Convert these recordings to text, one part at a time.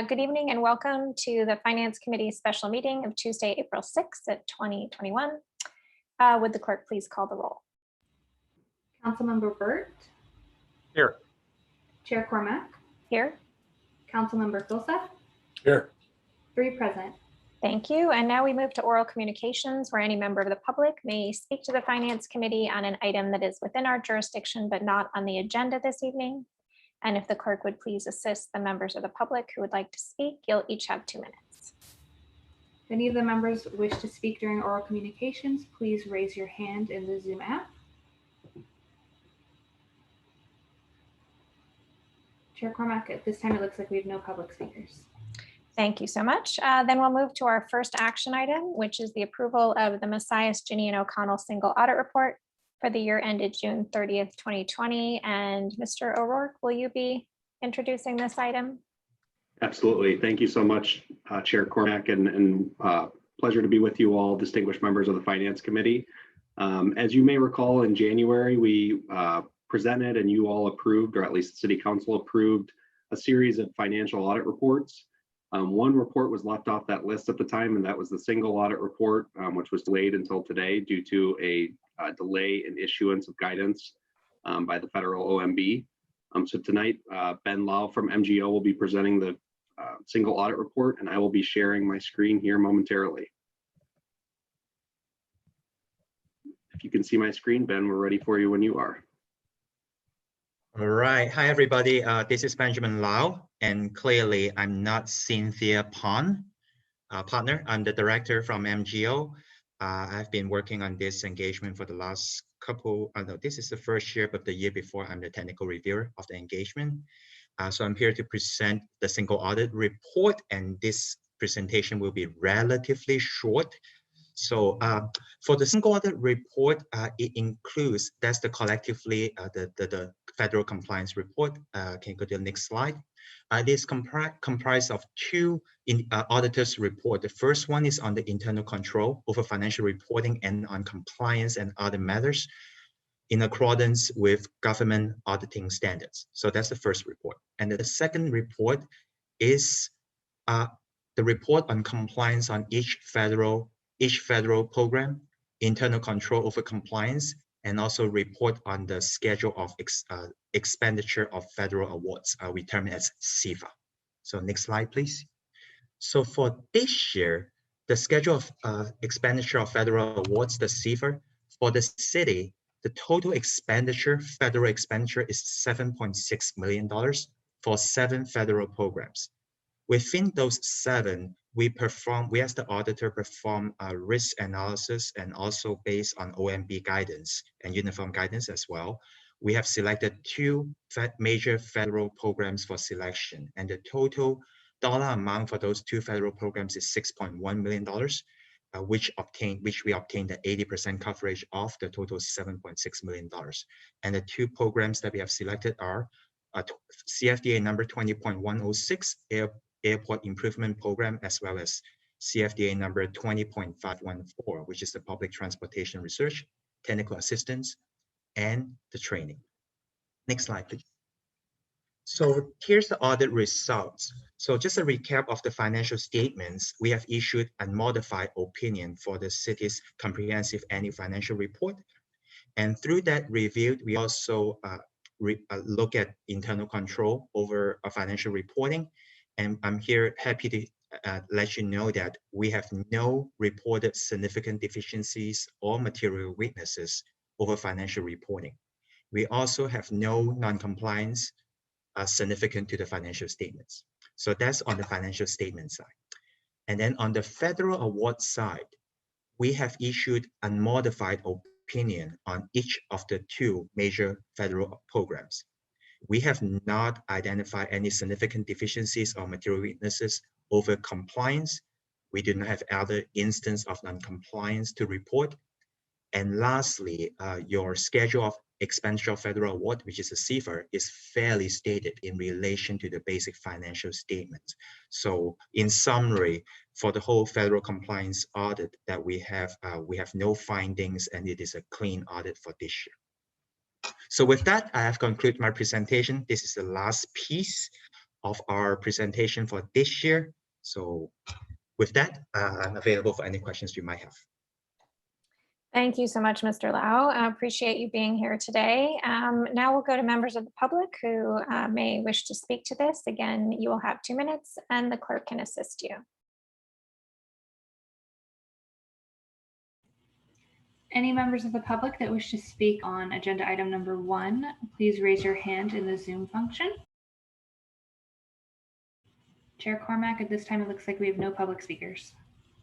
Good evening and welcome to the Finance Committee special meeting of Tuesday, April 6th at 2021. Would the clerk please call the roll? Councilmember Burt. Here. Chair Cormack. Here. Councilmember Filsath. Here. 3 present. Thank you. And now we move to oral communications where any member of the public may speak to the Finance Committee on an item that is within our jurisdiction but not on the agenda this evening. And if the clerk would please assist the members of the public who would like to speak, you'll each have 2 minutes. If any of the members wish to speak during oral communications, please raise your hand in the Zoom app. Chair Cormack, at this time, it looks like we have no public speakers. Thank you so much. Then we'll move to our first action item, which is the approval of the Messias, Ginny, and O'Connell single audit report for the year ended June 30th, 2020. And Mr. O'Rourke, will you be introducing this item? Absolutely. Thank you so much, Chair Cormack, and pleasure to be with you all, distinguished members of the Finance Committee. As you may recall, in January, we presented and you all approved, or at least the City Council approved, a series of financial audit reports. One report was left off that list at the time, and that was the single audit report, which was delayed until today due to a delay in issuance of guidance by the federal OMB. So tonight, Ben Lau from MGO will be presenting the single audit report, and I will be sharing my screen here momentarily. If you can see my screen, Ben, we're ready for you when you are. All right. Hi, everybody. This is Benjamin Lau, and clearly I'm not Cynthia Pon, partner. I'm the director from MGO. I've been working on this engagement for the last couple, no, this is the first year, but the year before I'm the technical reviewer of the engagement. So I'm here to present the single audit report, and this presentation will be relatively short. So for the single audit report, it includes, that's the collectively, the federal compliance report. Can you go to the next slide? It is comprised of 2 auditors' report. The first one is on the internal control over financial reporting and on compliance and other matters in accordance with government auditing standards. So that's the first report. And the second report is the report on compliance on each federal program, internal control over compliance, and also report on the schedule of expenditure of federal awards, we term it as SEFA. So next slide, please. So for this year, the schedule of expenditure of federal awards, the SEFA, for the city, the total expenditure, federal expenditure is $7.6 million for 7 federal programs. Within those 7, we as the auditor perform a risk analysis, and also based on OMB guidance and uniform guidance as well. We have selected 2 major federal programs for selection, and the total dollar amount for those 2 federal programs is $6.1 million, which we obtained the 80% coverage of the total $7.6 million. And the 2 programs that we have selected are CFDA number 20.106, Airport Improvement Program, as well as CFDA number 20.514, which is the Public Transportation Research, Technical Assistance, and the training. Next slide, please. So here's the audit results. So just a recap of the financial statements, we have issued a modified opinion for the city's comprehensive annual financial report. And through that review, we also look at internal control over financial reporting. And I'm here happy to let you know that we have no reported significant deficiencies or material weaknesses over financial reporting. We also have no non-compliance significant to the financial statements. So that's on the financial statement side. And then on the federal award side, we have issued a modified opinion on each of the 2 major federal programs. We have not identified any significant deficiencies or material weaknesses over compliance. We do not have other instance of non-compliance to report. And lastly, your schedule of expenditure of federal award, which is a SEFA, is fairly stated in relation to the basic financial statements. So in summary, for the whole federal compliance audit that we have no findings, and it is a clean audit for this year. So with that, I have concluded my presentation. This is the last piece of our presentation for this year. So with that, I'm available for any questions you might have. Thank you so much, Mr. Lau. I appreciate you being here today. Now we'll go to members of the public who may wish to speak to this. Again, you will have 2 minutes and the clerk can assist you. Any members of the public that wish to speak on agenda item number 1, please raise your hand in the Zoom function. Chair Cormack, at this time, it looks like we have no public speakers.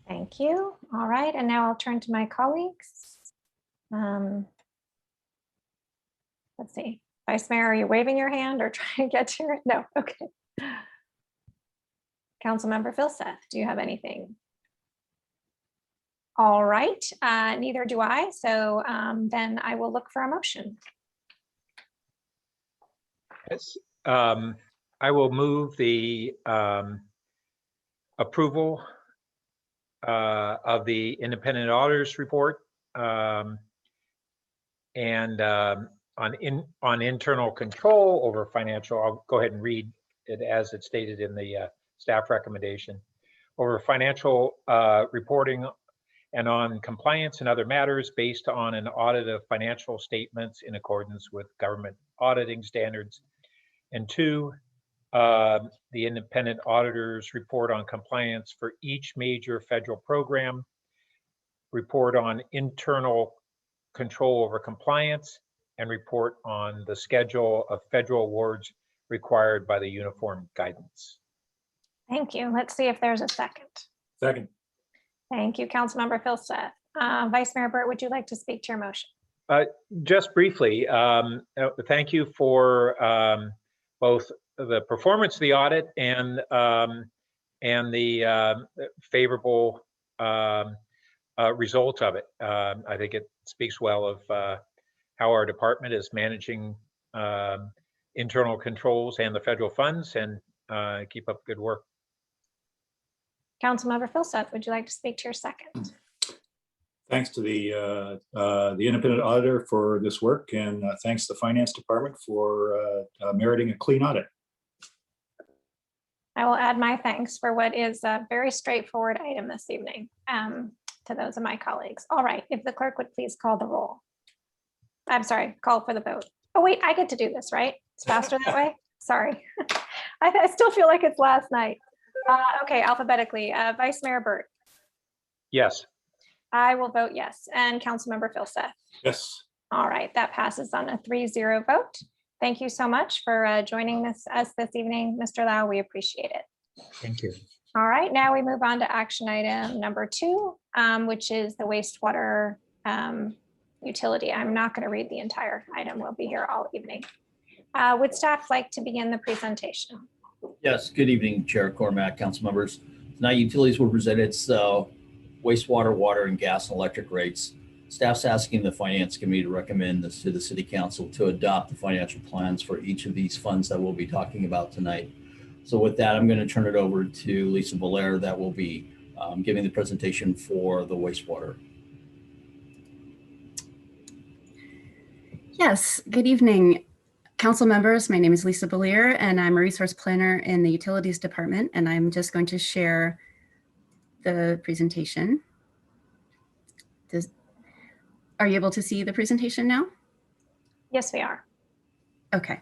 Thank you. All right, and now I'll turn to my colleagues. Let's see. Vice Mayor, are you waving your hand or trying to get to it? No, okay. Councilmember Filseth, do you have anything? All right, neither do I. So then I will look for a motion. Yes, I will move the approval of the independent auditors report and on internal control over financial. I'll go ahead and read it as it's stated in the staff recommendation. Over financial reporting and on compliance and other matters based on an audit of financial statements in accordance with government auditing standards. And 2, the independent auditors report on compliance for each major federal program, report on internal control over compliance, and report on the schedule of federal awards required by the uniform guidance. Thank you. Let's see if there's a second. Second. Thank you, Councilmember Filseth. Vice Mayor Burt, would you like to speak to your motion? Just briefly, thank you for both the performance of the audit and the favorable result of it. I think it speaks well of how our department is managing internal controls and the federal funds, and keep up good work. Councilmember Filseth, would you like to speak to your second? Thanks to the independent auditor for this work, and thanks to the finance department for meriting a clean audit. I will add my thanks for what is a very straightforward item this evening to those of my colleagues. All right, if the clerk would please call the roll. I'm sorry, call for the vote. Oh wait, I get to do this, right? It's faster that way. Sorry. I still feel like it's last night. Okay, alphabetically, Vice Mayor Burt. Yes. I will vote yes. And Councilmember Filseth. Yes. All right, that passes on a 3-0 vote. Thank you so much for joining us this evening, Mr. Lau. We appreciate it. Thank you. All right, now we move on to action item number 2, which is the wastewater utility. I'm not going to read the entire item. We'll be here all evening. Would staff like to begin the presentation? Yes, good evening, Chair Cormack, council members. Tonight, utilities will present its wastewater, water, and gas and electric rates. Staff's asking the Finance Committee to recommend this to the City Council to adopt the financial plans for each of these funds that we'll be talking about tonight. So with that, I'm going to turn it over to Lisa Belair that will be giving the presentation for the wastewater. Yes, good evening, council members. My name is Lisa Belair, and I'm a resource planner in the Utilities Department, and I'm just going to share the presentation. Are you able to see the presentation now? Yes, we are. Okay.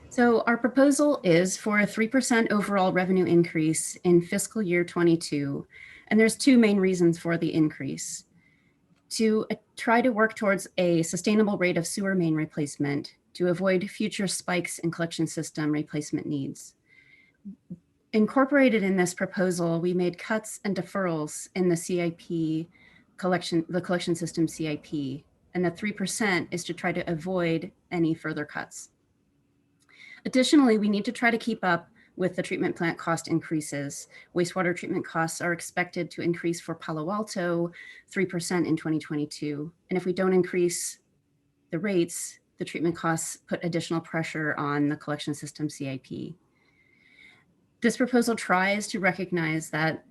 So our proposal is for a 3% overall revenue increase in fiscal year 22. And there's 2 main reasons for the increase. To try to work towards a sustainable rate of sewer main replacement to avoid future spikes in collection system replacement needs. Incorporated in this proposal, we made cuts and deferrals in the CIP collection system CIP, and the 3% is to try to avoid any further cuts. Additionally, we need to try to keep up with the treatment plant cost increases. Wastewater treatment costs are expected to increase for Palo Alto 3% in 2022. And if we don't increase the rates, the treatment costs put additional pressure on the collection system CIP. This proposal tries to recognize that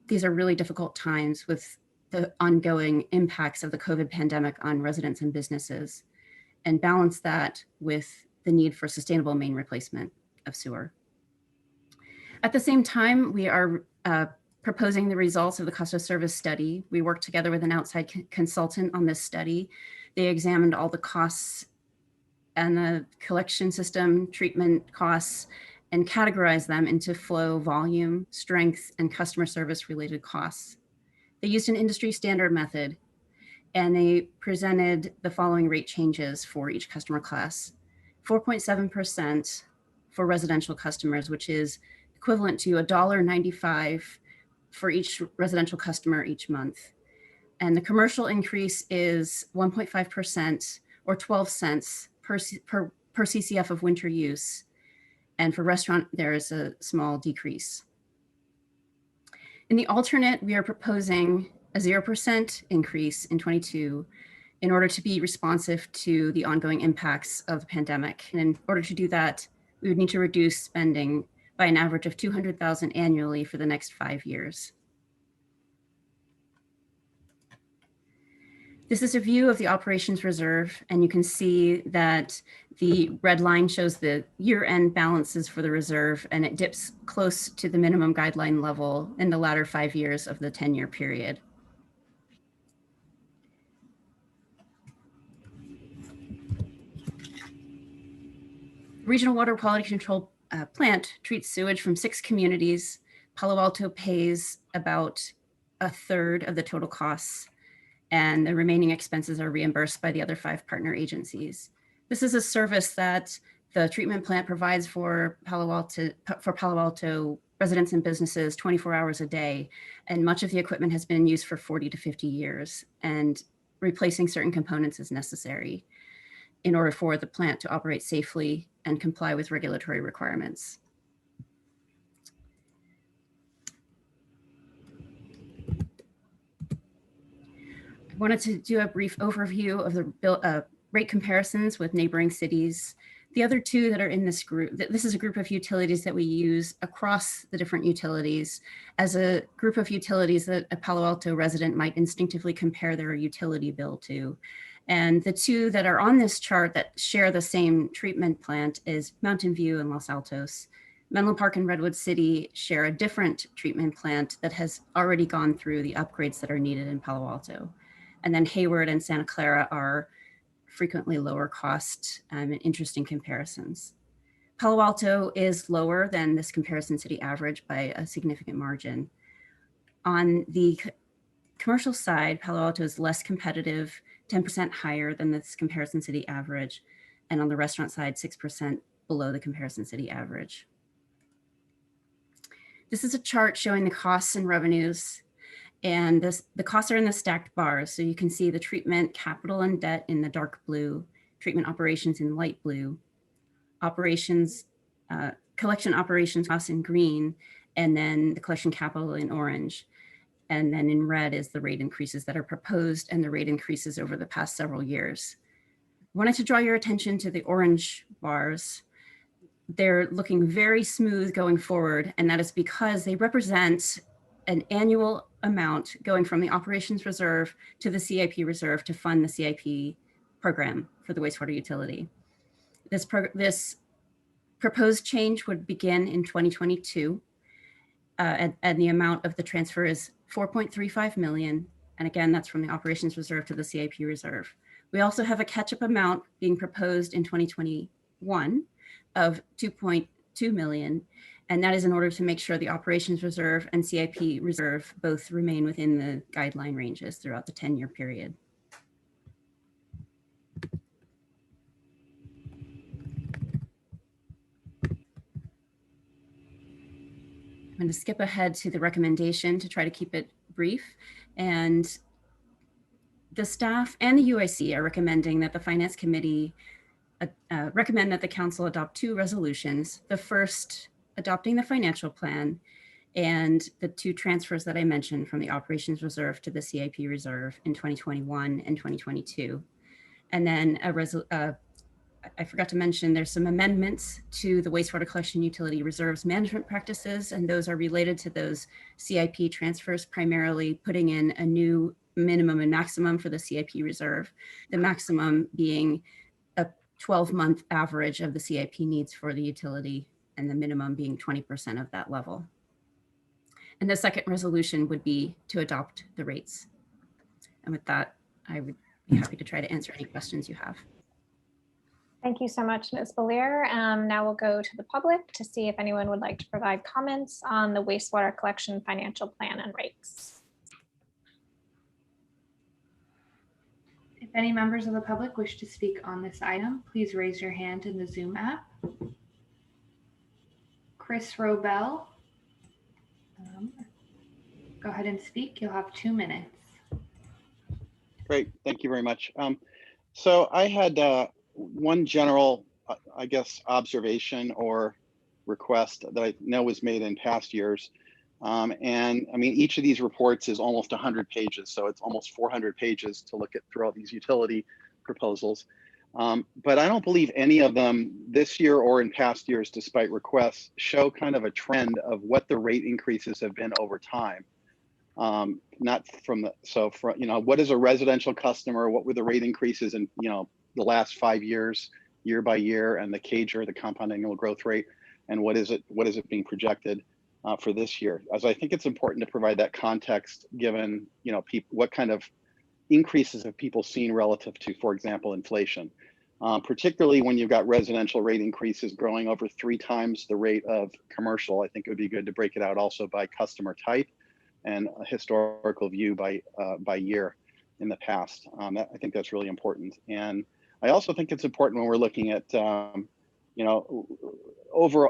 these are really difficult times with the ongoing impacts of the COVID pandemic on residents and businesses. and balance that with the need for sustainable main replacement of sewer. At the same time, we are proposing the results of the cost of service study. We worked together with an outside consultant on this study. They examined all the costs and the collection system treatment costs and categorized them into flow, volume, strength, and customer service related costs. They used an industry standard method, and they presented the following rate changes for each customer class. 4.7% for residential customers, which is equivalent to $1.95 for each residential customer each month. And the commercial increase is 1.5% or 12 cents per CCF of winter use. And for restaurant, there is a small decrease. In the alternate, we are proposing a 0% increase in 22 in order to be responsive to the ongoing impacts of the pandemic. And in order to do that, we would need to reduce spending by an average of $200,000 annually for the next 5 years. This is a view of the operations reserve, and you can see that the red line shows the year-end balances for the reserve, and it dips close to the minimum guideline level in the latter 5 years of the 10-year period. Regional Water Quality Control Plant treats sewage from 6 communities. Palo Alto pays about a third of the total costs, and the remaining expenses are reimbursed by the other 5 partner agencies. This is a service that the treatment plant provides for Palo Alto residents and businesses 24 hours a day, and much of the equipment has been in use for 40 to 50 years, and replacing certain components is necessary in order for the plant to operate safely and comply with regulatory requirements. I wanted to do a brief overview of the rate comparisons with neighboring cities. The other 2 that are in this group, this is a group of utilities that we use across the different utilities as a group of utilities that a Palo Alto resident might instinctively compare their utility bill to. And the 2 that are on this chart that share the same treatment plant is Mountain View and Los Altos. Menlo Park and Redwood City share a different treatment plant that has already gone through the upgrades that are needed in Palo Alto. And then Hayward and Santa Clara are frequently lower cost and interesting comparisons. Palo Alto is lower than this comparison city average by a significant margin. On the commercial side, Palo Alto is less competitive, 10% higher than this comparison city average. And on the restaurant side, 6% below the comparison city average. This is a chart showing the costs and revenues. And the costs are in the stacked bars. So you can see the treatment capital and debt in the dark blue, treatment operations in light blue, operations, collection operations costs in green, and then the collection capital in orange. And then in red is the rate increases that are proposed and the rate increases over the past several years. I wanted to draw your attention to the orange bars. They're looking very smooth going forward, and that is because they represent an annual amount going from the operations reserve to the CIP reserve to fund the CIP program for the wastewater utility. This proposed change would begin in 2022, and the amount of the transfer is 4.35 million. And again, that's from the operations reserve to the CIP reserve. We also have a catch-up amount being proposed in 2021 of 2.2 million. And that is in order to make sure the operations reserve and CIP reserve both remain within the guideline ranges throughout the 10-year period. I'm going to skip ahead to the recommendation to try to keep it brief. And the staff and the UIC are recommending that the Finance Committee recommend that the Council adopt 2 resolutions. The first, adopting the financial plan, and the 2 transfers that I mentioned from the Operations Reserve to the CIP Reserve in 2021 and 2022. And then I forgot to mention there's some amendments to the wastewater collection utility reserves management practices, and those are related to those CIP transfers, primarily putting in a new minimum and maximum for the CIP reserve, the maximum being a 12-month average of the CIP needs for the utility, and the minimum being 20% of that level. And the second resolution would be to adopt the rates. And with that, I would be happy to try to answer any questions you have. Thank you so much, Ms. Belair. Now we'll go to the public to see if anyone would like to provide comments on the wastewater collection financial plan and rates. If any members of the public wish to speak on this item, please raise your hand in the Zoom app. Chris Robel, go ahead and speak. You'll have 2 minutes. Great, thank you very much. So I had one general, I guess, observation or request that I know was made in past years. And I mean, each of these reports is almost 100 pages, so it's almost 400 pages to look at through all these utility proposals. But I don't believe any of them this year or in past years, despite requests, show kind of a trend of what the rate increases have been over time. Not from the, so for, you know, what is a residential customer? What were the rate increases in, you know, the last 5 years, year by year, and the CAGR, the compound annual growth rate, and what is it being projected for this year? As I think it's important to provide that context, given, you know, what kind of increases have people seen relative to, for example, inflation, particularly when you've got residential rate increases growing over 3 times the rate of commercial. I think it would be good to break it out also by customer type and a historical view by year in the past. I think that's really important. And I also think it's important when we're looking at, you know,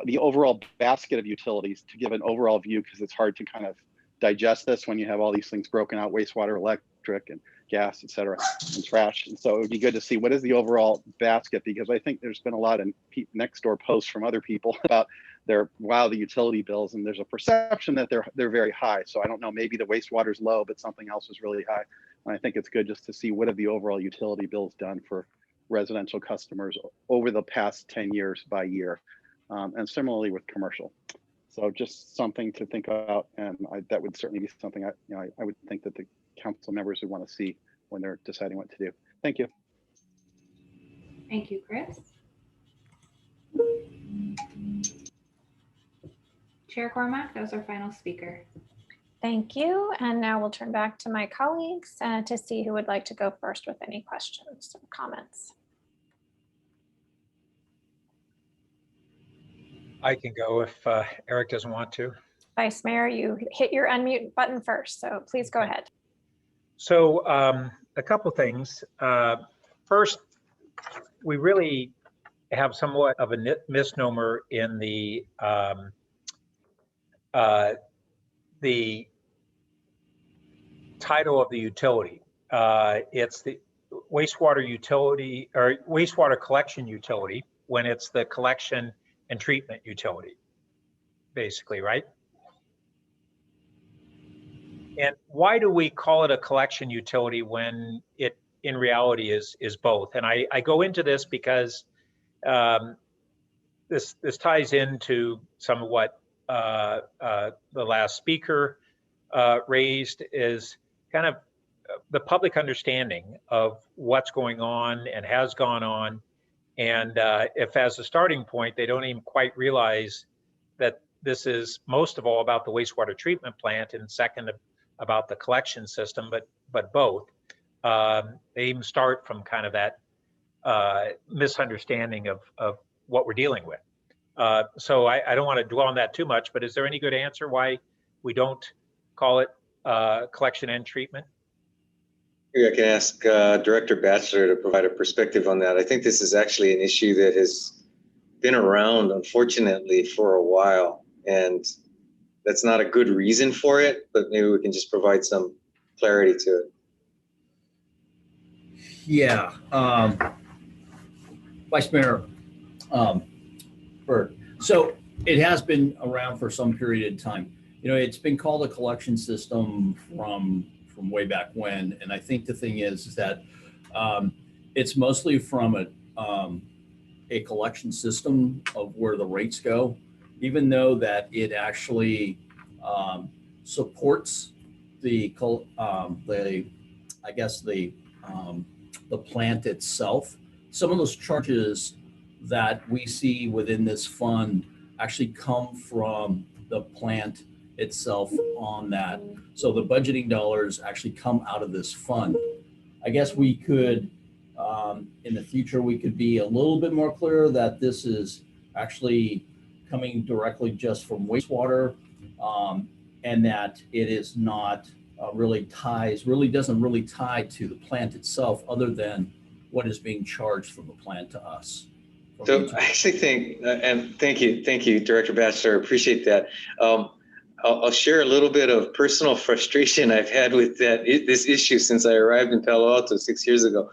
the overall basket of utilities to give an overall view, because it's hard to kind of digest this when you have all these things broken out: wastewater, electric, and gas, et cetera, and trash. And so it would be good to see what is the overall basket, because I think there's been a lot of next door posts from other people about the utility bills, and there's a perception that they're very high. So I don't know, maybe the wastewater's low, but something else is really high. And I think it's good just to see what have the overall utility bills done for residential customers over the past 10 years by year, and similarly with commercial. So just something to think about, and that would certainly be something I would think that the council members would want to see when they're deciding what to do. Thank you. Thank you, Chris. Chair Cormack, that was our final speaker. Thank you. And now we'll turn back to my colleagues to see who would like to go first with any questions or comments. I can go if Eric doesn't want to. Vice Mayor, you hit your unmute button first, so please go ahead. So a couple things. First, we really have somewhat of a misnomer in the title of the utility. It's the wastewater utility or wastewater collection utility, when it's the collection and treatment utility, basically, right? And why do we call it a collection utility when it in reality is both? And I go into this because this ties into some of what the last speaker raised, is kind of the public understanding of what's going on and has gone on. And if as a starting point, they don't even quite realize that this is most of all about the wastewater treatment plant, and second about the collection system, but both. They even start from kind of that misunderstanding of what we're dealing with. So I don't want to dwell on that too much, but is there any good answer why we don't call it collection and treatment? I can ask Director Batchelor to provide a perspective on that. I think this is actually an issue that has been around, unfortunately, for a while, and that's not a good reason for it, but maybe we can just provide some clarity to it. Yeah, Vice Mayor Berg. So it has been around for some period of time. You know, it's been called a collection system from way back when, and I think the thing is that it's mostly from a collection system of where the rates go, even though that it actually supports the plant itself. some of those charges that we see within this fund actually come from the plant itself on that. So the budgeting dollars actually come out of this fund. I guess we could, in the future, we could be a little bit more clear that this is actually coming directly just from wastewater, and that it is not really doesn't really tie to the plant itself, other than what is being charged from the plant to us. So I actually think, and thank you, Director Batchelor, appreciate that. I'll share a little bit of personal frustration I've had with this issue since I arrived in Palo Alto 6 years ago.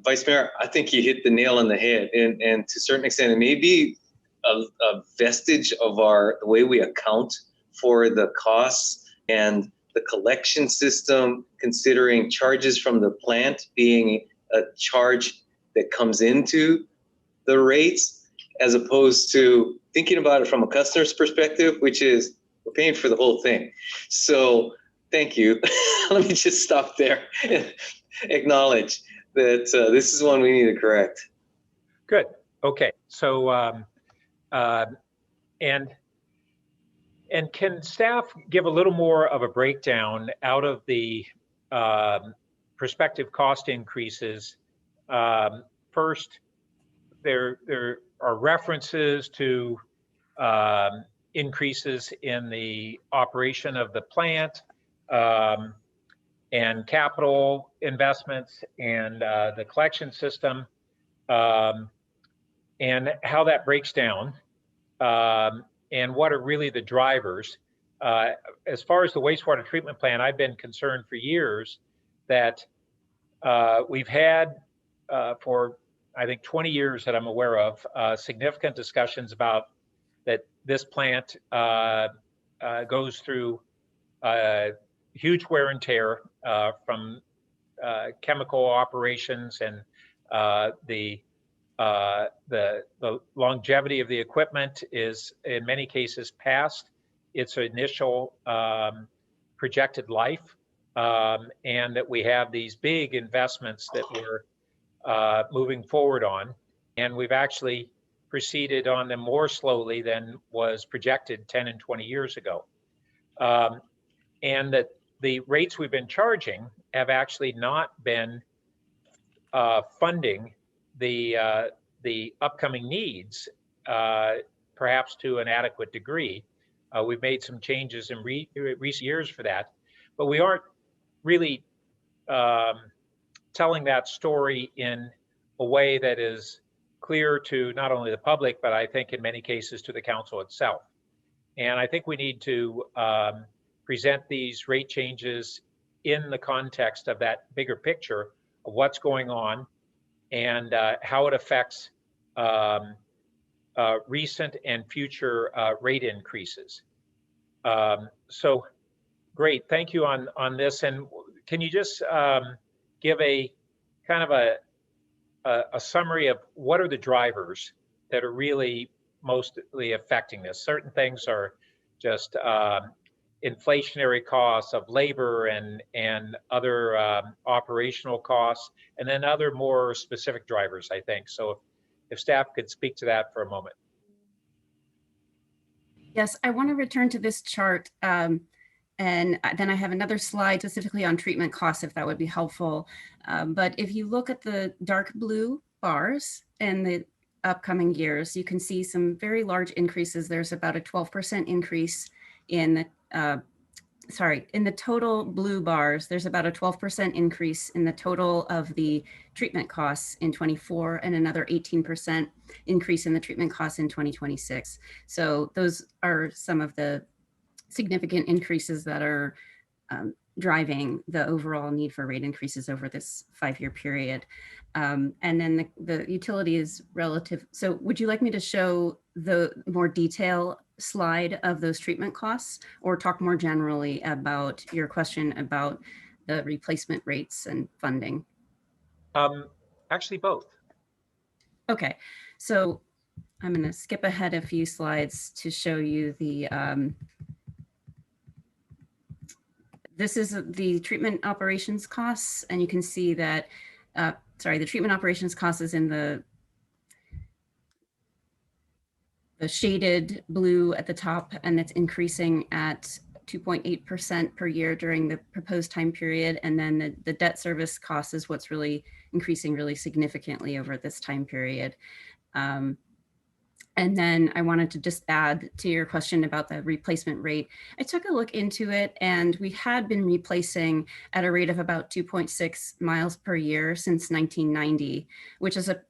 Vice Mayor, I think you hit the nail on the head, and to a certain extent, it may be a vestige of the way we account for the costs and the collection system, considering charges from the plant being a charge that comes into the rates, as opposed to thinking about it from a customer's perspective, which is we're paying for the whole thing. So thank you. Let me just stop there and acknowledge that this is one we need to correct. Good. Okay. So, and can staff give a little more of a breakdown out of the prospective cost increases? First, there are references to increases in the operation of the plant, and capital investments, and the collection system, and how that breaks down, and what are really the drivers. As far as the wastewater treatment plant, I've been concerned for years that we've had for, I think, 20 years that I'm aware of, significant discussions about that this plant goes through huge wear and tear from chemical operations, and the longevity of the equipment is in many cases past its initial projected life, and that we have these big investments that we're moving forward on, and we've actually proceeded on them more slowly than was projected 10 and 20 years ago. And that the rates we've been charging have actually not been funding the upcoming needs, perhaps to an adequate degree. We've made some changes in recent years for that, but we aren't really telling that story in a way that is clear to not only the public, but I think in many cases to the council itself. And I think we need to present these rate changes in the context of that bigger picture of what's going on and how it affects recent and future rate increases. So great, thank you on this. And can you just give a kind of a summary of what are the drivers that are really mostly affecting this? Certain things are just inflationary costs of labor and other operational costs, and then other more specific drivers, I think. So if staff could speak to that for a moment. Yes, I want to return to this chart, and then I have another slide specifically on treatment costs, if that would be helpful. But if you look at the dark blue bars in the upcoming years, you can see some very large increases. There's about a 12% increase in the, in the total blue bars, there's about a 12% increase in the total of the treatment costs in 24, and another 18% increase in the treatment costs in 2026. So those are some of the significant increases that are driving the overall need for rate increases over this 5-year period. And then the utility is relative. So would you like me to show the more detail slide of those treatment costs, or talk more generally about your question about the replacement rates and funding? Actually, both. Okay, so I'm going to skip ahead a few slides to show you the this is the treatment operations costs, and you can see that the treatment operations cost is in the shaded blue at the top, and it's increasing at 2.8% per year during the proposed time period. And then the debt service cost is what's really increasing really significantly over this time period. And then I wanted to just add to your question about the replacement rate. I took a look into it, and we had been replacing at a rate of about 2.6 miles per year since 1990, which is a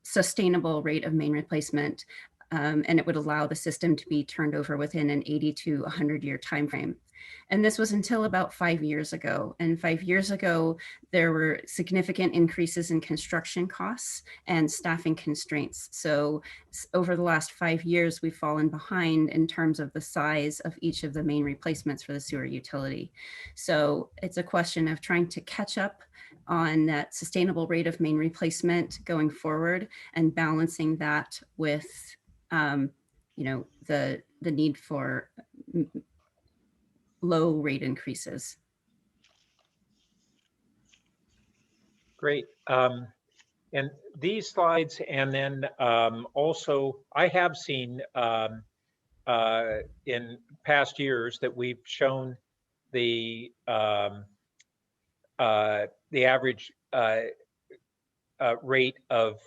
sustainable rate of main replacement. And it would allow the system to be turned over within an 80 to 100 year timeframe. And this was until about 5 years ago. And 5 years ago, there were significant increases in construction costs and staffing constraints. So over the last 5 years, we've fallen behind in terms of the size of each of the main replacements for the sewer utility. So it's a question of trying to catch up on that sustainable rate of main replacement going forward and balancing that with the need for low rate increases. Great. And these slides, and then also I have seen in past years that we've shown the average rate of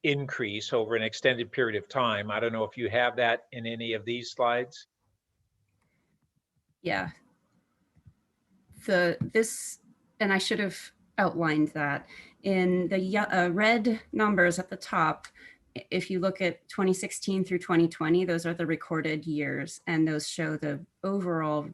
increase over an extended period of time. I don't know if you have that in any of these slides. Yeah. And I should have outlined that in the red numbers at the top. If you look at 2016 through 2020, those are the recorded years, and those show the overall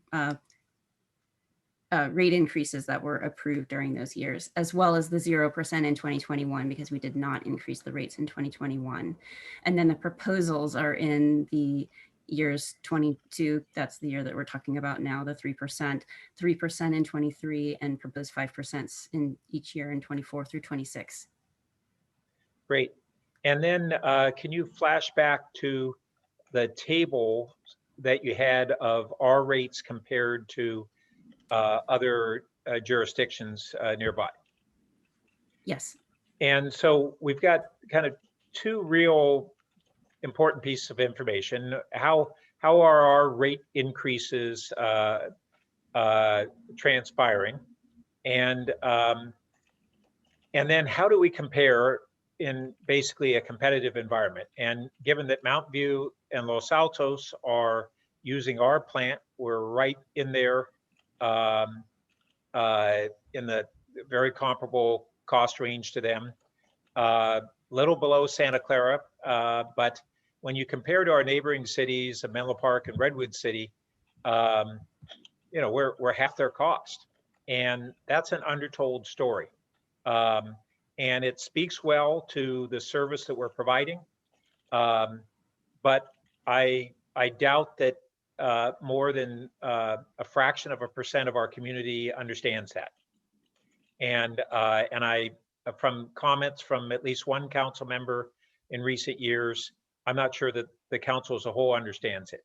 rate increases that were approved during those years, as well as the 0% in 2021, because we did not increase the rates in 2021. And then the proposals are in the years 22, that's the year that we're talking about now, the 3% in 23, and proposed 5% in each year in 24 through 26. Great. And then can you flash back to the table that you had of our rates compared to other jurisdictions nearby? Yes. And so we've got kind of two real important pieces of information. How are our rate increases transpiring? And then how do we compare in basically a competitive environment? And given that Mountain View and Los Altos are using our plant, we're right in there in the very comparable cost range to them, little below Santa Clara, but when you compare to our neighboring cities of Menlo Park and Redwood City, we're half their cost, and that's an undertold story. And it speaks well to the service that we're providing, but I doubt that more than a fraction of a percent of our community understands that. And I, from comments from at least one council member in recent years, I'm not sure that the council as a whole understands it.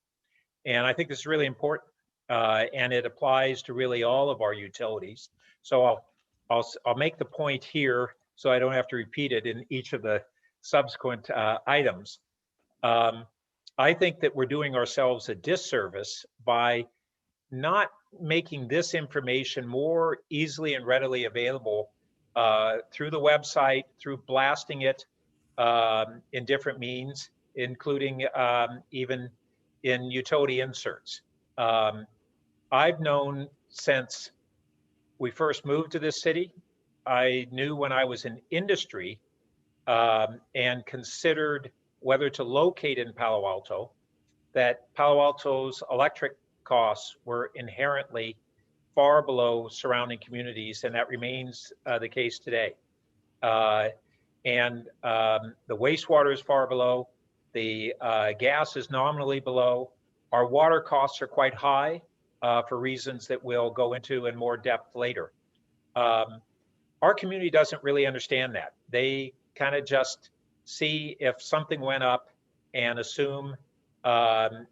And I think this is really important, and it applies to really all of our utilities. So I'll make the point here so I don't have to repeat it in each of the subsequent items. I think that we're doing ourselves a disservice by not making this information more easily and readily available through the website, through blasting it in different means, including even in utility inserts. I've known since we first moved to this city. I knew when I was in industry and considered whether to locate in Palo Alto, that Palo Alto's electric costs were inherently far below surrounding communities, and that remains the case today. And the wastewater is far below, the gas is nominally below, our water costs are quite high for reasons that we'll go into in more depth later. Our community doesn't really understand that. They kind of just see if something went up and assume often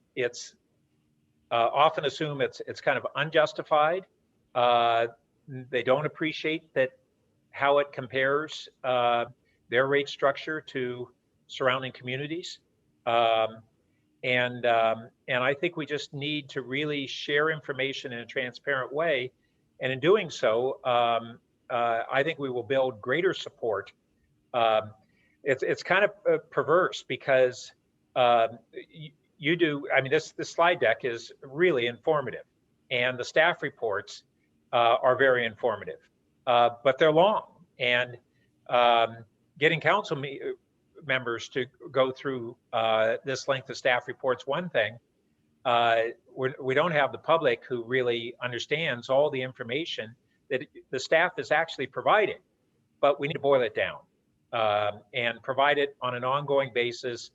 assume it's kind of unjustified. They don't appreciate that how it compares their rate structure to surrounding communities. And I think we just need to really share information in a transparent way. And in doing so, I think we will build greater support. It's kind of perverse because you do, I mean, this slide deck is really informative, and the staff reports are very informative, but they're long. And getting council members to go through this length of staff reports one thing. We don't have the public who really understands all the information that the staff is actually providing, but we need to boil it down and provide it on an ongoing basis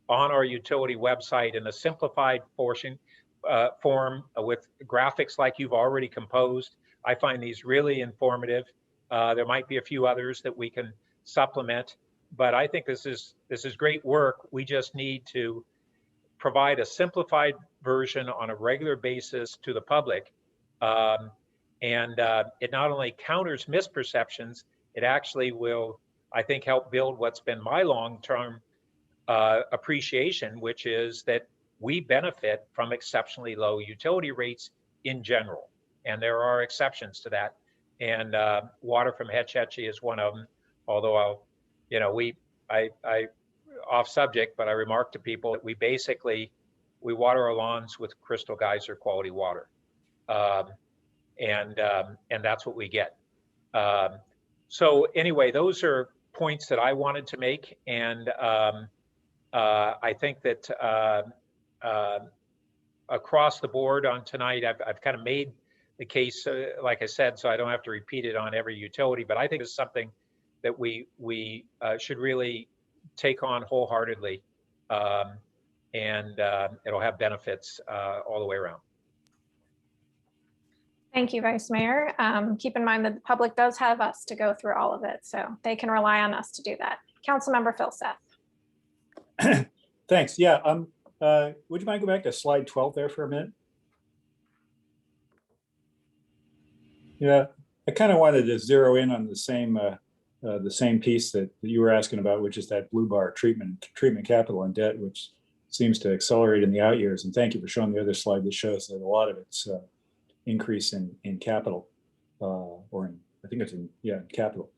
on our utility website in a simplified form with graphics like you've already composed. I find these really informative. There might be a few others that we can supplement, but I think this is great work. We just need to provide a simplified version on a regular basis to the public. And it not only counters misperceptions, it actually will, I think, help build what's been my long-term appreciation, which is that we benefit from exceptionally low utility rates in general. And there are exceptions to that. And water from Hetch Hetchy is one of them. Although I off subject, but I remark to people that we water our lawns with Crystal Geyser quality water. And that's what we get. So anyway, those are points that I wanted to make. And I think that across the board on tonight, I've kind of made the case, like I said, so I don't have to repeat it on every utility, but I think it's something that we should really take on wholeheartedly, and it'll have benefits all the way around. Thank you, Vice Mayor. Keep in mind that the public does have us to go through all of it, so they can rely on us to do that. Councilmember Filsath. Thanks. Yeah. Would you mind go back to slide 12 there for a minute? Yeah, I kind of wanted to zero in on the same piece that you were asking about, which is that blue bar treatment capital and debt, which seems to accelerate in the out years. And thank you for showing the other slide that shows that a lot of it's increase in capital, or I think it's in capital.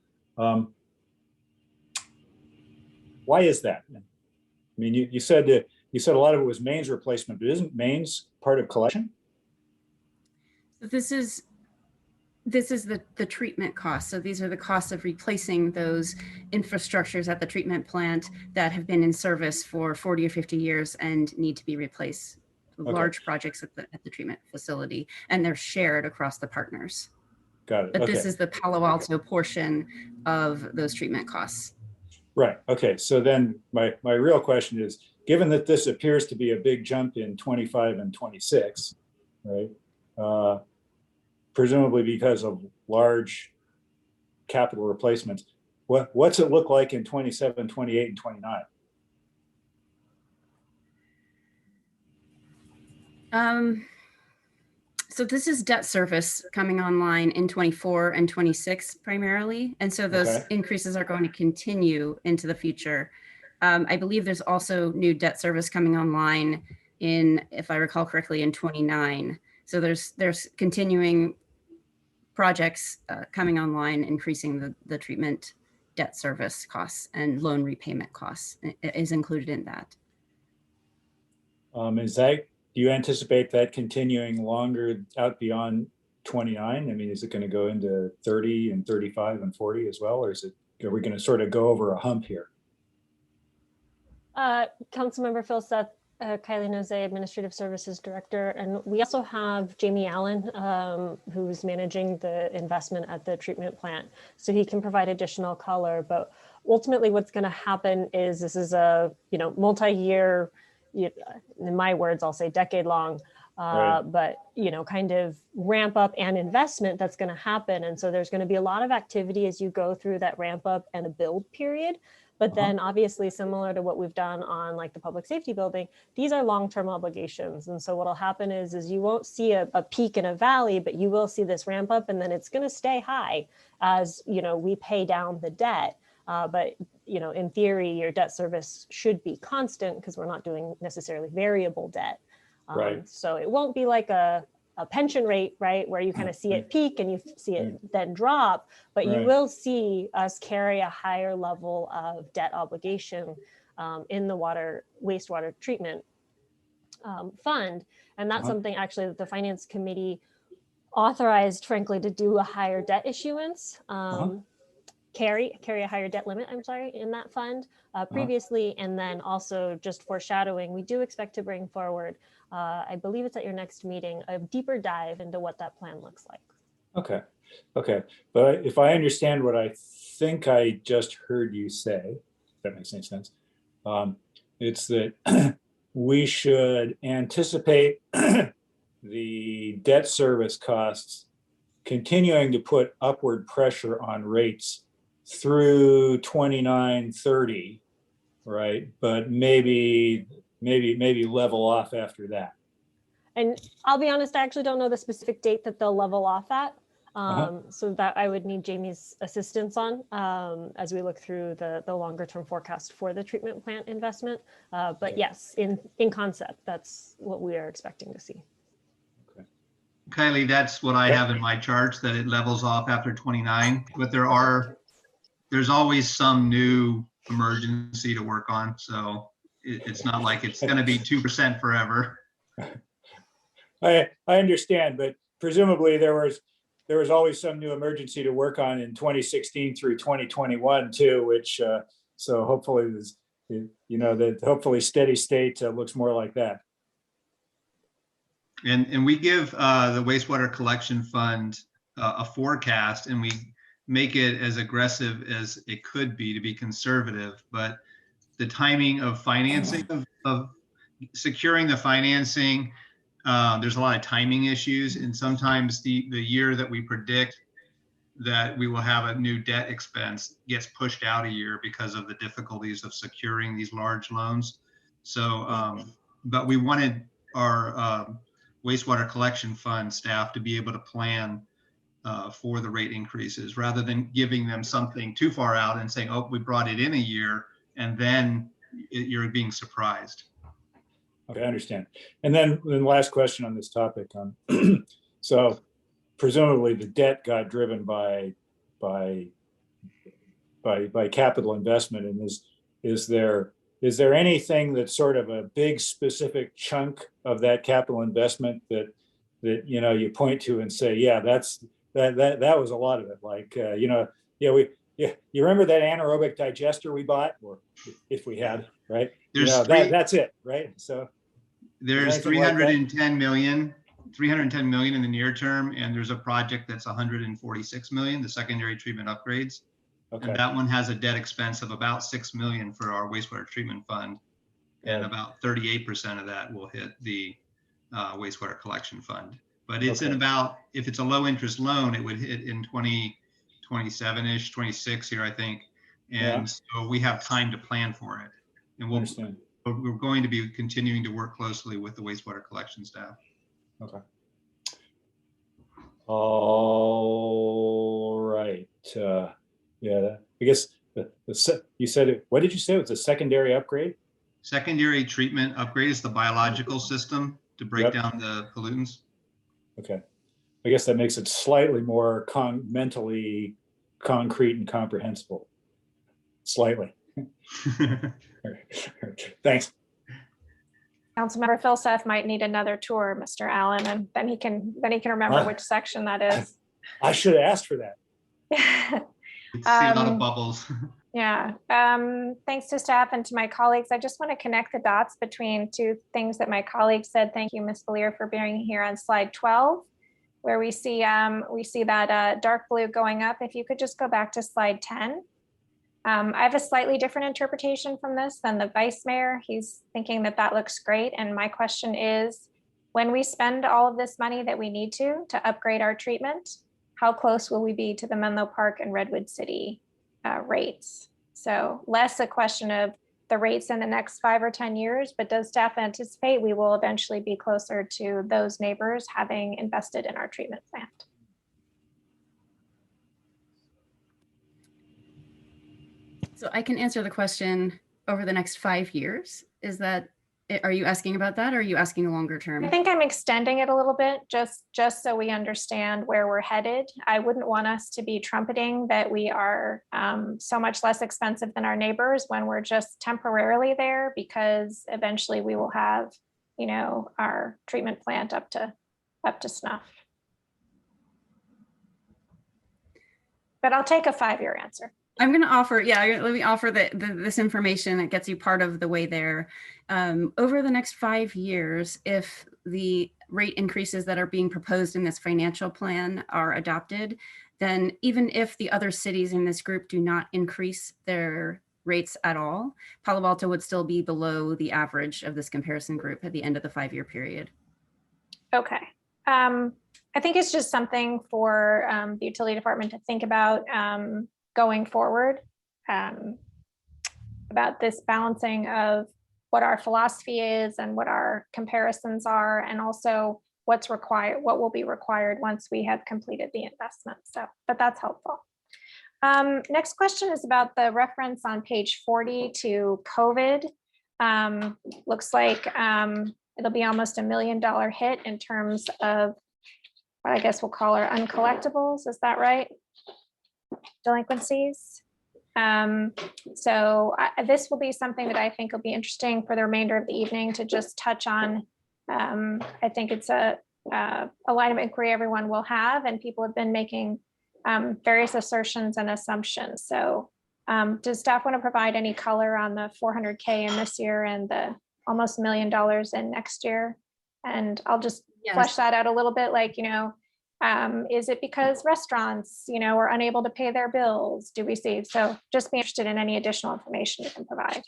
Why is that? I mean, you said a lot of it was mains replacement, but isn't mains part of collection? This is the treatment costs. So these are the costs of replacing those infrastructures at the treatment plant that have been in service for 40 or 50 years and need to be replaced. Okay. Large projects at the treatment facility, and they're shared across the partners. Got it. But okay. This is the Palo Alto portion of those treatment costs. Right. Okay. So then my real question is, given that this appears to be a big jump in 25 and 26, right? Presumably because of large capital replacements, what's it look like in 27, 28, and 29? So this is debt service coming online in 24 and 26 primarily. And so those increases are going to continue into the future. I believe there's also new debt service coming online in, if I recall correctly, in 29. So there's continuing projects coming online, increasing the treatment debt service costs, and loan repayment costs is included in that. Do you anticipate that continuing longer out beyond 29? I mean, is it going to go into 30 and 35 and 40 as well? Or are we going to sort of go over a hump here? Councilmember Filsath, Kylie Nose, Administrative Services Director. And we also have Jamie Allen, who's managing the investment at the treatment plant. So he can provide additional color. But ultimately what's going to happen is this is a multi-year, in my words, I'll say decade long, but kind of ramp up and investment that's going to happen. And so there's going to be a lot of activity as you go through that ramp up and a build period. But then obviously similar to what we've done on like the public safety building, these are long-term obligations. And so what'll happen is you won't see a peak and a valley, but you will see this ramp up, and then it's going to stay high as, you know, we pay down the debt. But, you know, in theory, your debt service should be constant because we're not doing necessarily variable debt. Right. So it won't be like a pension rate, right, where you kind of see it peak and you see it then drop, but you Right. will see us carry a higher level of debt obligation in the wastewater treatment fund. And that's something actually that the Finance Committee authorized, frankly, to do a higher debt issuance, carry a higher debt limit, I'm sorry, in that fund previously. And then also just foreshadowing, we do expect to bring forward, I believe it's at your next meeting, a deeper dive into what that plan looks like. Okay. Okay. But if I understand what I think I just heard you say, if that makes any sense, it's that we should anticipate the debt service costs continuing to put upward pressure on rates through 29-30, right? But maybe level off after that. And I'll be honest, I actually don't know the specific date that they'll level off at. So that I would need Jamie's assistance on as we look through the longer term forecast for the treatment plant investment. But yes, in concept, that's what we are expecting to see. Kylie, that's what I have in my charts, that it levels off after 29, but there's always some new emergency to work on. So it's not like it's going to be 2% forever. I understand, but presumably there was always some new emergency to work on in 2016 through 2021 too, which so hopefully that hopefully steady state looks more like that. And we give the wastewater collection fund a forecast, and we make it as aggressive as it could be to be conservative. But the timing of financing, of securing the financing, there's a lot of timing issues. And sometimes the year that we predict that we will have a new debt expense gets pushed out a year because of the difficulties of securing these large loans. So, but we wanted our wastewater collection fund staff to be able to plan for the rate increases rather than giving them something too far out and saying, oh, we brought it in a year, and then you're being surprised. Okay, I understand. And then the last question on this topic. So presumably the debt got driven by capital investment, and is there anything that's sort of a big specific chunk of that capital investment that you point to and say, yeah, that was a lot of it. Like you remember that anaerobic digester we bought, or if we had, right? That's it, right? So there's 310 million in the near term, and there's a project that's 146 million, the secondary treatment upgrades. Okay. And that one has a debt expense of about $6 million for our wastewater treatment fund, and about 38% of that will hit the wastewater collection fund. But it's in about, if it's a low interest loan, it would hit in 2027-ish, 26 here, I think. And so we have time to plan for it. And we're going to be continuing to work closely with the wastewater collection staff. Okay. All right. Yeah, I guess you said it. What did you say? It was a secondary upgrade? Secondary treatment upgrade is the biological system to break down the pollutants. Okay. I guess that makes it slightly more mentally concrete and comprehensible. Slightly. Thanks. Councilmember Philseth might need another tour, Mr. Allen, and then he can remember which section that is. I should have asked for that. See a lot of bubbles. Yeah. Thanks to staff and to my colleagues. I just want to connect the dots between two things that my colleagues said. Thank you, Ms. Valier, for being here on slide 12, where we see that dark blue going up. If you could just go back to slide 10. I have a slightly different interpretation from this than the vice mayor. He's thinking that looks great. And my question is, when we spend all of this money that we need to upgrade our treatment, how close will we be to the Menlo Park and Redwood City rates? So less a question of the rates in the next 5 or 10 years, but does staff anticipate we will eventually be closer to those neighbors having invested in our treatment plant? So I can answer the question over the next 5 years. Is that, are you asking about that or are you asking longer term? I think I'm extending it a little bit, just so we understand where we're headed. I wouldn't want us to be trumpeting that we are so much less expensive than our neighbors when we're just temporarily there, because eventually we will have, you know, our treatment plant up to snuff. But I'll take a 5-year answer. I'm going to offer, let me offer this information that gets you part of the way there. Over the next 5 years, if the rate increases that are being proposed in this financial plan are adopted, then even if the other cities in this group do not increase their rates at all, Palo Alto would still be below the average of this comparison group at the end of the 5-year period. Okay. I think it's just something for the utility department to think about going forward, about this balancing of what our philosophy is and what our comparisons are, and also what's required, what will be required once we have completed the investment. So, but that's helpful. Next question is about the reference on page 40 to COVID. Looks like it'll be almost $1 million hit in terms of what I guess we'll call our uncollectibles. Is that right? Delinquencies. So this will be something that I think will be interesting for the remainder of the evening to just touch on. I think it's a line of inquiry everyone will have, and people have been making various assertions and assumptions. So does staff want to provide any color on the 400K in this year and the almost $1 million in next year? And I'll just flesh that out a little bit, like, you know, is it because restaurants, you know, are unable to pay their bills? Do we see? So just be interested in any additional information you can provide.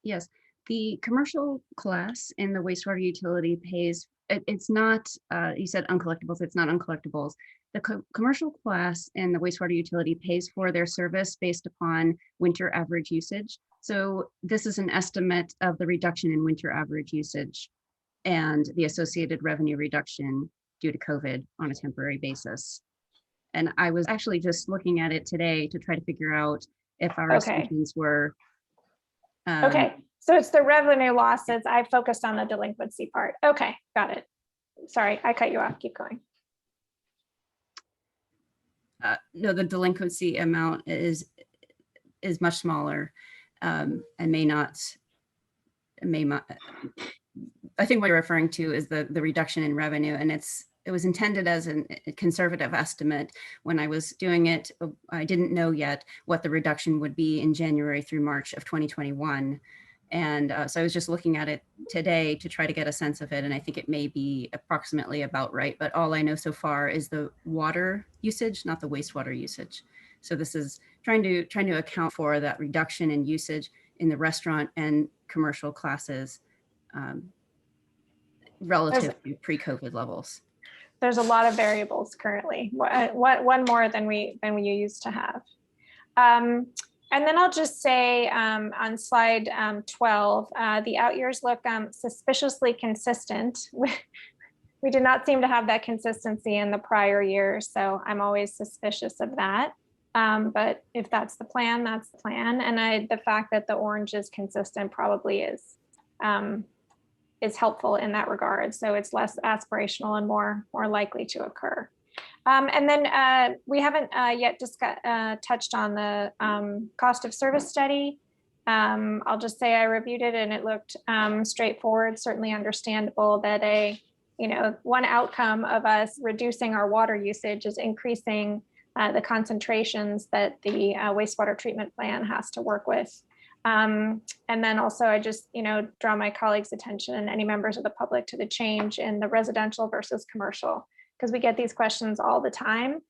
Yes, the commercial class in the wastewater utility pays, it's not, you said uncollectibles, it's not uncollectibles. The commercial class in the wastewater utility pays for their service based upon winter average usage. So this is an estimate of the reduction in winter average usage and the associated revenue reduction due to COVID on a temporary basis. And I was actually just looking at it today to try to figure out if our assumptions were. Okay, so it's the revenue losses. I focused on the delinquency part. Okay, got it. Sorry, I cut you off. Keep going. No, the delinquency amount is much smaller and may not. I think what you're referring to is the reduction in revenue, and it was intended as a conservative estimate. When I was doing it, I didn't know yet what the reduction would be in January through March of 2021. And so I was just looking at it today to try to get a sense of it. And I think it may be approximately about right. But all I know so far is the water usage, not the wastewater usage. So this is trying to account for that reduction in usage in the restaurant and commercial classes relative to pre-COVID levels. There's a lot of variables currently. One more than we used to have. And then I'll just say on slide 12, the out years look suspiciously consistent. We did not seem to have that consistency in the prior years, so I'm always suspicious of that. But if that's the plan, that's the plan. And the fact that the orange is consistent probably is helpful in that regard. So it's less aspirational and more likely to occur. And then we haven't yet touched on the cost of service study. I'll just say I reviewed it and it looked straightforward, certainly understandable that one outcome of us reducing our water usage is increasing the concentrations that the wastewater treatment plan has to work with. And then also I just, draw my colleagues' attention and any members of the public to the change in the residential versus commercial, because we get these questions all the time.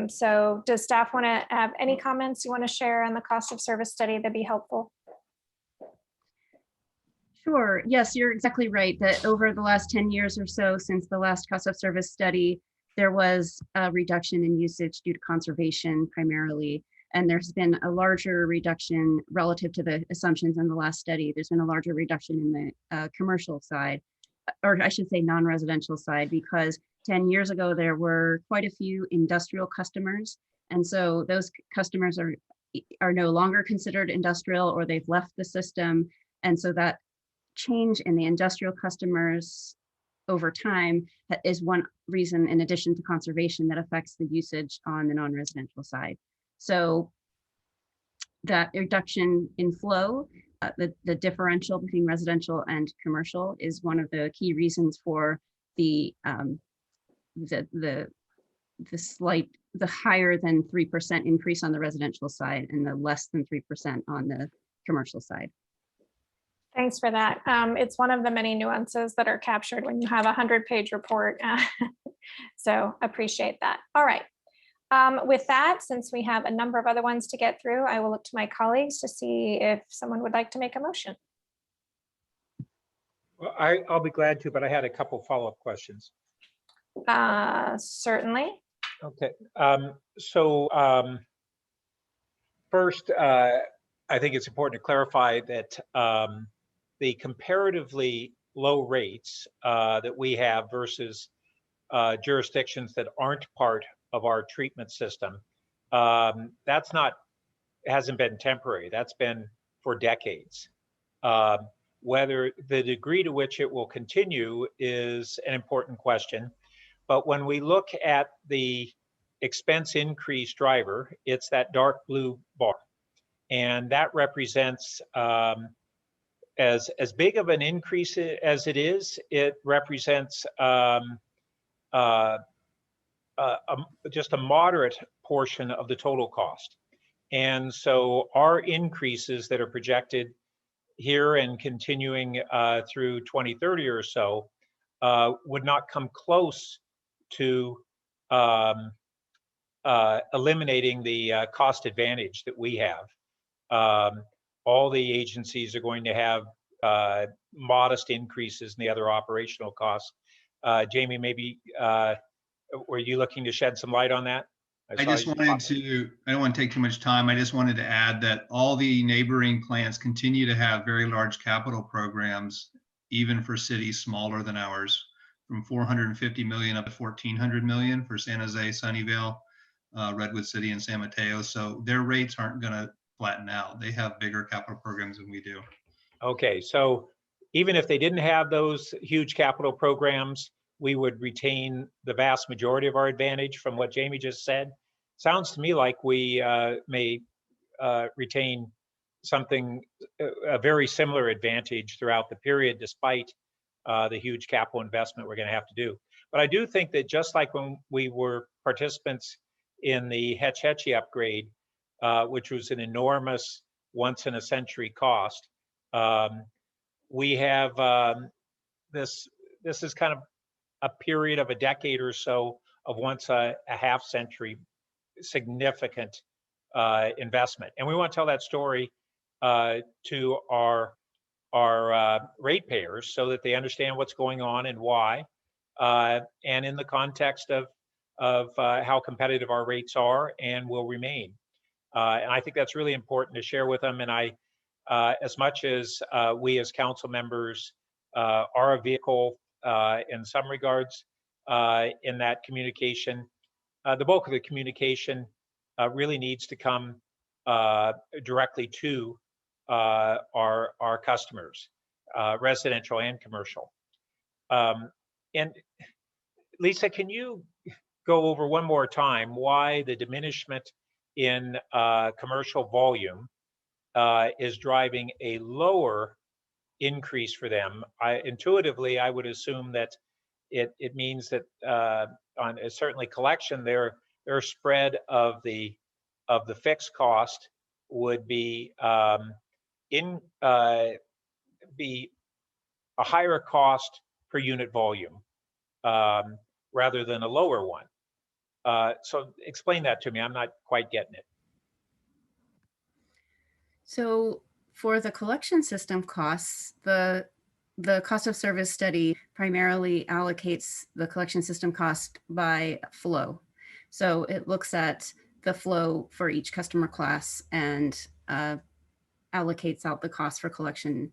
So does staff want to have any comments you want to share on the cost of service study that'd be helpful? Sure. Yes, you're exactly right that over the last 10 years or so since the last cost of service study, there was a reduction in usage due to conservation primarily. And there's been a larger reduction relative to the assumptions in the last study. There's been a larger reduction in the commercial side, or I should say non-residential side, because 10 years ago, there were quite a few industrial customers. And so those customers are no longer considered industrial, or they've left the system. And so that change in the industrial customers over time is one reason, in addition to conservation, that affects the usage on the non-residential side. So that reduction in flow, the differential between residential and commercial, is one of the key reasons for the higher than 3% increase on the residential side and the less than 3% on the commercial side. Thanks for that. It's one of the many nuances that are captured when you have a 100-page report. So appreciate that. All right. With that, since we have a number of other ones to get through, I will look to my colleagues to see if someone would like to make a motion. Well, I'll be glad to, but I had a couple follow-up questions. Certainly. Okay. First, I think it's important to clarify that the comparatively low rates that we have versus jurisdictions that aren't part of our treatment system, hasn't been temporary. That's been for decades. Whether the degree to which it will continue is an important question. But when we look at the expense increase driver, it's that dark blue bar. And that represents, as big of an increase as it is, it represents just a moderate portion of the total cost. And so our increases that are projected here and continuing through 2030 or so would not come close to eliminating the cost advantage that we have. All the agencies are going to have modest increases in the other operational costs. Jamie, maybe were you looking to shed some light on that? I don't want to take too much time. I just wanted to add that all the neighboring plants continue to have very large capital programs, even for cities smaller than ours, from 450 million up to 1,400 million for San Jose, Sunnyvale, Redwood City, and San Mateo. So their rates aren't going to flatten out. They have bigger capital programs than we do. Okay, so even if they didn't have those huge capital programs, we would retain the vast majority of our advantage from what Jamie just said. Sounds to me like we may retain something, a very similar advantage throughout the period, despite the huge capital investment we're going to have to do. But I do think that just like when we were participants in the Hetch Hetchy upgrade, which was an enormous once-in-a-century cost, we have this is kind of a period of a decade or so of once a half century significant investment. And we want to tell that story to our ratepayers so that they understand what's going on and why, and in the context of how competitive our rates are and will remain. And I think that's really important to share with them. And as much as we as council members are a vehicle in some regards in that communication, the bulk of the communication really needs to come directly to our customers, residential and commercial. And Lisa, can you go over one more time why the diminishment in commercial volume is driving a lower increase for them? Intuitively, I would assume that it means that on certainly collection, their spread of the fixed cost would be be a higher cost per unit volume rather than a lower one. So explain that to me. I'm not quite getting it. So for the collection system costs, the cost of service study primarily allocates the collection system cost by flow. So it looks at the flow for each customer class and allocates out the cost for collection,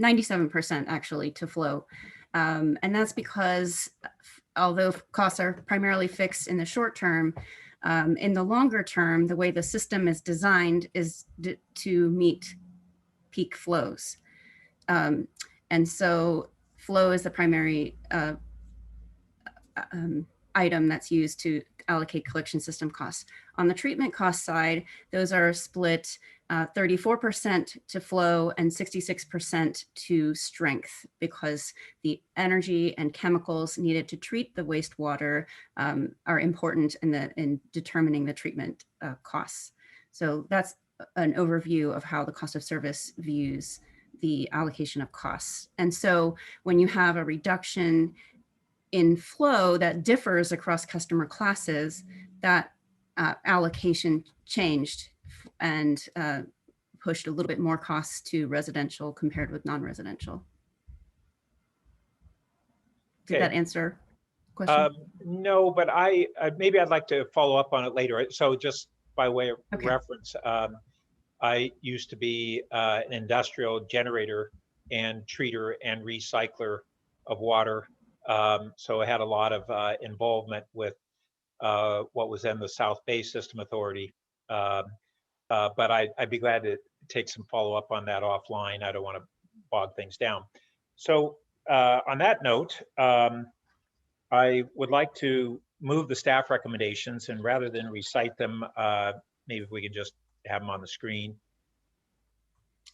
97% actually to flow. And that's because although costs are primarily fixed in the short term, in the longer term, the way the system is designed is to meet peak flows. And so flow is the primary item that's used to allocate collection system costs. On the treatment cost side, those are split 34% to flow and 66% to strength, because the energy and chemicals needed to treat the wastewater are important in determining the treatment costs. So that's an overview of how the cost of service views the allocation of costs. And so when you have a reduction in flow that differs across customer classes, that allocation changed and pushed a little bit more costs to residential compared with non-residential. Did that answer the question? No, but maybe I'd like to follow up on it later. So just by way of reference, I used to be an industrial generator and treater and recycler of water. So I had a lot of involvement with what was then the South Bay System Authority. But I'd be glad to take some follow up on that offline. I don't want to bog things down. So on that note, I would like to move the staff recommendations, and rather than recite them, maybe we can just have them on the screen.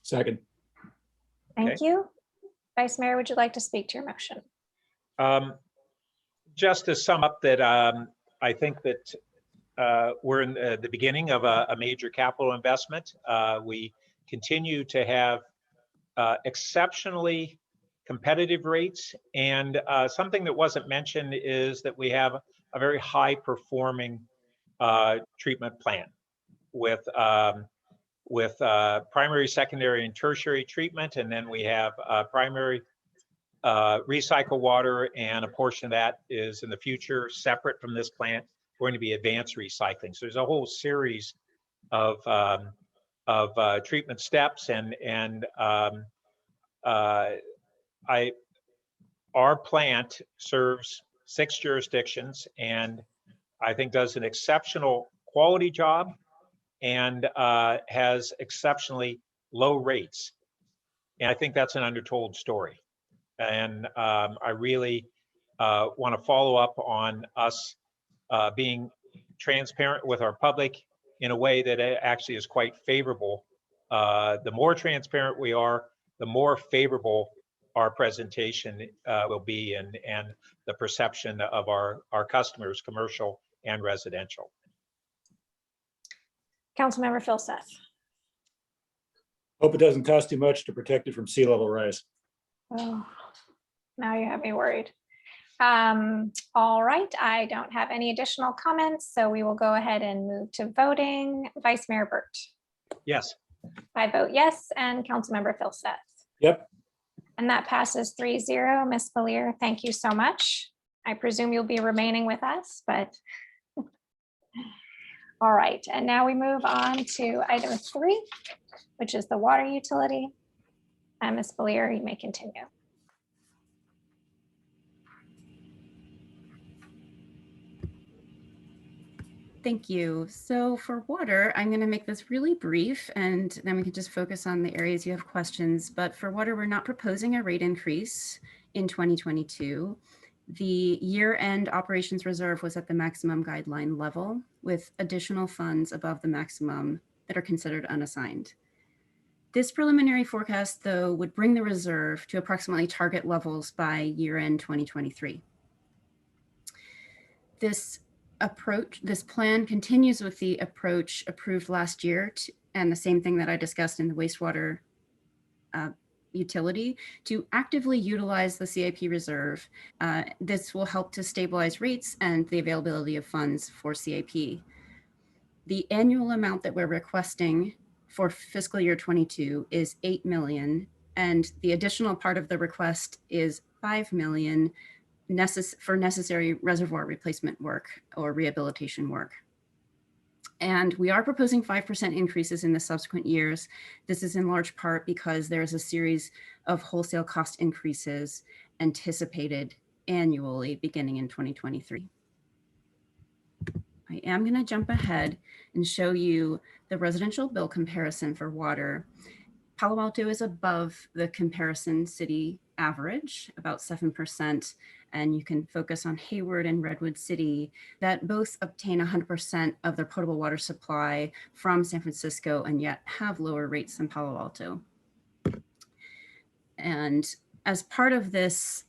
Second. Thank you. Vice Mayor, would you like to speak to your motion? Just to sum up that I think that we're in the beginning of a major capital investment. We continue to have exceptionally competitive rates, and something that wasn't mentioned is that we have a very high performing treatment plant with primary, secondary, and tertiary treatment, and then we have primary recycle water, and a portion of that is in the future separate from this plant going to be advanced recycling. So there's a whole series of treatment steps, and our plant serves 6 jurisdictions, and I think does an exceptional quality job, and has exceptionally low rates. And I think that's an undertold story. And I really want to follow up on us being transparent with our public in a way that actually is quite favorable. The more transparent we are, the more favorable our presentation will be, and the perception of our customers, commercial and residential. Councilmember Filsath. Hope it doesn't cost too much to protect it from sea level rise. Oh, now you have me worried. All right, I don't have any additional comments, so we will go ahead and move to voting. Vice Mayor Burt. Yes. I vote yes, and Councilmember Filsath. Yep. And that passes 3-0. Ms. Valier, thank you so much. I presume you'll be remaining with us, but all right. And now we move on to item 3, which is the water utility. And Ms. Valier, you may continue. Thank you. So for water, I'm going to make this really brief, and then we can just focus on the areas you have questions. But for water, we're not proposing a rate increase in 2022. The year-end operations reserve was at the maximum guideline level, with additional funds above the maximum that are considered unassigned. This preliminary forecast, though, would bring the reserve to approximately target levels by year-end 2023. This plan continues with the approach approved last year, and the same thing that I discussed in the wastewater utility, to actively utilize the CIP reserve. This will help to stabilize rates and the availability of funds for CIP. The annual amount that we're requesting for fiscal year 22 is $8 million, and the additional part of the request is $5 million for necessary reservoir replacement work or rehabilitation work. And we are proposing 5% increases in the subsequent years. This is in large part because there's a series of wholesale cost increases anticipated annually beginning in 2023. I am going to jump ahead and show you the residential bill comparison for water. Palo Alto is above the comparison city average, about 7%, and you can focus on Hayward and Redwood City that both obtain 100% of their potable water supply from San Francisco and yet have lower rates than Palo Alto. And as part of this,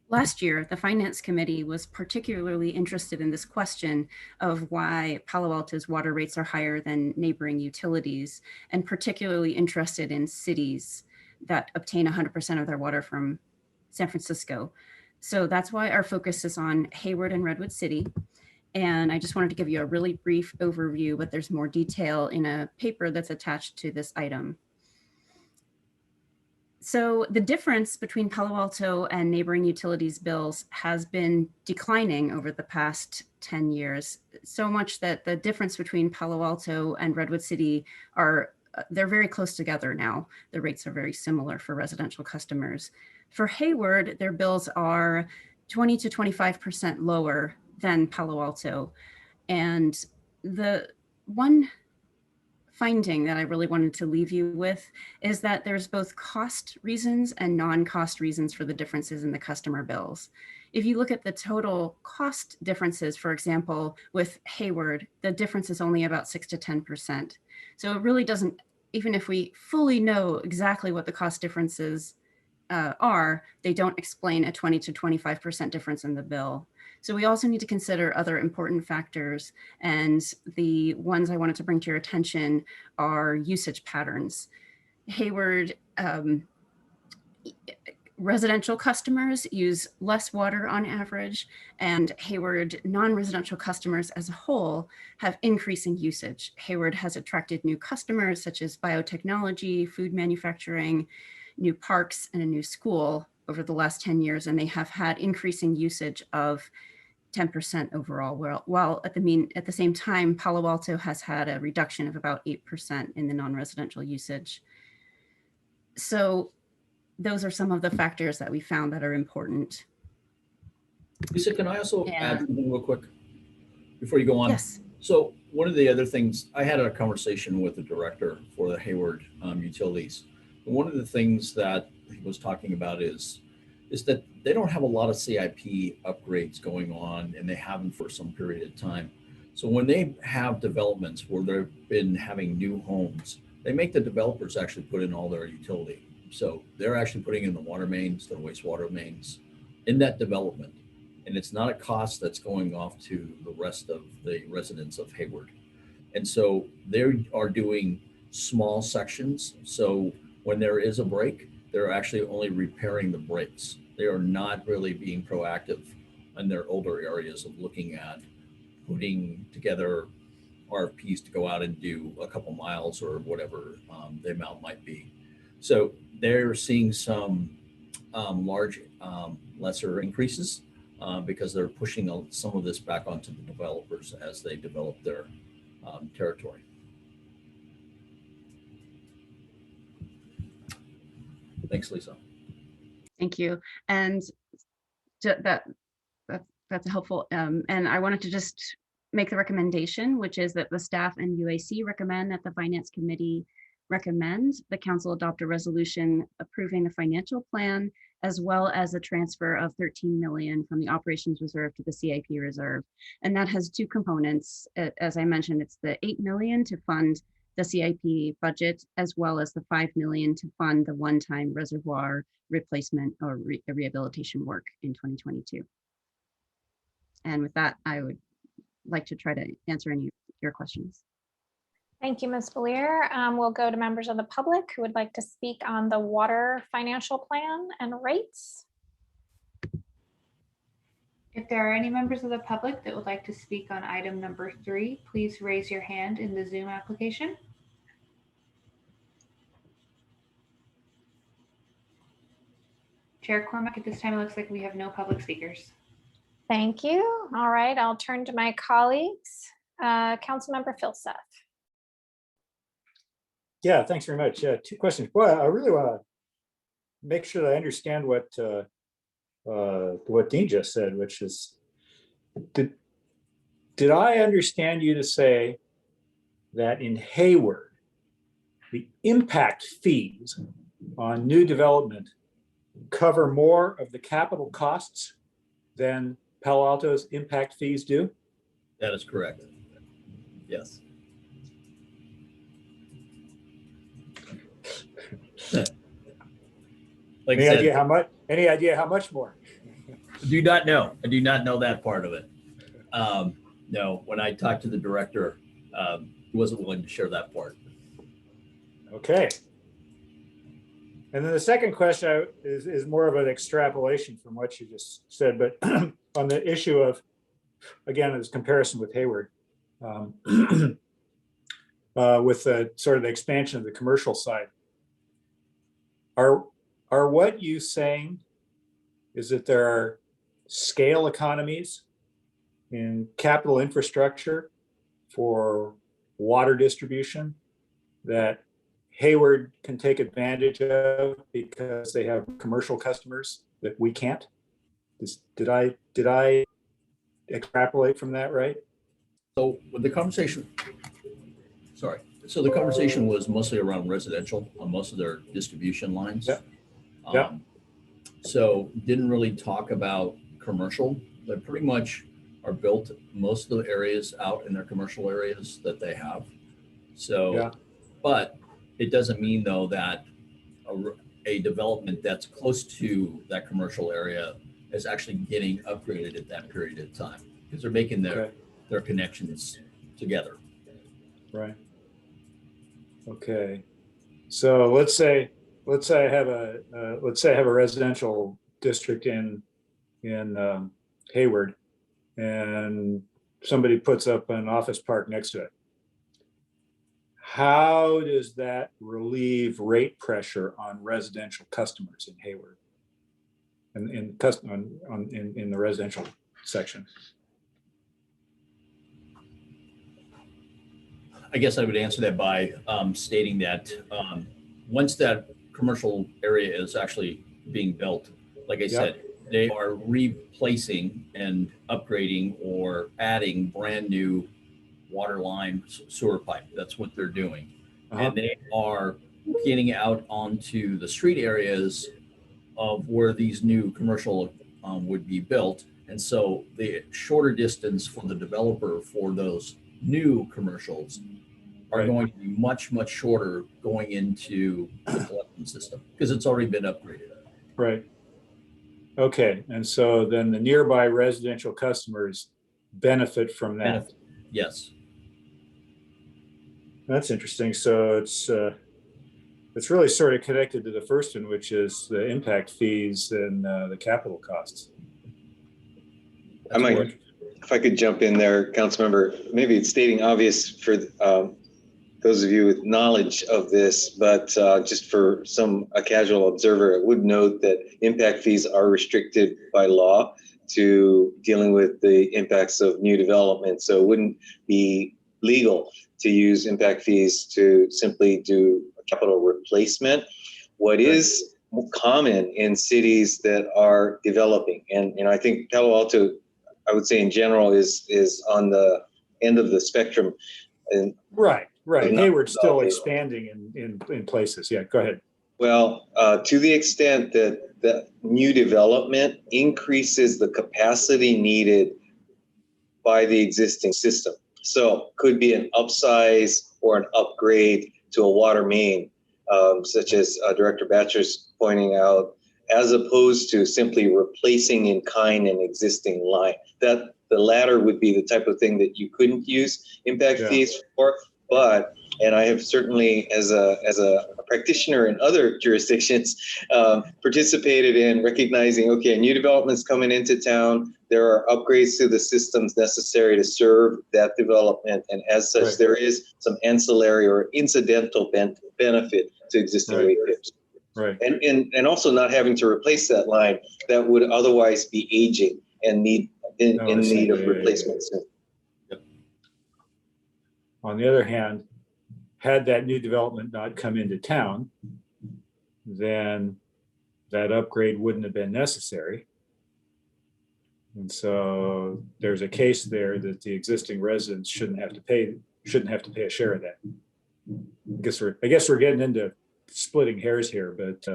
last year, the Finance Committee was particularly interested in this question of why Palo Alto's water rates are higher than neighboring utilities, and particularly interested in cities that obtain 100% of their water from San Francisco. So that's why our focus is on Hayward and Redwood City. And I just wanted to give you a really brief overview, but there's more detail in a paper that's attached to this item. So the difference between Palo Alto and neighboring utilities bills has been declining over the past 10 years, so much that the difference between Palo Alto and Redwood City they're very close together now. The rates are very similar for residential customers. For Hayward, their bills are 20 to 25% lower than Palo Alto. And the one finding that I really wanted to leave you with is that there's both cost reasons and non-cost reasons for the differences in the customer bills. If you look at the total cost differences, for example, with Hayward, the difference is only about 6 to 10%. So it really doesn't, even if we fully know exactly what the cost differences are, they don't explain a 20 to 25% difference in the bill. So we also need to consider other important factors, and the ones I wanted to bring to your attention are usage patterns. Hayward residential customers use less water on average, and Hayward non-residential customers as a whole have increasing usage. Hayward has attracted new customers such as biotechnology, food manufacturing, new parks, and a new school over the last 10 years, and they have had increasing usage of 10% overall, while at the same time, Palo Alto has had a reduction of about 8% in the non-residential usage. So those are some of the factors that we found that are important. Lisa, can I also add something real quick before you go on? Yes. So one of the other things, I had a conversation with the director for the Hayward utilities. And one of the things that he was talking about is that they don't have a lot of CIP upgrades going on, and they haven't for some period of time. So when they have developments where they've been having new homes, they make the developers actually put in all their utility. So they're actually putting in the water mains, the wastewater mains in that development. And it's not a cost that's going off to the rest of the residents of Hayward. And so they are doing small sections. So when there is a break, they're actually only repairing the breaks. They are not really being proactive in their older areas of looking at putting together RFPs to go out and do a couple miles or whatever the amount might be. So they're seeing some large, lesser increases because they're pushing some of this back onto the developers as they develop their territory. Thanks, Lisa. Thank you. And that's helpful. And I wanted to just make the recommendation, which is that the staff and UAC recommend that the Finance Committee recommend the council adopt a resolution approving the financial plan, as well as a transfer of 13 million from the operations reserve to the CIP reserve. And that has two components. As I mentioned, it's the 8 million to fund the CIP budget, as well as the 5 million to fund the one-time reservoir replacement or rehabilitation work in 2022. And with that, I would like to try to answer any of your questions. Thank you, Ms. Valier. We'll go to members of the public who would like to speak on the water financial plan and rates. If there are any members of the public that would like to speak on item number 3, please raise your hand in the Zoom application. Chair Cormack, at this time, it looks like we have no public speakers. Thank you. All right, I'll turn to my colleagues. Councilmember Filseth. Yeah, thanks very much. Yeah, two questions. Well, I really want to make sure that I understand what Dean just said, which is, did I understand you to say that in Hayward, the impact fees on new development cover more of the capital costs than Palo Alto's impact fees do? That is correct. Yes. Like Any I said, idea how much? Any idea how much more? do not know. I do not know that part of it. No, when I talked to the director, he wasn't willing to share that part. Okay. And then the second question is more of an extrapolation from what you just said, but on the issue of, again, this comparison with Hayward, with the sort of the expansion of the commercial side, are what you saying is that there are scale economies in capital infrastructure for water distribution that Hayward can take advantage of because they have commercial customers that we can't? Did I extrapolate from that right? So with the conversation, sorry. So the conversation was mostly around residential on most of their distribution lines. Yep. Yep. So didn't really talk about commercial. They pretty much are built most of the areas out in their commercial areas that they have. So, Yeah. But it doesn't mean though that a development that's close to that commercial area is actually getting upgraded at that period of time because they're making their connections together. Right. Okay. So let's say I have a residential district in Hayward, and somebody puts up an office park next to it. How does that relieve rate pressure on residential customers in Hayward and in the residential section? I guess I would answer that by stating that once that commercial area is actually being built, like I said, they are replacing and upgrading or adding brand new water line sewer pipe. That's what they're doing. And they are getting out onto the street areas of where these new commercial would be built. And so the shorter distance for the developer for those new commercials are going to be much, much shorter going into the collection system because it's already been upgraded. Right. Okay. And so then the nearby residential customers benefit from that. Yes. That's interesting. So it's really sort of connected to the first one, which is the impact fees and the capital costs. I might, if I could jump in there, Councilmember, maybe it's stating obvious for those of you with knowledge of this, but just for a casual observer, I would note that impact fees are restricted by law to dealing with the impacts of new development. So it wouldn't be legal to use impact fees to simply do a capital replacement. What is common in cities that are developing, and I think Palo Alto, I would say in general, is on the end of the spectrum. And right. Hayward's still expanding in places. Yeah, go ahead. Well, to the extent that new development increases the capacity needed by the existing system. So could be an upsize or an upgrade to a water main, such as Director Batcher's pointing out, as opposed to simply replacing in kind an existing line. That the latter would be the type of thing that you couldn't use impact fees for. But, and I have certainly, as a practitioner in other jurisdictions, participated in recognizing, okay, new developments coming into town, there are upgrades to the systems necessary to serve that development. And as such, there is some ancillary or incidental benefit to existing rate payers. Right. And also not having to replace that line that would otherwise be aging and in need of replacement soon. On the other hand, had that new development not come into town, then that upgrade wouldn't have been necessary. And so there's a case there that the existing residents shouldn't have to pay a share of that. I guess we're getting into splitting hairs here, but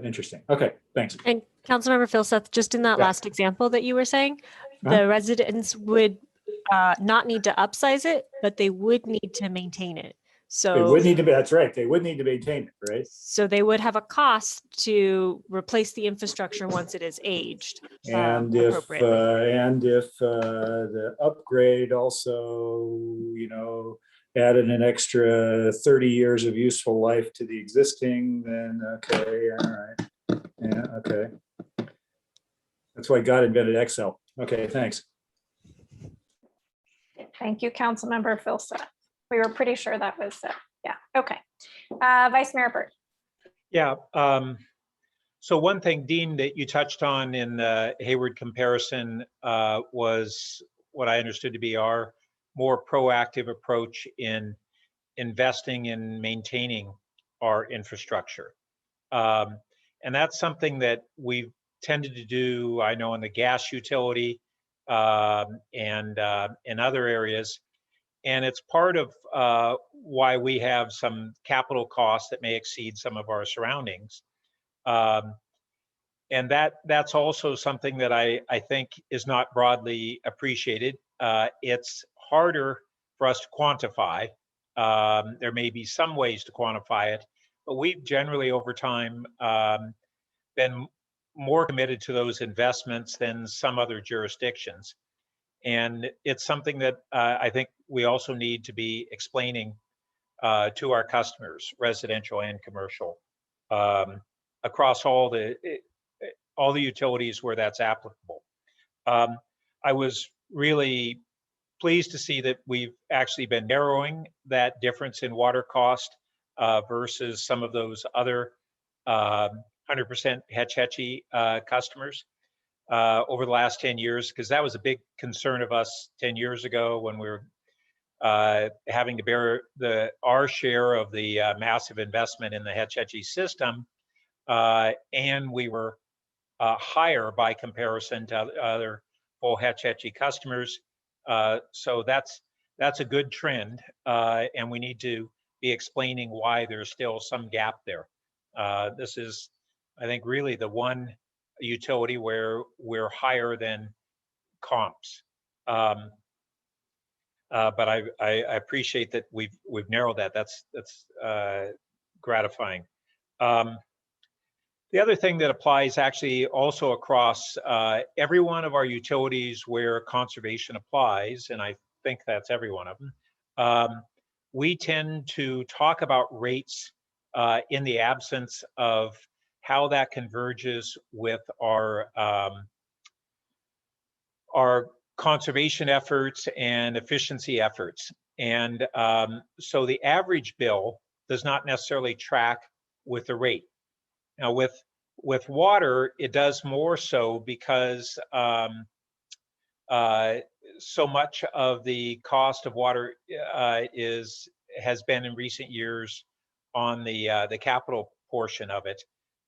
interesting. Okay, thanks. And Councilmember Philseth, just in that Yeah. last example that you were saying, Uh-huh. the residents would not need to upsize it, but they would need to maintain it. They would So, need to be, that's right. They would need to maintain it, right? so they would have a cost to replace the infrastructure once it is aged. And if appropriately. the upgrade also, added an extra 30 years of useful life to the existing, then okay, all right. Yeah, okay. That's why God invented Excel. Okay, thanks. Thank you, Councilmember Philseth. We were pretty sure that was, yeah, okay. Vice Mayor Byrd. Yeah. So one thing, Dean, that you touched on in the Hayward comparison was what I understood to be our more proactive approach in investing in maintaining our infrastructure. And that's something that we've tended to do, I know, in the gas utility and in other areas. And it's part of why we have some capital costs that may exceed some of our surroundings. And that's also something that I think is not broadly appreciated. It's harder for us to quantify. There may be some ways to quantify it, but we've generally over time been more committed to those investments than some other jurisdictions. And it's something that I think we also need to be explaining to our customers, residential and commercial, across all the utilities where that's applicable. I was really pleased to see that we've actually been narrowing that difference in water cost versus some of those other 100% Hetch Hetchy customers over the last 10 years, because that was a big concern of us 10 years ago when we were having to bear our share of the massive investment in the Hetch Hetchy system, and we were higher by comparison to other full Hetch Hetchy customers. So that's a good trend, and we need to be explaining why there's still some gap there. This is, I think, really the one utility where we're higher than comps. But I appreciate that we've narrowed that. That's gratifying. The other thing that applies actually also across every one of our utilities where conservation applies, and I think that's every one of them, we tend to talk about rates in the absence of how that converges with our conservation efforts and efficiency efforts. And so the average bill does not necessarily track with the rate. Now with water, it does more so because so much of the cost of water has been in recent years on the capital portion of it.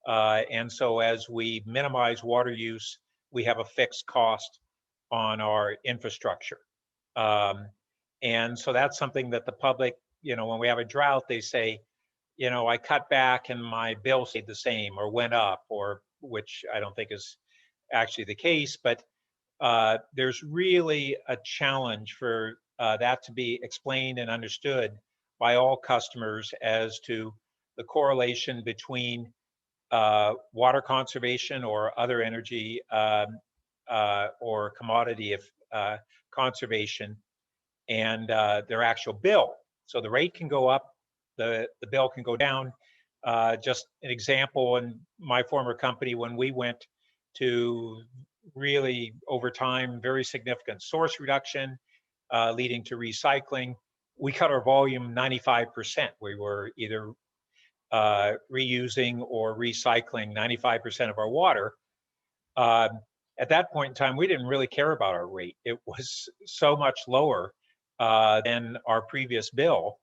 And so as we minimize water use, we have a fixed cost on our infrastructure. And so that's something that the public, when we have a drought, they say, I cut back and my bill stayed the same or went up, or which I don't think is actually the case, but there's really a challenge for that to be explained and understood by all customers as to the correlation between water conservation or other energy or commodity conservation and their actual bill. So the rate can go up, the bill can go down. Just an example, in my former company, when we went to really over time, very significant source reduction leading to recycling, we cut our volume 95%. We were either reusing or recycling 95% of our water. At that point in time, we didn't really care about our rate. It was so much lower than our previous bill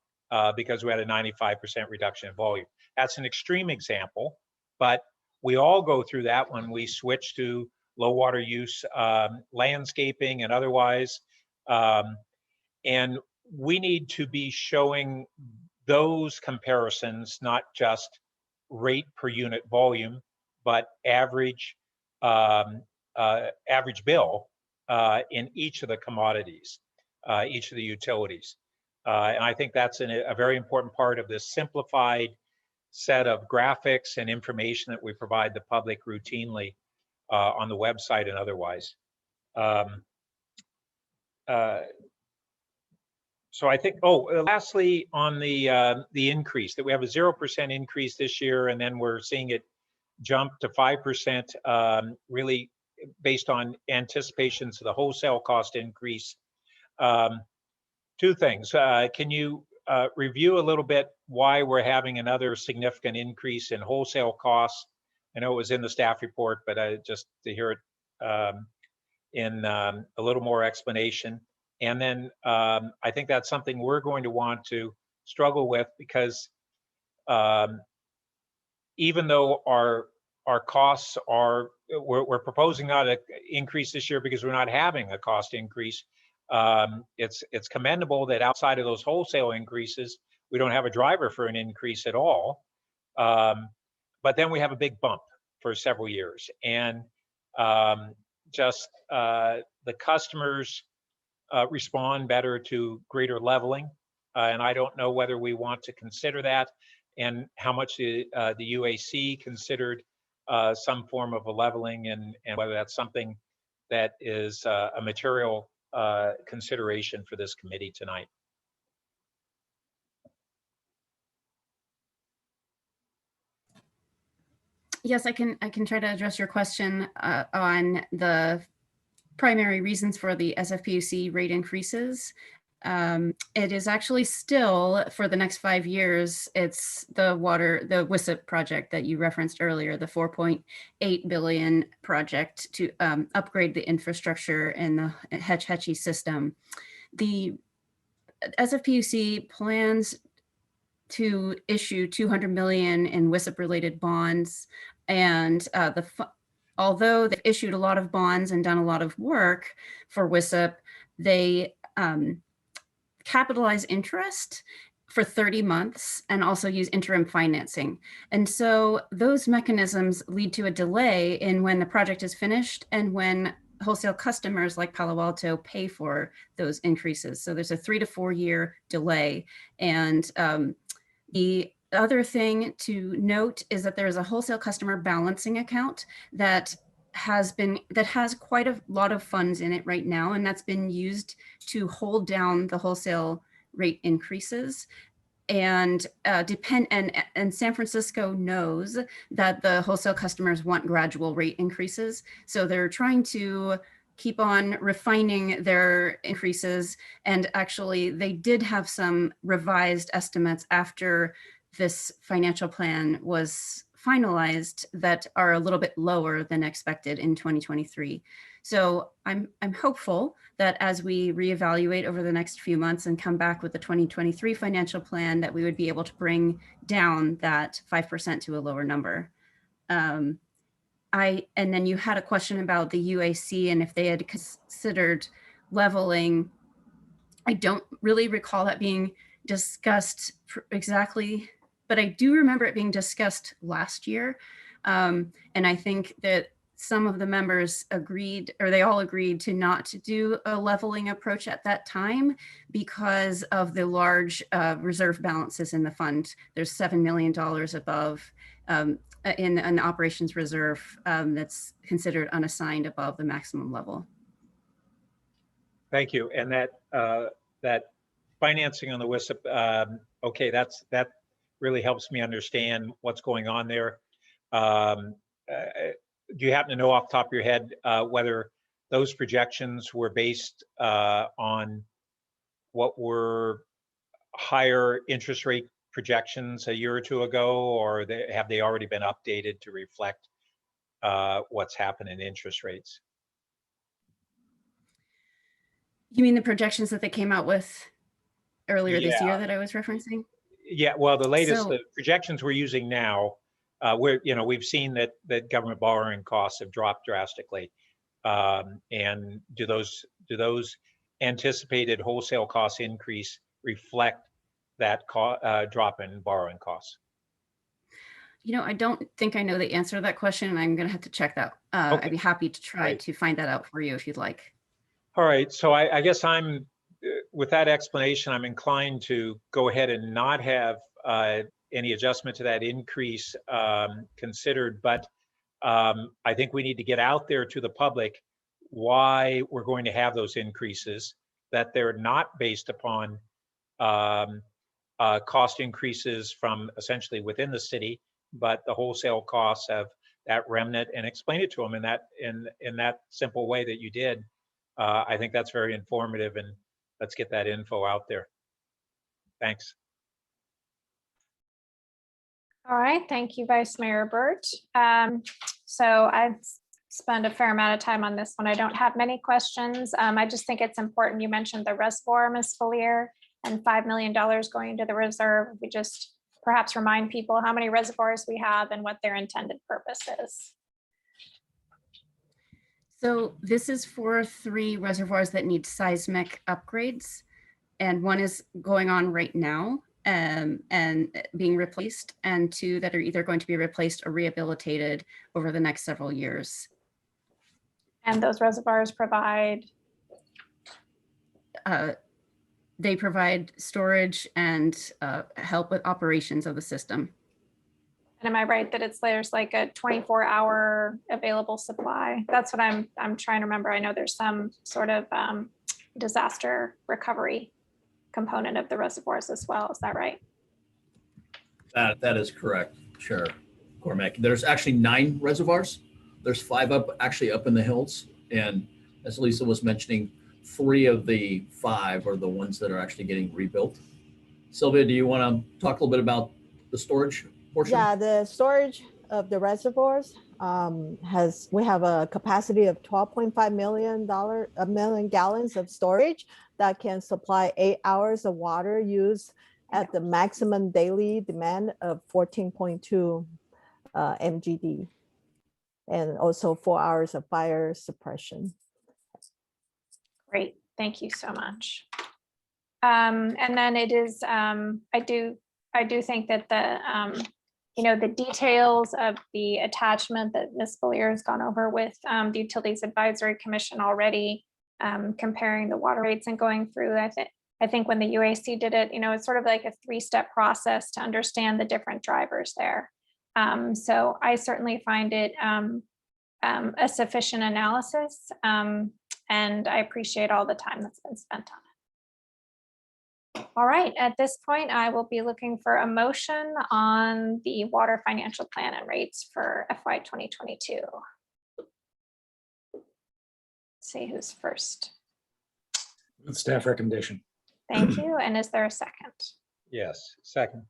because we had a 95% reduction in volume. That's an extreme example, but we all go through that when we switch to low water use landscaping and otherwise. And we need to be showing those comparisons, not just rate per unit volume, but average average bill in each of the commodities, each of the utilities. And I think that's a very important part of this simplified set of graphics and information that we provide the public routinely on the website and otherwise. So I think, lastly, on the increase, that we have a 0% increase this year, and then we're seeing it jump to 5%, really based on anticipations of the wholesale cost increase. Two things. Can you review a little bit why we're having another significant increase in wholesale costs? I know it was in the staff report, but just to hear it in a little more explanation. And then I think that's something we're going to want to struggle with, because even though our costs are, we're proposing not an increase this year because we're not having a cost increase. It's commendable that outside of those wholesale increases, we don't have a driver for an increase at all. But then we have a big bump for several years, and just the customers respond better to greater leveling. And I don't know whether we want to consider that, and how much the UAC considered some form of a leveling, and whether that's something that is a material consideration for this committee tonight. Yes, I can try to address your question on the primary reasons for the SFPUC rate increases. It is actually still, for the next 5 years, it's the WISIP project that you referenced earlier, the $4.8 billion project to upgrade the infrastructure in the Hetch Hetchy system. The SFPUC plans to issue $200 million in WISIP related bonds, and although they've issued a lot of bonds and done a lot of work for WISIP, they capitalize interest for 30 months and also use interim financing. And so those mechanisms lead to a delay in when the project is finished and when wholesale customers like Palo Alto pay for those increases. So there's a 3 to 4 year delay. And the other thing to note is that there is a wholesale customer balancing account that has quite a lot of funds in it right now, and that's been used to hold down the wholesale rate increases. And and San Francisco knows that the wholesale customers want gradual rate increases, so they're trying to keep on refining their increases. And actually, they did have some revised estimates after this financial plan was finalized that are a little bit lower than expected in 2023. So I'm hopeful that as we reevaluate over the next few months and come back with the 2023 financial plan, that we would be able to bring down that 5% to a lower number. And then you had a question about the UAC and if they had considered leveling. I don't really recall that being discussed exactly, but I do remember it being discussed last year. And I think that some of the members agreed, or they all agreed, to not do a leveling approach at that time because of the large reserve balances in the fund. There's $7 million above in an operations reserve that's considered unassigned above the maximum level. Thank you. And that financing on the WISIP, okay, that really helps me understand what's going on there. Do you happen to know off the top of your head whether those projections were based on what were higher interest rate projections a year or two ago, or have they already been updated to reflect what's happened in interest rates? You mean the projections that they came out with earlier this Yeah. year that I was referencing? Yeah, well, the latest, So- the projections we're using now, we've seen that government borrowing costs have dropped drastically. And do those anticipated wholesale cost increase reflect that drop in borrowing costs? I don't think I know the answer to that question, and I'm going to have to check that. Okay. I'd be happy to try Great. to find that out for you if you'd like. All right, so I guess with that explanation, I'm inclined to go ahead and not have any adjustment to that increase considered, but I think we need to get out there to the public why we're going to have those increases, that they're not based upon cost increases from essentially within the city, but the wholesale costs have that remnant, and explain it to them in that simple way that you did. I think that's very informative, and let's get that info out there. Thanks. All right, thank you, Vice Mayor Burt. So I've spent a fair amount of time on this one. I don't have many questions. I just think it's important. You mentioned the reservoir, Ms. Follier, and $5 million going into the reserve. We just perhaps remind people how many reservoirs we have and what their intended purpose is. So this is for 3 reservoirs that need seismic upgrades, and one is going on right now and being replaced, and 2 that are either going to be replaced or rehabilitated over the next several years. And those reservoirs provide? They provide storage and help with operations of the system. And am I right that there's like a 24-hour available supply? That's what I'm trying to remember. I know there's some sort of disaster recovery component of the reservoirs as well. Is that right? That is correct, Chair Cormack. There's actually 9 reservoirs. There's 5 up in the hills. And as Lisa was mentioning, 3 of the 5 are the ones that are actually getting rebuilt. Sylvia, do you want to talk a little bit about the storage portion? Yeah, the storage of the reservoirs we have a capacity of 12.5 million gallons of storage that can supply 8 hours of water use at the maximum daily demand of 14.2 MGD, and also 4 hours of fire suppression. Great, thank you so much. And then it is, I do think that the details of the attachment that Ms. Follier has gone over with the Utilities Advisory Commission already, comparing the water rates and going through, I think when the UAC did it, it's sort of like a 3-step process to understand the different drivers there. So I certainly find it a sufficient analysis, and I appreciate all the time that's been spent on it. All right, at this point, I will be looking for a motion on the water financial plan and rates for FY 2022. Let's see who's first. With staff recommendation. Thank you. And is there a second? Yes, second.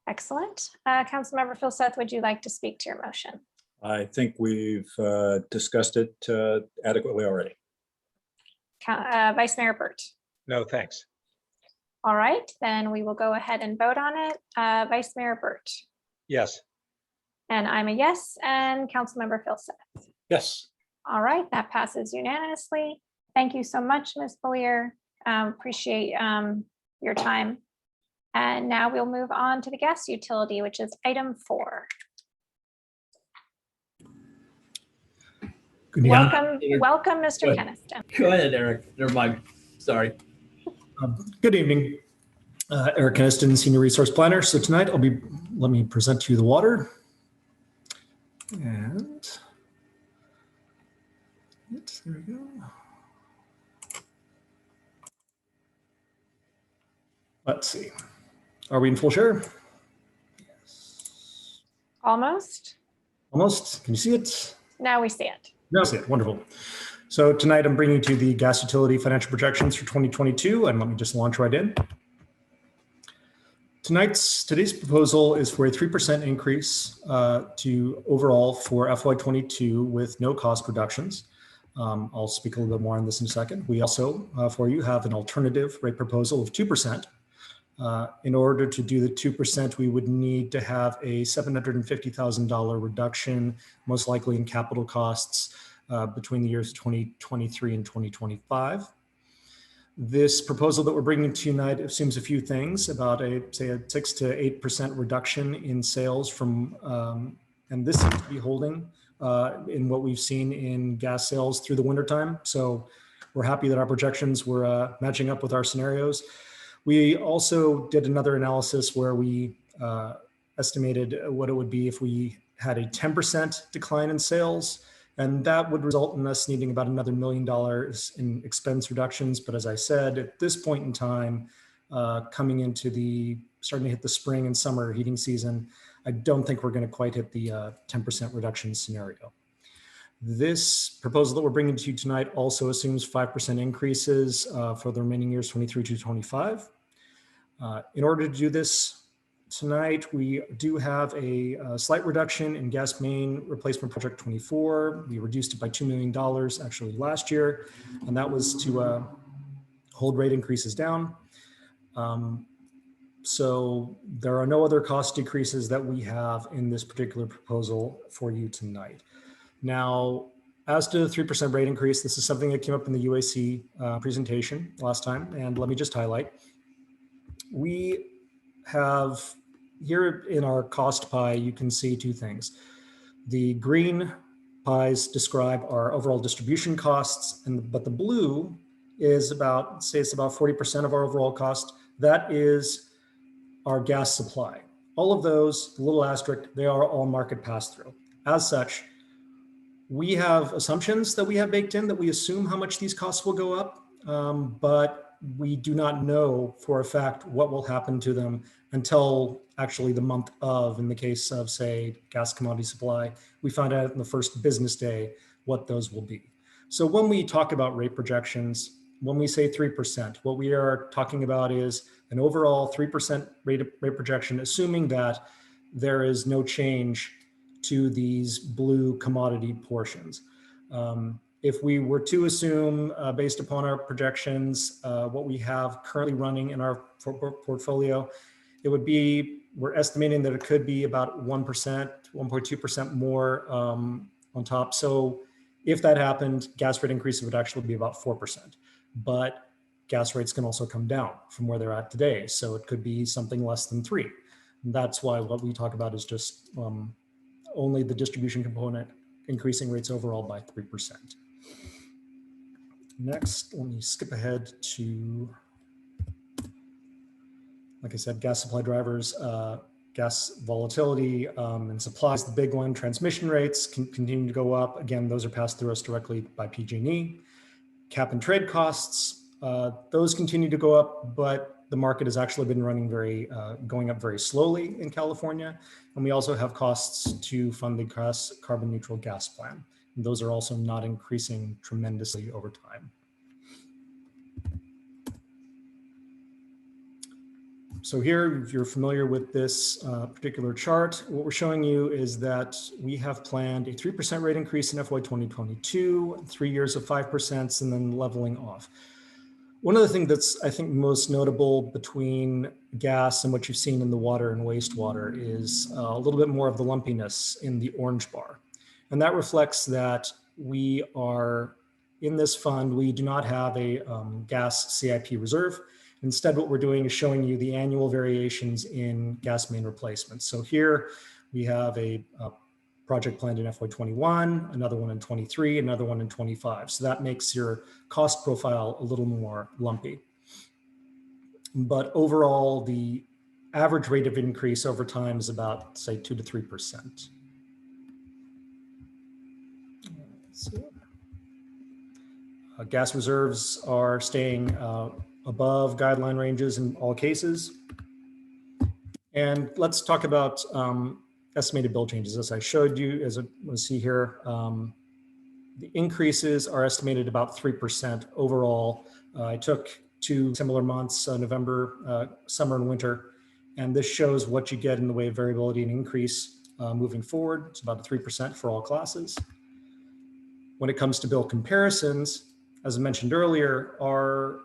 Excellent. Councilmember Philseth, would you like to speak to your motion? I think we've discussed it adequately already. Vice Mayor Burt. No, thanks. All right, then we will go ahead and vote on it. Vice Mayor Burt. Yes. And I'm a yes, and Councilmember Philseth. Yes. All right, that passes unanimously. Thank you so much, Ms. Follier. Appreciate your time. And now we'll move on to the gas utility, which is item 4. Welcome, Mr. Keniston. Go ahead, Eric. Never mind. Sorry. Good evening. Eric Keniston, Senior Resource Planner. So tonight let me present to you the water. And there we go. Let's see. Are we in full share? Yes. Almost. Almost. Can you see it? Now we see it. Now I see it. Wonderful. So tonight I'm bringing to the gas utility financial projections for 2022, and let me just launch right in. Today's proposal is for a 3% increase to overall for FY22 with no cost reductions. I'll speak a little bit more on this in a second. We also, for you, have an alternative rate proposal of 2%. In order to do the 2%, we would need to have a $750,000 reduction, most likely in capital costs between the years 2023 and 2025. This proposal that we're bringing to you tonight assumes a few things about say a 6 to 8% reduction in sales from, and this seems to be holding in what we've seen in gas sales through the wintertime. So we're happy that our projections were matching up with our scenarios. We also did another analysis where we estimated what it would be if we had a 10% decline in sales, and that would result in us needing about another $1 million in expense reductions. But as I said, at this point in time, coming into starting to hit the spring and summer heating season, I don't think we're going to quite hit the 10% reduction scenario. This proposal that we're bringing to you tonight also assumes 5% increases for the remaining years, 23 to 25. In order to do this tonight, we do have a slight reduction in gas main replacement project 24. We reduced it by $2 million actually last year, and that was to hold rate increases down. So there are no other cost decreases that we have in this particular proposal for you tonight. Now, as to the 3% rate increase, this is something that came up in the UAC presentation last time, and let me just highlight. We have here in our cost pie, you can see two things. The green pies describe our overall distribution costs, but the blue is about, say it's about 40% of our overall cost. That is our gas supply. All of those, the little asterisk, they are all market pass-through. As such, we have assumptions that we have baked in that we assume how much these costs will go up, but we do not know for a fact what will happen to them until actually the month of, in the case of, say, gas commodity supply, we find out on the first business day what those will be. So when we talk about rate projections, when we say 3%, what we are talking about is an overall 3% rate projection, assuming that there is no change to these blue commodity portions. If we were to assume, based upon our projections, what we have currently running in our portfolio, it would be, we're estimating that it could be about 1%, 1.2% more on top. So if that happened, gas rate increases would actually be about 4%. But gas rates can also come down from where they're at today. So it could be something less than 3. And that's why what we talk about is just only the distribution component increasing rates overall by 3%. Next, let me skip ahead to, like I said, gas supply drivers, gas volatility and supply is the big one. Transmission rates continue to go up. Again, those are passed through us directly by PG&E. Cap and trade costs, those continue to go up, but the market has actually been running going up very slowly in California. And we also have costs to fund the carbon neutral gas plan. And those are also not increasing tremendously over time. So here, if you're familiar with this particular chart, what we're showing you is that we have planned a 3% rate increase in FY 2022, 3 years of 5%, and then leveling off. One of the things that's, I think, most notable between gas and what you've seen in the water and wastewater is a little bit more of the lumpiness in the orange bar. And that reflects that we are, in this fund, we do not have a gas CIP reserve. Instead, what we're doing is showing you the annual variations in gas main replacements. So here we have a project planned in FY 21, another one in 23, another one in 25. So that makes your cost profile a little more lumpy. But overall, the average rate of increase over time is about, say, 2 to 3%. Gas reserves are staying above guideline ranges in all cases. And let's talk about estimated bill changes. As I showed you, as we see here, the increases are estimated about 3% overall. I took 2 similar months, November, summer and winter, and this shows what you get in the way of variability and increase moving forward. It's about 3% for all classes. When it comes to bill comparisons, as I mentioned earlier, our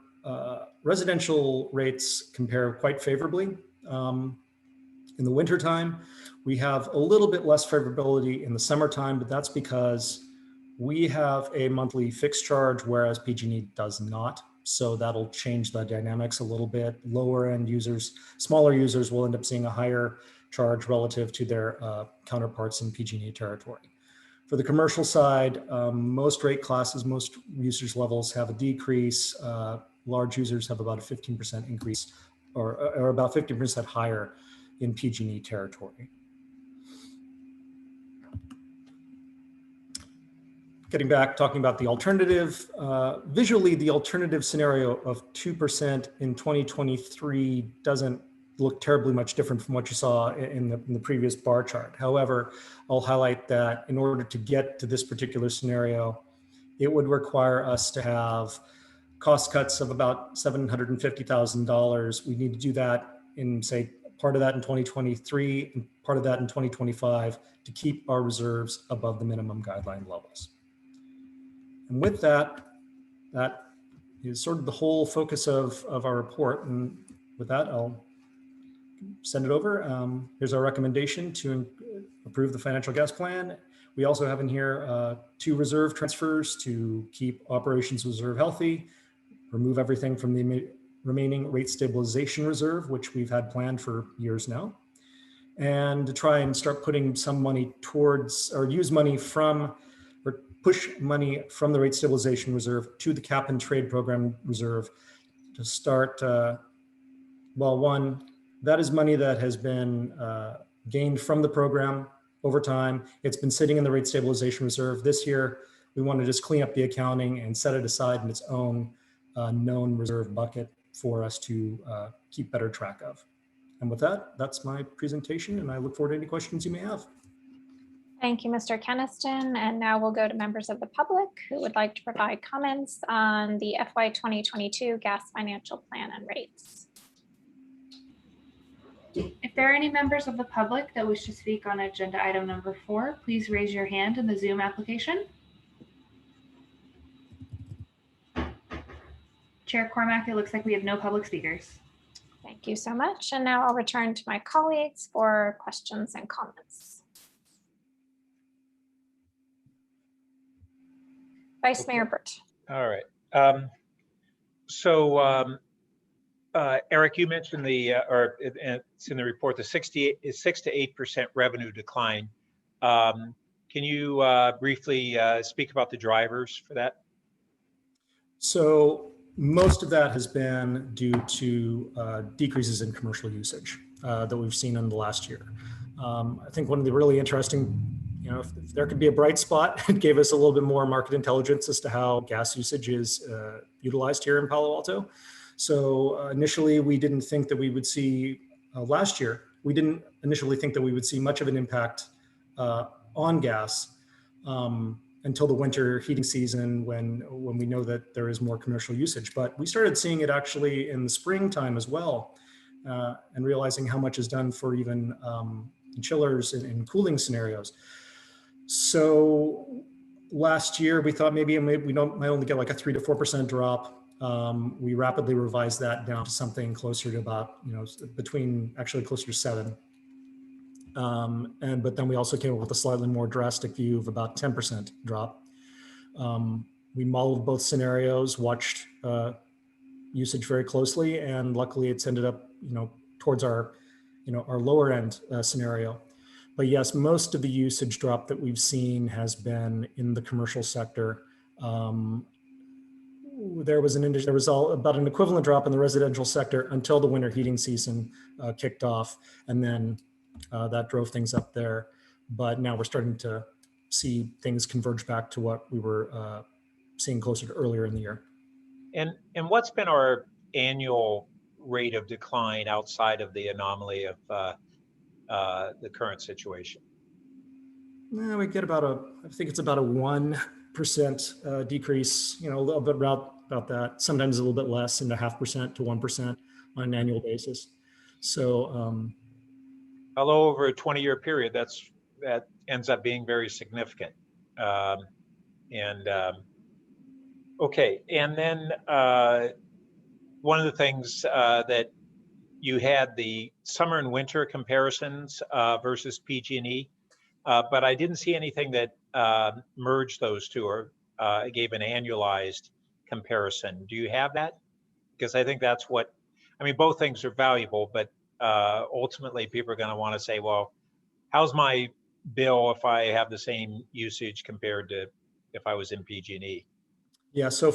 residential rates compare quite favorably. In the wintertime, we have a little bit less favorability in the summertime, but that's because we have a monthly fixed charge, whereas PG&E does not. So that'll change the dynamics a little bit. Lower end users, smaller users will end up seeing a higher charge relative to their counterparts in PG&E territory. For the commercial side, most rate classes, most users levels have a decrease. Large users have about a 15% increase or about 15% higher in PG&E territory. Getting back, talking about the alternative, visually the alternative scenario of 2% in 2023 doesn't look terribly much different from what you saw in the previous bar chart. However, I'll highlight that in order to get to this particular scenario, it would require us to have cost cuts of about $750,000. We need to do that in, say, part of that in 2023 and part of that in 2025 to keep our reserves above the minimum guideline levels. And with that, that is sort of the whole focus of our report. And with that, I'll send it over. Here's our recommendation to approve the financial gas plan. We also have in here 2 reserve transfers to keep operations reserve healthy, remove everything from the remaining rate stabilization reserve, which we've had planned for years now, and to try and start putting some money towards, or use money from, or push money from the rate stabilization reserve to the cap and trade program reserve to start, well, one, that is money that has been gained from the program over time. It's been sitting in the rate stabilization reserve. This year, we want to just clean up the accounting and set it aside in its own known reserve bucket for us to keep better track of. And with that, that's my presentation, and I look forward to any questions you may have. Thank you, Mr. Keniston. And now we'll go to members of the public who would like to provide comments on the FY 2022 gas financial plan and rates. If there are any members of the public that wish to speak on agenda item number 4, please raise your hand in the Zoom application. Chair Cormack, it looks like we have no public speakers. Thank you so much. And now I'll return to my colleagues for questions and comments. Vice Mayor Burt. All right. Eric, you mentioned it's in the report, the 6 to 8% revenue decline. Can you briefly speak about the drivers for that? So most of that has been due to decreases in commercial usage that we've seen in the last year. I think one of the really interesting, if there could be a bright spot, it gave us a little bit more market intelligence as to how gas usage is utilized here in Palo Alto. So initially, we didn't think that we would see, last year, we didn't initially think that we would see much of an impact on gas until the winter heating season when we know that there is more commercial usage. But we started seeing it actually in the springtime as well, and realizing how much is done for even chillers and cooling scenarios. So last year, we thought maybe we might only get like a 3 to 4% drop. We rapidly revised that down to something closer to about, actually closer to 7. But then we also came up with a slightly more drastic view of about 10% drop. We modeled both scenarios, watched usage very closely, and luckily it's ended up, towards our lower end scenario. But yes, most of the usage drop that we've seen has been in the commercial sector. There was about an equivalent drop in the residential sector until the winter heating season kicked off, and then that drove things up there. But now we're starting to see things converge back to what we were seeing closer to earlier in the year. And what's been our annual rate of decline outside of the anomaly of the current situation? We get about I think it's about a 1% decrease, a little bit about that, sometimes a little bit less, in the 0.5% to 1% on an annual basis. So although over a 20-year period, that ends up being very significant. And okay, and then one of the things that you had the summer and winter comparisons versus PG&E, but I didn't see anything that merged those two or gave an annualized comparison. Do you have that? Because I think that's what, I mean, both things are valuable, but ultimately people are going to want to say, well, how's my bill if I have the same usage compared to if I was in PG&E? Yeah, so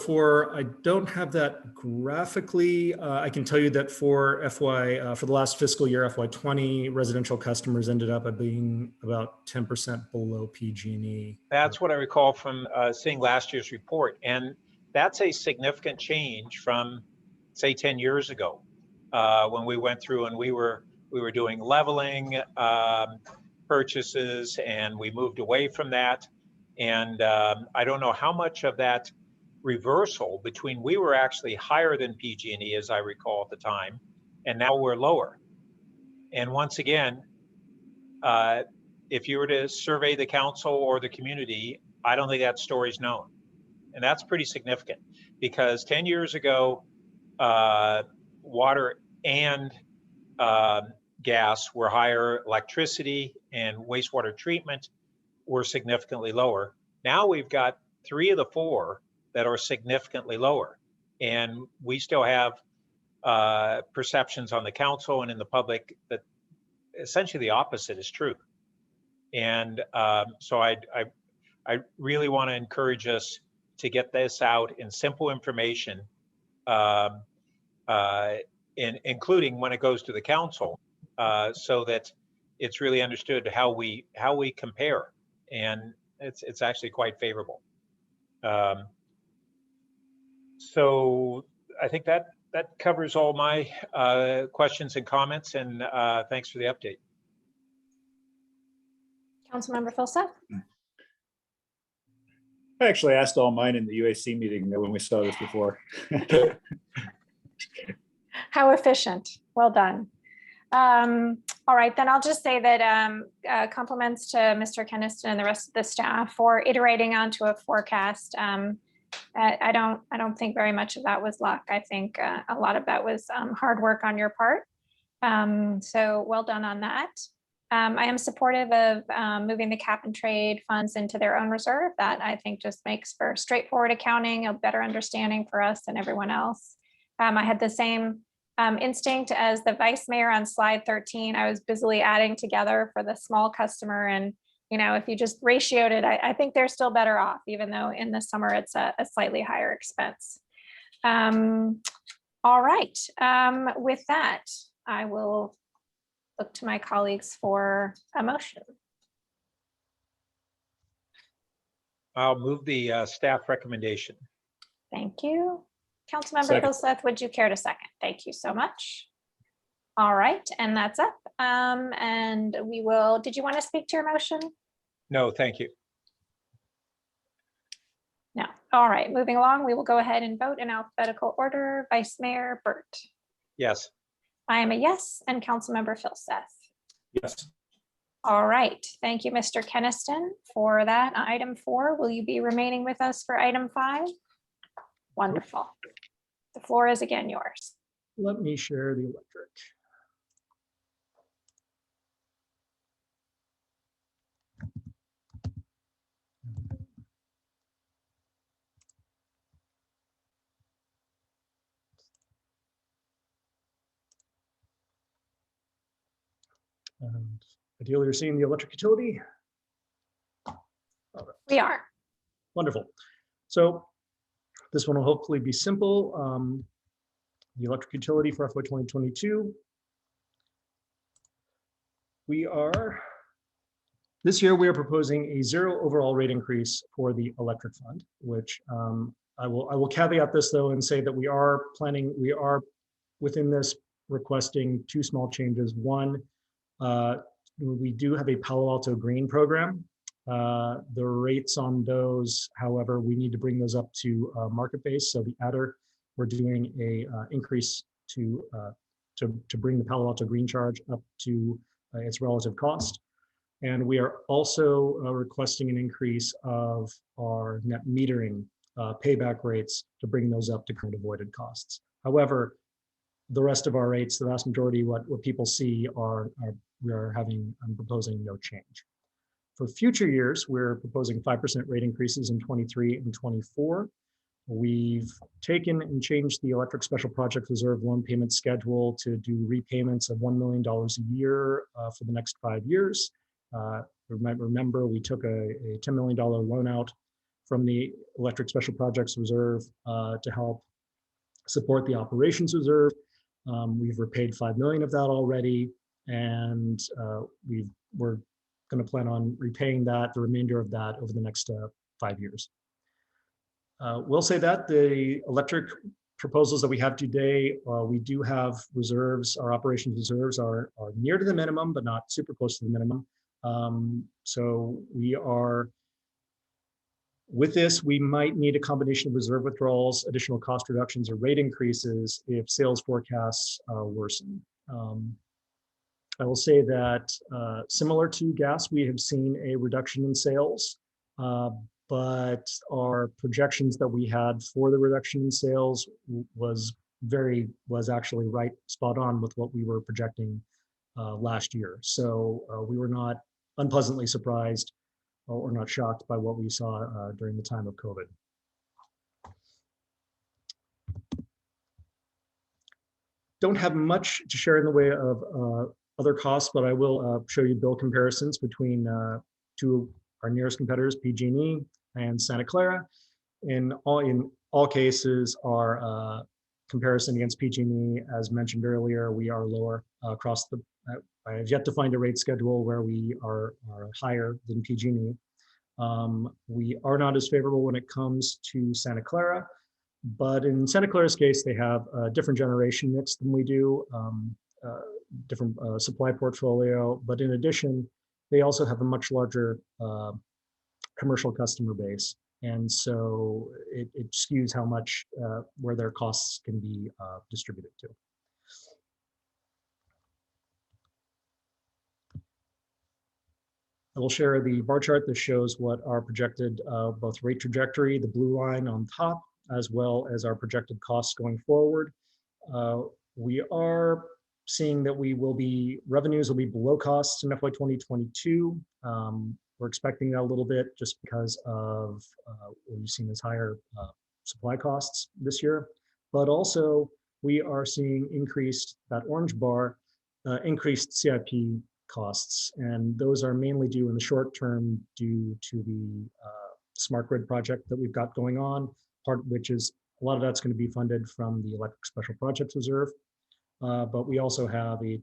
I don't have that graphically. I can tell you that for for the last fiscal year, FY20, residential customers ended up being about 10% below PG&E. That's what I recall from seeing last year's report. And that's a significant change from, say, 10 years ago, when we went through and we were doing leveling purchases, and we moved away from that. And I don't know how much of that reversal between we were actually higher than PG&E, as I recall at the time, and now we're lower. And once again, if you were to survey the council or the community, I don't think that story's known. And that's pretty significant, because 10 years ago, water and gas were higher, electricity and wastewater treatment were significantly lower. Now we've got 3 of the 4 that are significantly lower. And we still have perceptions on the council and in the public that essentially the opposite is true. And so I really want to encourage us to get this out in simple information, including when it goes to the council, so that it's really understood how we compare. And it's actually quite favorable. So I think that covers all my questions and comments, and thanks for the update. Councilmember Filsath? I actually asked all mine in the UAC meeting when we saw this before. How efficient. Well done. All right, then I'll just say that compliments to Mr. Keniston and the rest of the staff for iterating onto a forecast. I don't think very much of that was luck. I think a lot of that was hard work on your part. So well done on that. I am supportive of moving the cap and trade funds into their own reserve. That I think just makes for straightforward accounting, a better understanding for us and everyone else. I had the same instinct as the vice mayor on slide 13. I was busily adding together for the small customer, and if you just ratioed it, I think they're still better off, even though in the summer it's a slightly higher expense. All right, with that, I will look to my colleagues for a motion. I'll move the staff recommendation. Thank you. Councilmember Filsath, would you care to second? Thank you so much. All right, and that's up. And we will, did you want to speak to your motion? No, thank you. No. All right, moving along, we will go ahead and vote in alphabetical order. Vice Mayor Burt. Yes. I am a yes, and Councilmember Filsath. Yes. All right, thank you, Mr. Keniston, for that. Item 4, will you be remaining with us for item 5? Wonderful. The floor is again yours. Let me share the electric. And ideally, you're seeing the electric utility. We are. Wonderful. So this one will hopefully be simple. The electric utility for FY 2022. This year we are proposing a 0 overall rate increase for the electric fund, which I will caveat this though and say that we are within this requesting 2 small changes. One, we do have a Palo Alto Green program. The rates on those, however, we need to bring those up to market base. So the adder, we're doing a increase to bring the Palo Alto Green charge up to its relative cost. And we are also requesting an increase of our net metering payback rates to bring those up to current avoided costs. However, the rest of our rates, the vast majority, what people see I'm proposing no change. For future years, we're proposing 5% rate increases in 23 and 24. We've taken and changed the electric special project reserve loan payment schedule to do repayments of $1 million a year for the next 5 years. You might remember we took a $10 million loan out from the electric special projects reserve to help support the operations reserve. We've repaid $5 million of that already, and we're going to plan on repaying the remainder of that over the next 5 years. We'll say that the electric proposals that we have today, we do have reserves. Our operations reserves are near to the minimum, but not super close to the minimum. So we are, with this, we might need a combination of reserve withdrawals, additional cost reductions, or rate increases if sales forecasts worsen. I will say that similar to gas, we have seen a reduction in sales, but our projections that we had for the reduction in sales was actually right spot on with what we were projecting last year. So we were not unpleasantly surprised or not shocked by what we saw during the time of COVID. Don't have much to share in the way of other costs, but I will show you bill comparisons between two our nearest competitors, PG&E and Santa Clara. In all cases, our comparison against PG&E, as mentioned earlier, we are lower across the. I have yet to find a rate schedule where we are higher than PG&E. We are not as favorable when it comes to Santa Clara, but in Santa Clara's case, they have a different generation mix than we do, different supply portfolio. But in addition, they also have a much larger commercial customer base. And so it skews how much, where their costs can be distributed to. I will share the bar chart that shows what our projected both rate trajectory, the blue line on top, as well as our projected costs going forward. We are seeing that revenues will be below costs in FY 2022. We're expecting that a little bit just because of what we've seen as higher supply costs this year. But also we are seeing increased, that orange bar, increased CIP costs. And those are mainly due in the short term due to the smart grid project that we've got going on, which is a lot of that's going to be funded from the electric special projects reserve. But we also have a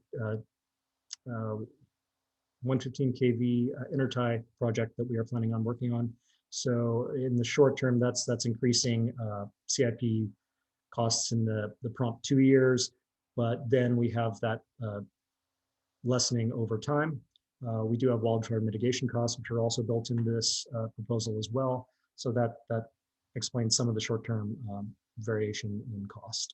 115 kV intertie project that we are planning on working on. So in the short term, that's increasing CIP costs in the prompt 2 years, but then we have that lessening over time. We do have wildfire mitigation costs, which are also built into this proposal as well. So that explains some of the short-term variation in cost.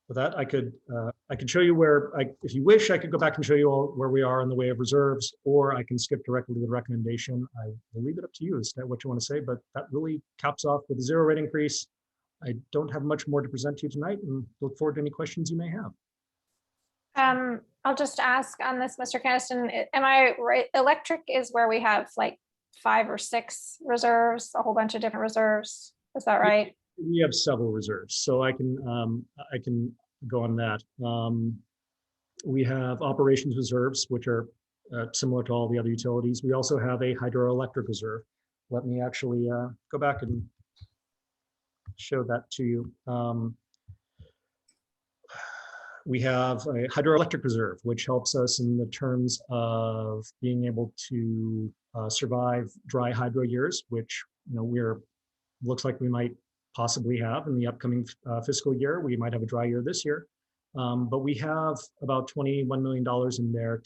With that, I could show you where, if you wish, I could go back and show you all where we are in the way of reserves, or I can skip directly to the recommendation. I will leave it up to you as to what you want to say, but that really caps off with a 0 rate increase. I don't have much more to present to you tonight, and look forward to any questions you may have. I'll just ask on this, Mr. Caniston, am I right? Electric is where we have like 5 or 6 reserves, a whole bunch of different reserves. Is that right? We have several reserves, so I can go on that. We have operations reserves, which are similar to all the other utilities. We also have a hydroelectric reserve. Let me actually go back and show that to you. We have a hydroelectric reserve, which helps us in the terms of being able to survive dry hydro years, which looks like we might possibly have in the upcoming fiscal year. We might have a dry year this year, but we have about $21 million in there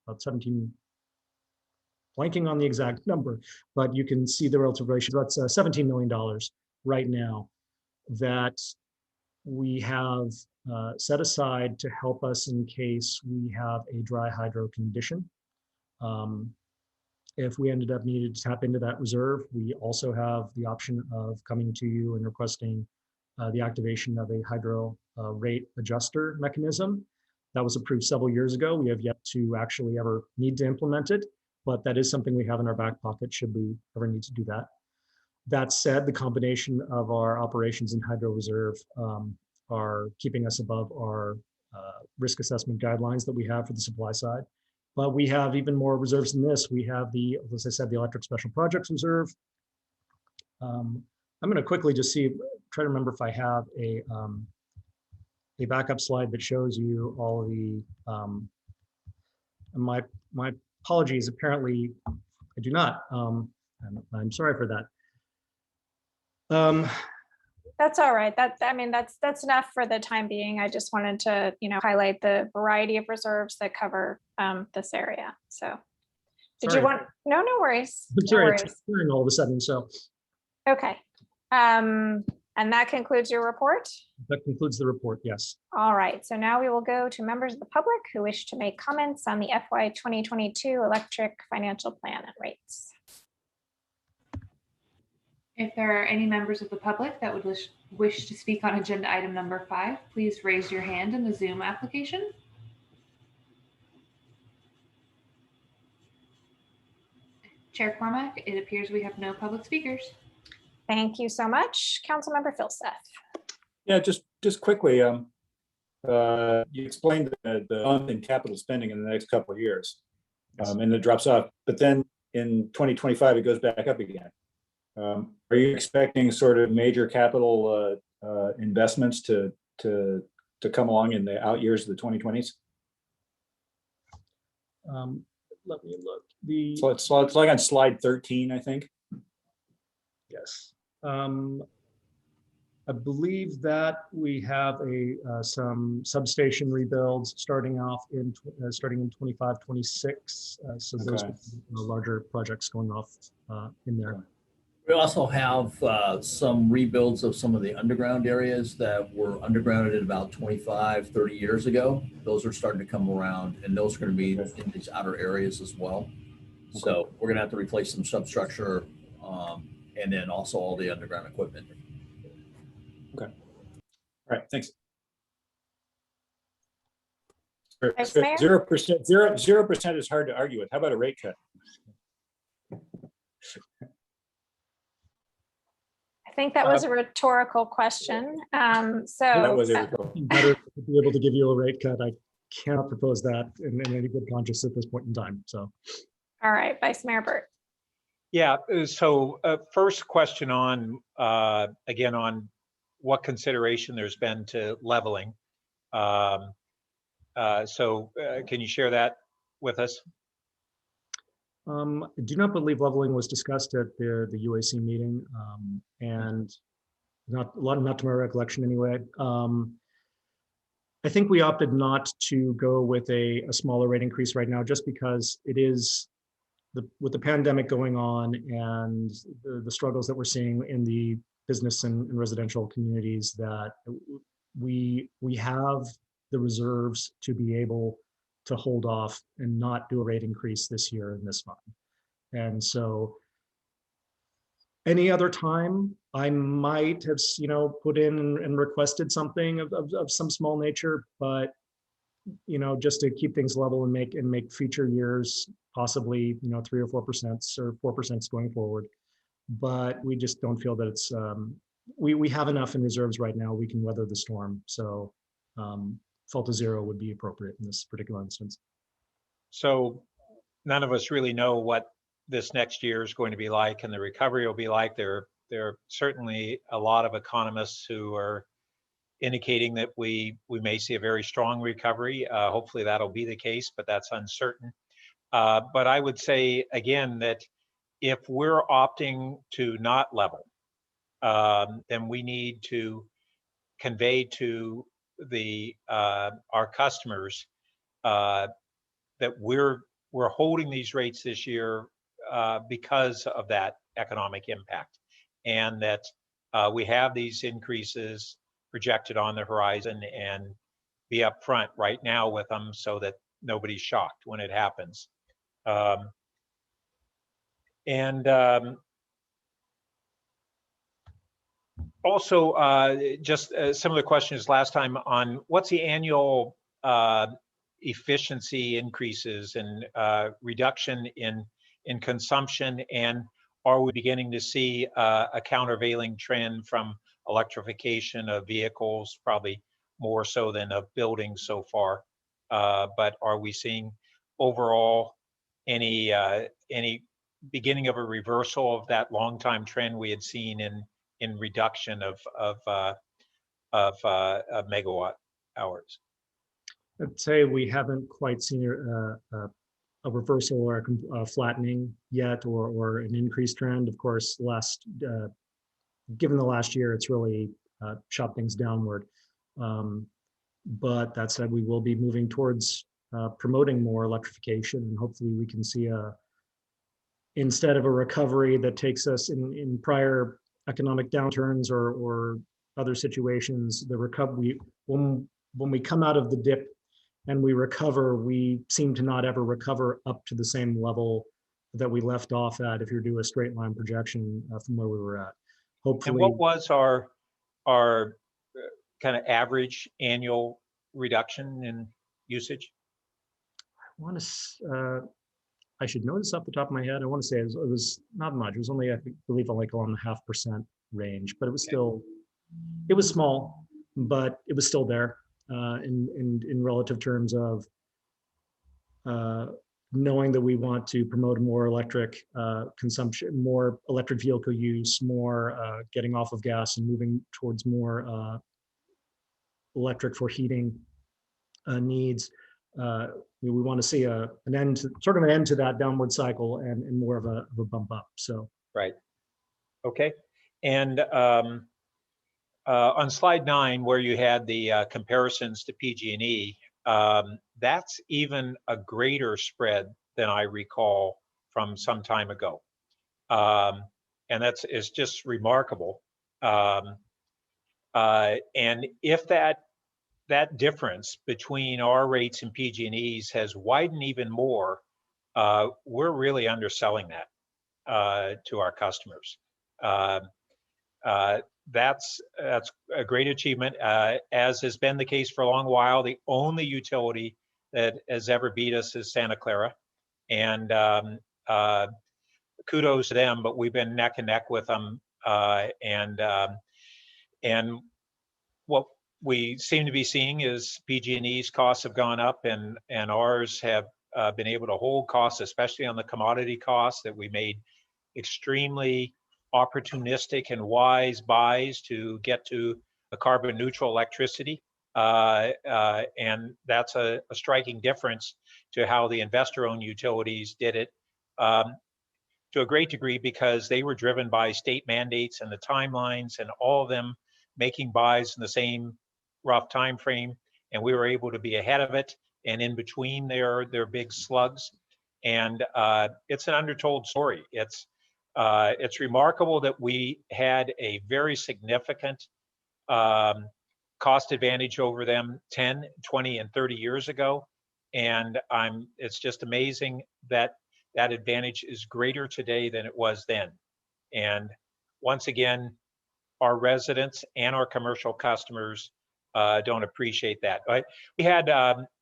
about 17. Blanking on the exact number, but you can see the relative ratio. That's $17 million right now that we have set aside to help us in case we have a dry hydro condition. If we ended up needing to tap into that reserve, we also have the option of coming to you and requesting the activation of a hydro rate adjuster mechanism. That was approved several years ago. We have yet to actually ever need to implement it, but that is something we have in our back pocket should we ever need to do that. That said, the combination of our operations and hydro reserve are keeping us above our risk assessment guidelines that we have for the supply side. But we have even more reserves than this. We have the, as I said, the electric special projects reserve. I'm going to quickly just try to remember if I have a backup slide that shows you all of the, my apologies, apparently I do not. I'm sorry for that. That's all right. I mean, that's enough for the time being. I just wanted to, highlight the variety of reserves that cover this area. So did you want, no worries. I'm sorry, it's clearing all of a sudden, so. Okay. And that concludes your report? That concludes the report, yes. All right, so now we will go to members of the public who wish to make comments on the FY 2022 electric financial plan and rates. If there are any members of the public that would wish to speak on agenda item number 5, please raise your hand in the Zoom application. Chair Cormack, it appears we have no public speakers. Thank you so much. Councilmember Filseth. Yeah, just quickly, you explained the bump in capital spending in the next couple of years, and it drops off. But then in 2025, it goes back up again. Are you expecting sort of major capital investments to come along in the out years of the 2020s? Let me look. So it's like on slide 13, I think. Yes. I believe that we have some substation rebuilds starting in 25, 26. So those larger projects going off in there. We also have some rebuilds of some of the underground areas that were undergrounded about 25, 30 years ago. Those are starting to come around, and those are going to be in these outer areas as well. So we're going to have to replace some substructure and then also all the underground equipment. Okay. All right, thanks. Vice Mayor? 0% is hard to argue with. How about a rate cut? I think that was a rhetorical question. That was a rhetorical. Better to be able to give you a rate cut. I cannot propose that in any good conscience at this point in time. So. All right, Vice Mayor Burt. Yeah, so first question on, again, on what consideration there's been to leveling. So can you share that with us? I do not believe leveling was discussed at the UAC meeting, and not to my recollection anyway. I think we opted not to go with a smaller rate increase right now, just because it is with the pandemic going on and the struggles that we're seeing in the business and residential communities, that we have the reserves to be able to hold off and not do a rate increase this year in this fund. And so any other time I might have, put in and requested something of some small nature, but just to keep things level and make future years possibly 3 or 4% or 4% going forward. But we just don't feel that it's we have enough in reserves right now. We can weather the storm. So fall to zero would be appropriate in this particular instance. So none of us really know what this next year is going to be like and the recovery will be like. There are certainly a lot of economists who are indicating that we may see a very strong recovery. Hopefully that'll be the case, but that's uncertain. But I would say again that if we're opting to not level, then we need to convey to our customers that we're holding these rates this year because of that economic impact, and that we have these increases projected on the horizon and be upfront right now with them so that nobody's shocked when it happens. Also, just some of the questions last time on what's the annual efficiency increases and reduction in consumption, and are we beginning to see a countervailing trend from electrification of vehicles, probably more so than of buildings so far? But are we seeing overall any beginning of a reversal of that long time trend we had seen in reduction of megawatt hours? I'd say we haven't quite seen a reversal or a flattening yet, or an increased trend. Of course, given the last year, it's really shot things downward. But that said, we will be moving towards promoting more electrification, and hopefully we can see instead of a recovery that takes us in prior economic downturns or other situations, the recovery, when we come out of the dip and we recover, we seem to not ever recover up to the same level that we left off at if you do a straight line projection from where we were at. Hopefully. And what was our kind of average annual reduction in usage? I should know this off the top of my head. I want to say it was not much. It was only, I believe, like on the 0.5% range, but it was still, it was small, but it was still there in relative terms of knowing that we want to promote more electric consumption, more electric vehicle use, more getting off of gas and moving towards more electric for heating needs. We want to see an end to that downward cycle and more of a bump up. So right, okay. And on slide 9, where you had the comparisons to PG&E, that's even a greater spread than I recall from some time ago, and it's just remarkable. And if that difference between our rates and PG&E's has widened even more, we're really underselling that to our customers. That's a great achievement, as has been the case for a long while. The only utility that has ever beat us is Santa Clara, and kudos to them, but we've been neck and neck with them, and what we seem to be seeing is PG&E's costs have gone up, and ours have been able to hold costs, especially on the commodity costs that we made extremely opportunistic and wise buys to get to a carbon neutral electricity. And that's a striking difference to how the investor-owned utilities did it, to a great degree, because they were driven by state mandates and the timelines and all of them making buys in the same rough time frame, and we were able to be ahead of it and in between their big slugs. And it's an undertold story. It's remarkable that we had a very significant cost advantage over them 10, 20, and 30 years ago, and it's just amazing that that advantage is greater today than it was then. And once again, our residents and our commercial customers don't appreciate that. But we had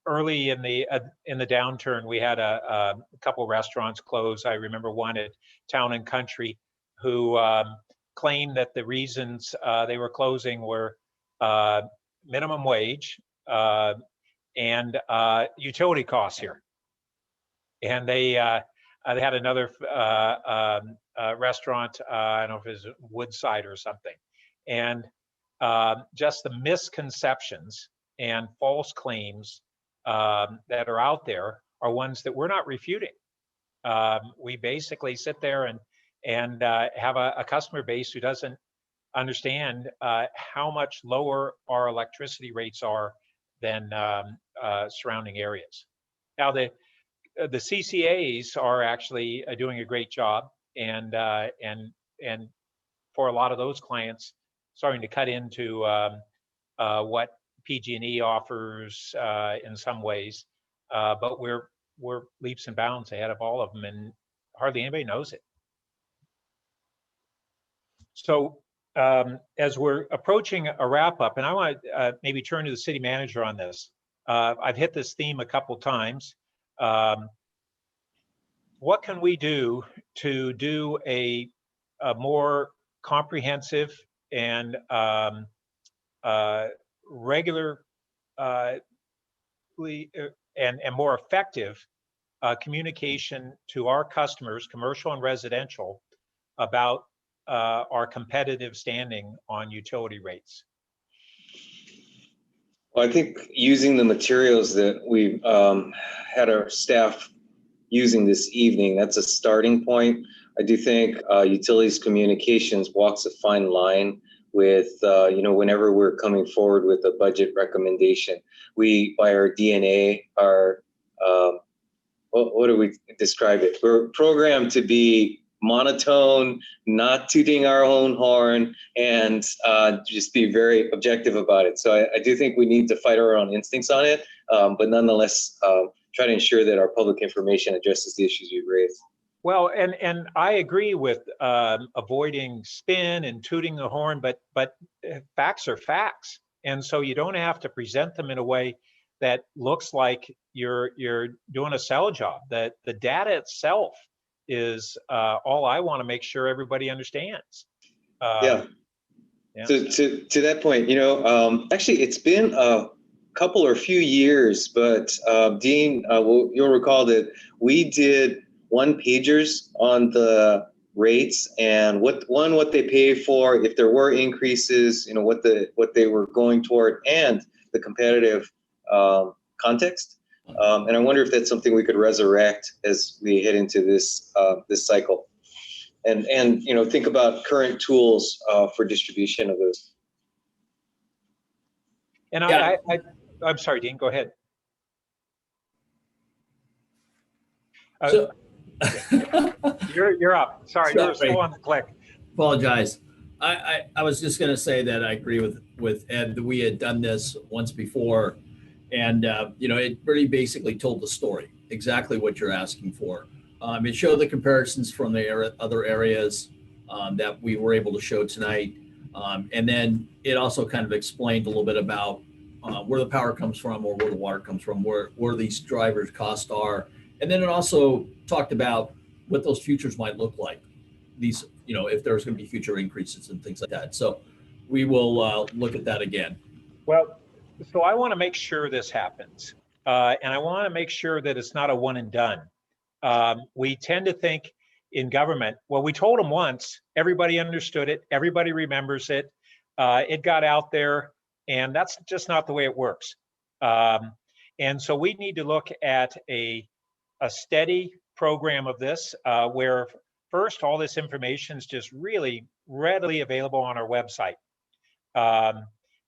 early in the downturn, we had a couple restaurants close. I remember one at Town and Country who claimed that the reasons they were closing were minimum wage and utility costs here. And they had another restaurant, I don't know if it was Woodside or something. And just the misconceptions and false claims that are out there are ones that we're not refuting. We basically sit there and have a customer base who doesn't understand how much lower our electricity rates are than surrounding areas. Now, the CCAs are actually doing a great job, and for a lot of those clients, starting to cut into what PG&E offers in some ways, but we're leaps and bounds ahead of all of them, and hardly anybody knows it. So as we're approaching a wrap up, and I want to maybe turn to the city manager on this. I've hit this theme a couple times. What can we do to do a more comprehensive and regular and more effective communication to our customers, commercial and residential, about our competitive standing on utility rates? Well, I think using the materials that we've had our staff using this evening, that's a starting point. I do think utilities communications walks a fine line with, whenever we're coming forward with a budget recommendation. We, by our DNA, are, what do we describe it? We're programmed to be monotone, not tooting our own horn, and just be very objective about it. So I do think we need to fight our own instincts on it, but nonetheless, try to ensure that our public information addresses the issues we've raised. Well, and I agree with avoiding spin and tooting the horn, but facts are facts, and so you don't have to present them in a way that looks like you're doing a sell job. That the data itself is all I want to make sure everybody understands. Yeah. To that point, actually, it's been a couple or few years, but Dean, you'll recall that we did one-pagers on the rates and what they pay for, if there were increases, what they were going toward, and the competitive context. And I wonder if that's something we could resurrect as we head into this cycle, and think about current tools for distribution of those. And Yeah. I'm sorry, Dean, go ahead. So, You're up. Sorry, you were slow on the click. apologize. I was just going to say that I agree with Ed that we had done this once before, and it really basically told the story, exactly what you're asking for. It showed the comparisons from the other areas that we were able to show tonight, and then it also kind of explained a little bit about where the power comes from, or where the water comes from, where these drivers' costs are, and then it also talked about what those futures might look like. These, if there's going to be future increases and things like that. So we will look at that again. Well, so I want to make sure this happens. And I want to make sure that it's not a one and done. We tend to think in government, well, we told them once, everybody understood it, everybody remembers it, it got out there, and that's just not the way it works. And so we need to look at a steady program of this, where first, all this information is just really readily available on our website.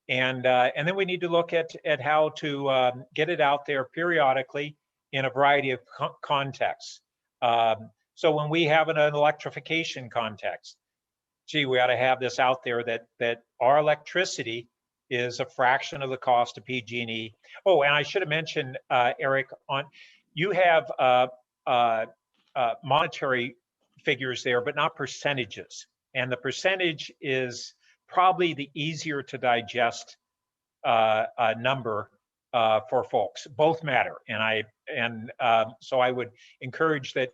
And then we need to look at how to get it out there periodically in a variety of contexts. So when we have an electrification context, gee, we ought to have this out there that our electricity is a fraction of the cost of PG&E. Oh, and I should have mentioned, Eric, you have monetary figures there, but not percentages. And the percentage is probably the easier to digest number for folks. Both matter, so I would encourage that.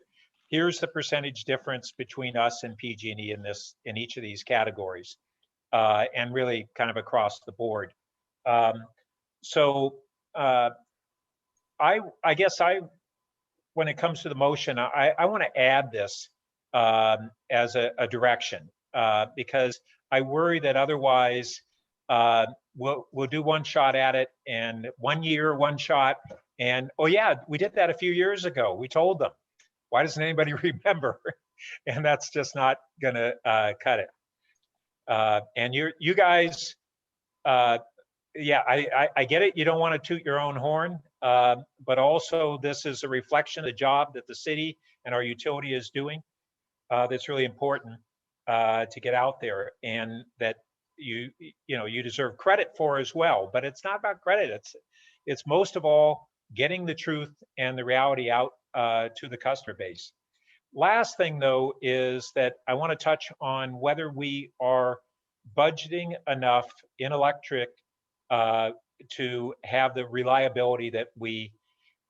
Here's the percentage difference between us and PG&E in each of these categories, and really kind of across the board. I guess when it comes to the motion, I want to add this as a direction, because I worry that otherwise we'll do one shot at it, and 1 year, one shot, and oh yeah, we did that a few years ago. We told them. Why doesn't anybody remember? And that's just not gonna cut it. And you guys, yeah, I get it. You don't want to toot your own horn, but also this is a reflection of the job that the city and our utility is doing. That's really important to get out there, and that you deserve credit for as well. But it's not about credit. It's most of all getting the truth and the reality out to the customer base. Last thing though is that I want to touch on whether we are budgeting enough in electric to have the reliability that we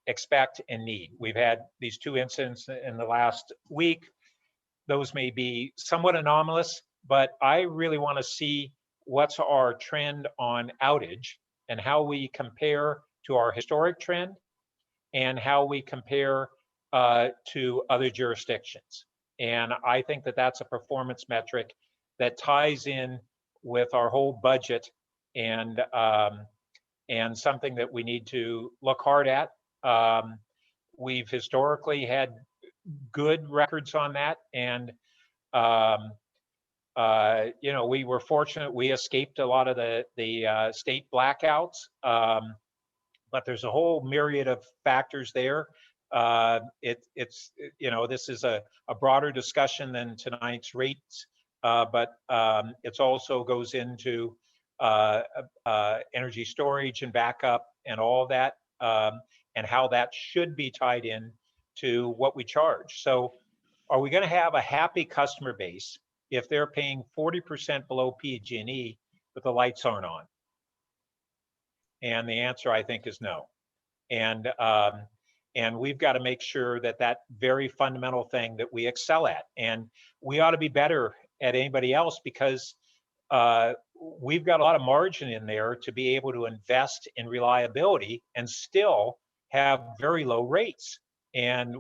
expect and need. We've had these 2 incidents in the last week. Those may be somewhat anomalous, but I really want to see what's our trend on outage and how we compare to our historic trend and how we compare to other jurisdictions. And I think that that's a performance metric that ties in with our whole budget and something that we need to look hard at. We've historically had good records on that, and we were fortunate we escaped a lot of the state blackouts, but there's a whole myriad of factors there. This is a broader discussion than tonight's rates, but it also goes into energy storage and backup and all of that, and how that should be tied in to what we charge. So are we going to have a happy customer base if they're paying 40% below PG&E, but the lights aren't on? And the answer, I think, is no. And we've got to make sure that that very fundamental thing that we excel at, and we ought to be better at anybody else, because we've got a lot of margin in there to be able to invest in reliability and still have very low rates. And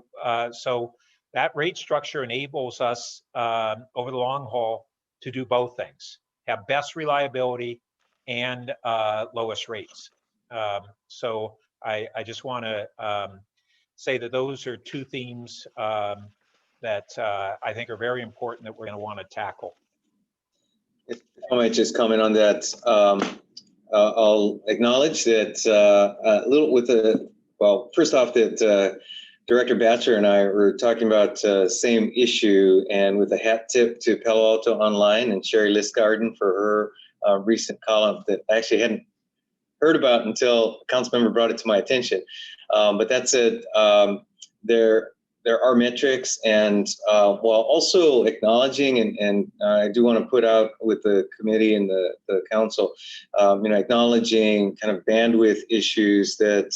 so that rate structure enables us over the long haul to do both things, have best reliability and lowest rates. So I just want to say that those are 2 themes that I think are very important that we're going to want to tackle. If I might just comment on that, I'll acknowledge that first off, that Director Batchelor and I were talking about same issue, and with a hat tip to Palo Alto Online and Sherry Listgarten for her recent column that I actually hadn't heard about until a council member brought it to my attention. But that said, there are metrics, and while also acknowledging, and I do want to put out with the committee and the council, acknowledging kind of bandwidth issues that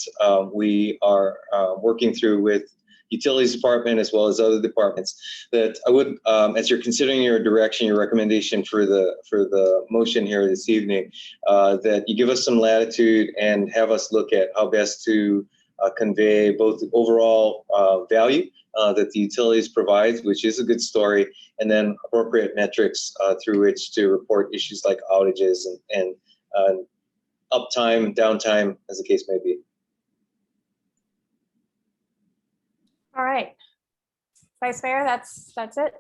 we are working through with utilities department as well as other departments, that I would, as you're considering your direction, your recommendation for the motion here this evening, that you give us some latitude and have us look at how best to convey both the overall value that the utilities provides, which is a good story, and then appropriate metrics through which to report issues like outages and uptime, downtime, as the case may be. All right, Vice Mayor, that's it.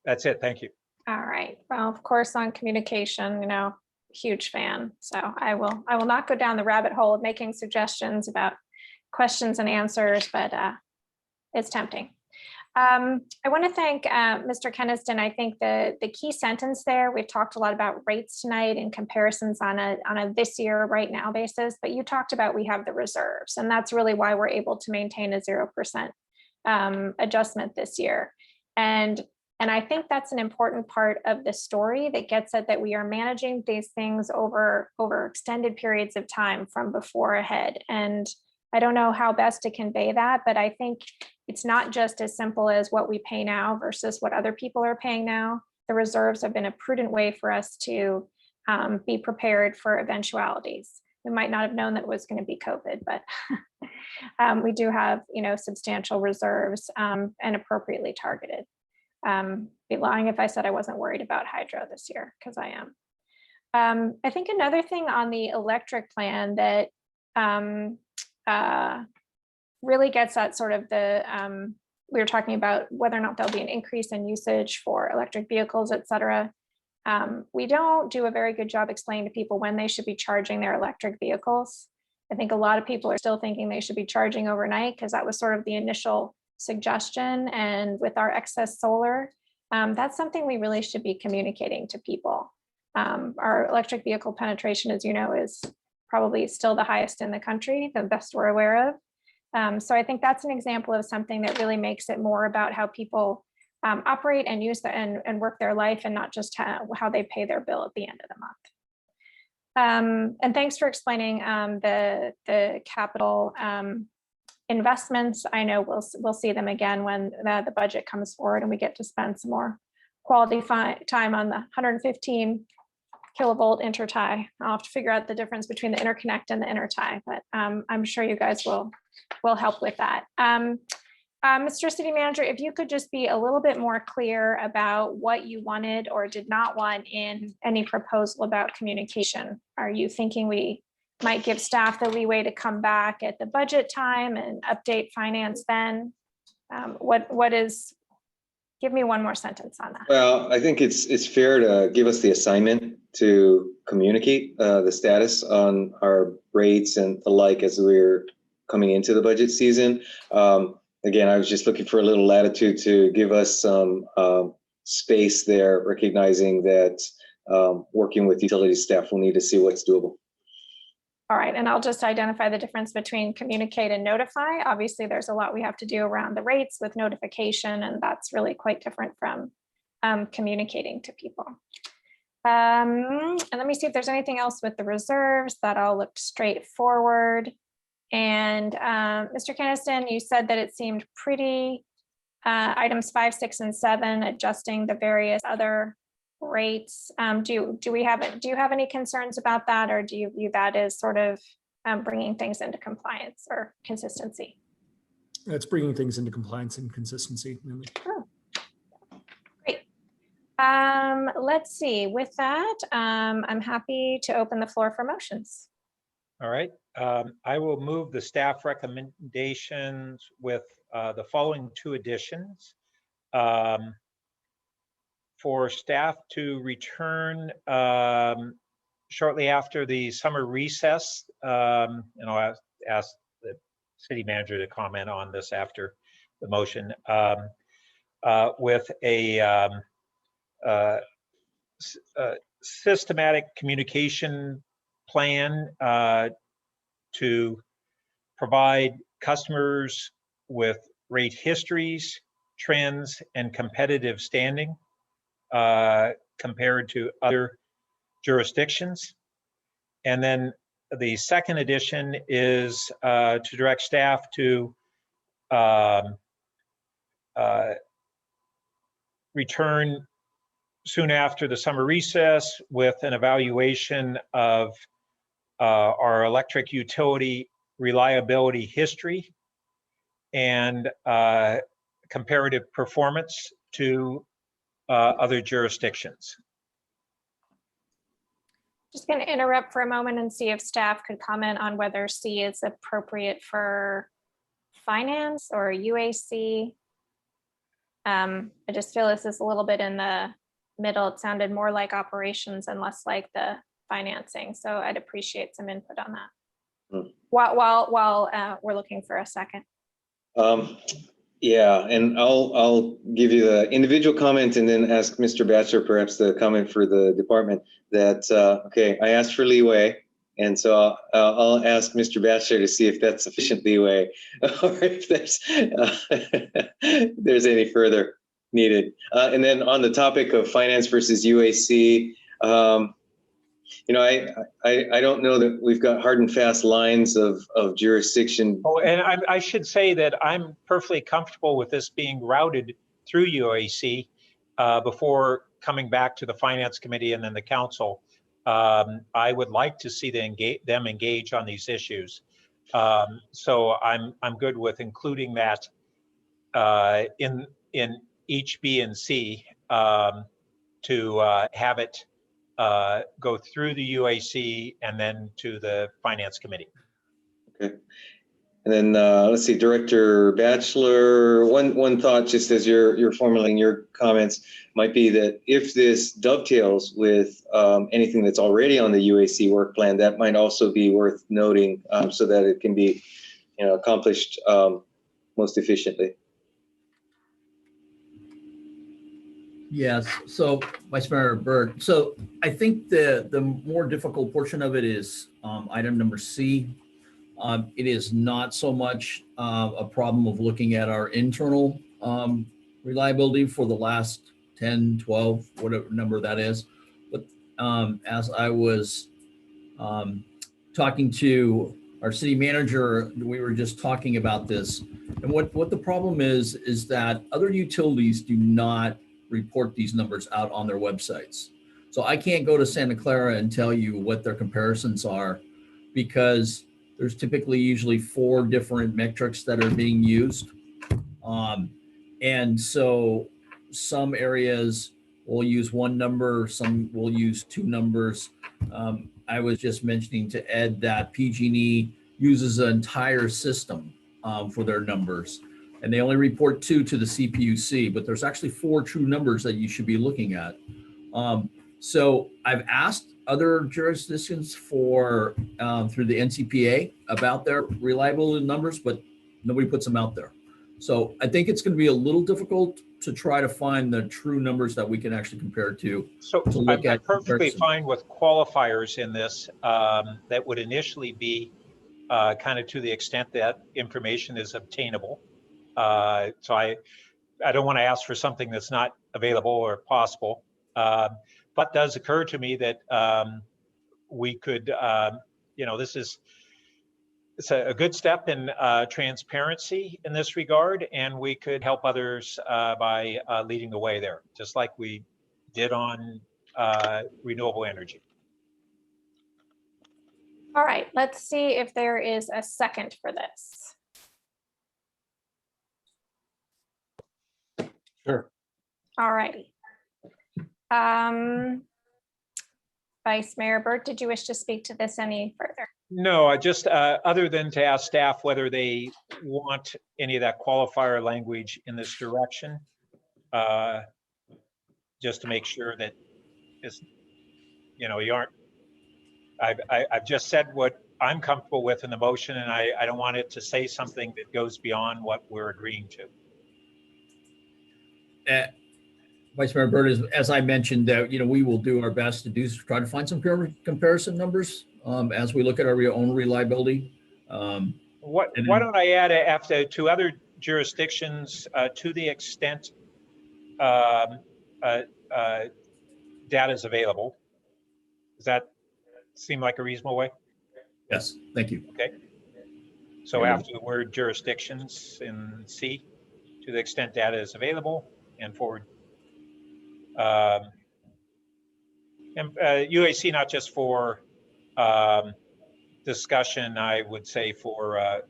That's it. Thank you. All right. Well, of course, on communication, huge fan. So I will not go down the rabbit hole of making suggestions about questions and answers, but it's tempting. I want to thank Mr. Keniston. I think the key sentence there, we've talked a lot about rates tonight and comparisons on a this year right now basis, but you talked about we have the reserves, and that's really why we're able to maintain a 0% adjustment this year. And I think that's an important part of the story that gets at that we are managing these things over extended periods of time from before ahead. And I don't know how best to convey that, but I think it's not just as simple as what we pay now versus what other people are paying now. The reserves have been a prudent way for us to be prepared for eventualities. We might not have known that it was going to be COVID, but we do have, substantial reserves and appropriately targeted. Be lying if I said I wasn't worried about hydro this year, because I am. I think another thing on the electric plan that really gets at sort of we were talking about whether or not there'll be an increase in usage for electric vehicles, et cetera. We don't do a very good job explaining to people when they should be charging their electric vehicles. I think a lot of people are still thinking they should be charging overnight because that was sort of the initial suggestion. And with our excess solar, that's something we really should be communicating to people. Our electric vehicle penetration, as you know, is probably still the highest in the country, the best we're aware of. So I think that's an example of something that really makes it more about how people operate and use and work their life, and not just how they pay their bill at the end of the month. And thanks for explaining the capital investments. I know we'll see them again when the budget comes forward and we get to spend some more quality time on the 115 kilovolt intertie. I'll have to figure out the difference between the interconnect and the intertie, but I'm sure you guys will help with that. Mr. City Manager, if you could just be a little bit more clear about what you wanted or did not want in any proposal about communication. Are you thinking we might give staff the leeway to come back at the budget time and update finance then? Give me one more sentence on that. Well, I think it's fair to give us the assignment to communicate the status on our rates and the like as we're coming into the budget season. Again, I was just looking for a little latitude to give us some space there, recognizing that working with utility staff, we'll need to see what's doable. All right, and I'll just identify the difference between communicate and notify. Obviously, there's a lot we have to do around the rates with notification, and that's really quite different from communicating to people. And let me see if there's anything else with the reserves. That all looked straightforward. And Mr. Keniston, you said that it seemed pretty, items 5, 6, and 7, adjusting the various other rates. Do you have any concerns about that, or do you view that as sort of bringing things into compliance or consistency? It's bringing things into compliance and consistency. Really. Oh, great. Let's see. With that, I'm happy to open the floor for motions. All right. I will move the staff recommendations with the following 2 additions. For staff to return shortly after the summer recess, and I'll ask the city manager to comment on this after the motion, with a systematic communication plan to provide customers with rate histories, trends, and competitive standing compared to other jurisdictions. And then the second addition is to direct staff to return soon after the summer recess with an evaluation of our electric utility reliability history and comparative performance to other jurisdictions. Just going to interrupt for a moment and see if staff could comment on whether C is appropriate for finance or UAC. I just feel this is a little bit in the middle. It sounded more like operations and less like the financing. So I'd appreciate some input on that. While we're looking for a second. Yeah, and I'll give you the individual comment and then ask Mr. Batchelor perhaps the comment for the department that, okay, I asked for leeway. And so I'll ask Mr. Batchelor to see if that's sufficient leeway or if there's any further needed. And then on the topic of finance versus UAC, you know, I don't know that we've got hard and fast lines of jurisdiction. Oh, and I should say that I'm perfectly comfortable with this being routed through UAC before coming back to the Finance Committee and then the Council. I would like to see them engage on these issues. So I'm good with including that in each B and C to have it go through the UAC and then to the Finance Committee. Okay. And then let's see, Director Batchelor, one thought just as you're formulating your comments might be that if this dovetails with anything that's already on the UAC work plan, that might also be worth noting so that it can be, you know, accomplished most efficiently. Yes, so Vice Mayor Byrd, so I think the more difficult portion of it is item number C. It is not so much a problem of looking at our internal reliability for the last 10, 12, whatever number that is. But as I was talking to our city manager, we were just talking about this. And what the problem is that other utilities do not report these numbers out on their websites. So I can't go to Santa Clara and tell you what their comparisons are because there's typically usually 4 different metrics that are being used. And so some areas will use 1 number, some will use 2 numbers. I was just mentioning to Ed that PG&E uses an entire system for their numbers, and they only report 2 to the CPUC, but there's actually 4 true numbers that you should be looking at. So I've asked other jurisdictions for through the NCPA about their reliability numbers, but nobody puts them out there. So I think it's going to be a little difficult to try to find the true numbers that we can actually compare to. So look I'm at perfectly comparison. fine with qualifiers in this that would initially be kind of to the extent that information is obtainable. So I don't want to ask for something that's not available or possible. But does occur to me that we could, it's a good step in transparency in this regard, and we could help others by leading the way there, just like we did on renewable energy. All right, let's see if there is a second for this. Sure. All righty. Vice Mayor Byrd, did you wish to speak to this any further? No, I just, other than to ask staff whether they want any of that qualifier language in this direction, just to make sure that it's, you aren't, I've just said what I'm comfortable with in the motion, and I don't want it to say something that goes beyond what we're agreeing to. Vice Mayor Byrd, as I mentioned, we will do our best to try to find some comparison numbers as we look at our own reliability. Why don't I add after to other jurisdictions to the extent data is available? Does that seem like a reasonable way? Yes, thank you. Okay. So after the word jurisdictions in C, to the extent data is available, and forward. And UAC, not just for discussion, I would say for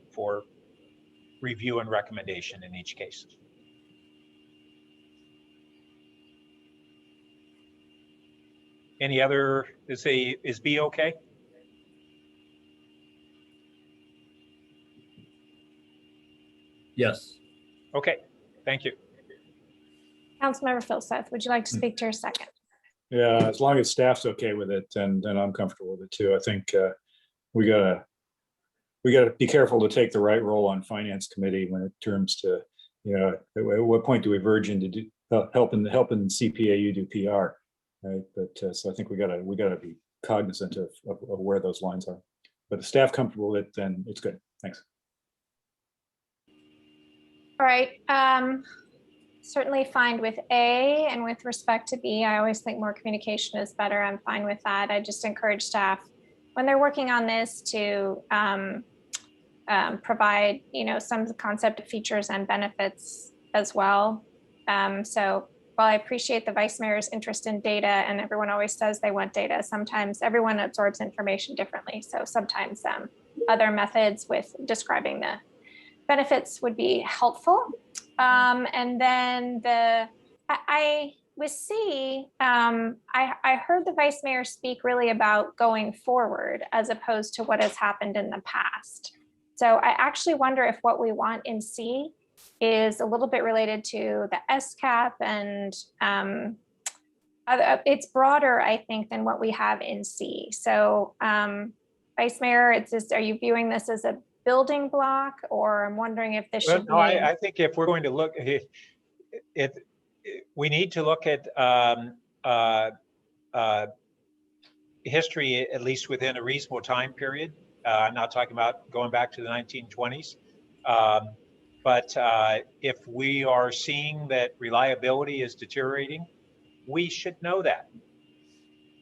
review and recommendation in each case. Any other, is B okay? Yes. Okay, thank you. Councilmember Philseth, would you like to speak to your second? Yeah, as long as staff's okay with it, then I'm comfortable with it too. I think we gotta be careful to take the right role on finance committee when it turns to, at what point do we verge into helping CPAU do PR, right? But so I think we gotta be cognizant of where those lines are. But if staff comfortable with it, then it's good. Thanks. All right. Certainly fine with A, and with respect to B, I always think more communication is better. I'm fine with that. I just encourage staff when they're working on this to provide, some concept of features and benefits as well. So while I appreciate the Vice Mayor's interest in data, and everyone always says they want data, sometimes everyone absorbs information differently. So sometimes other methods with describing the benefits would be helpful. And then with C, I heard the Vice Mayor speak really about going forward as opposed to what has happened in the past. So I actually wonder if what we want in C is a little bit related to the SCAP, and it's broader, I think, than what we have in C. So Vice Mayor, are you viewing this as a building block, or I'm wondering if this should No, I think if we're going to look, we need to look at history, at least within a reasonable time period. I'm not talking about going back to the 1920s. But if we are seeing that reliability is deteriorating, we should know that.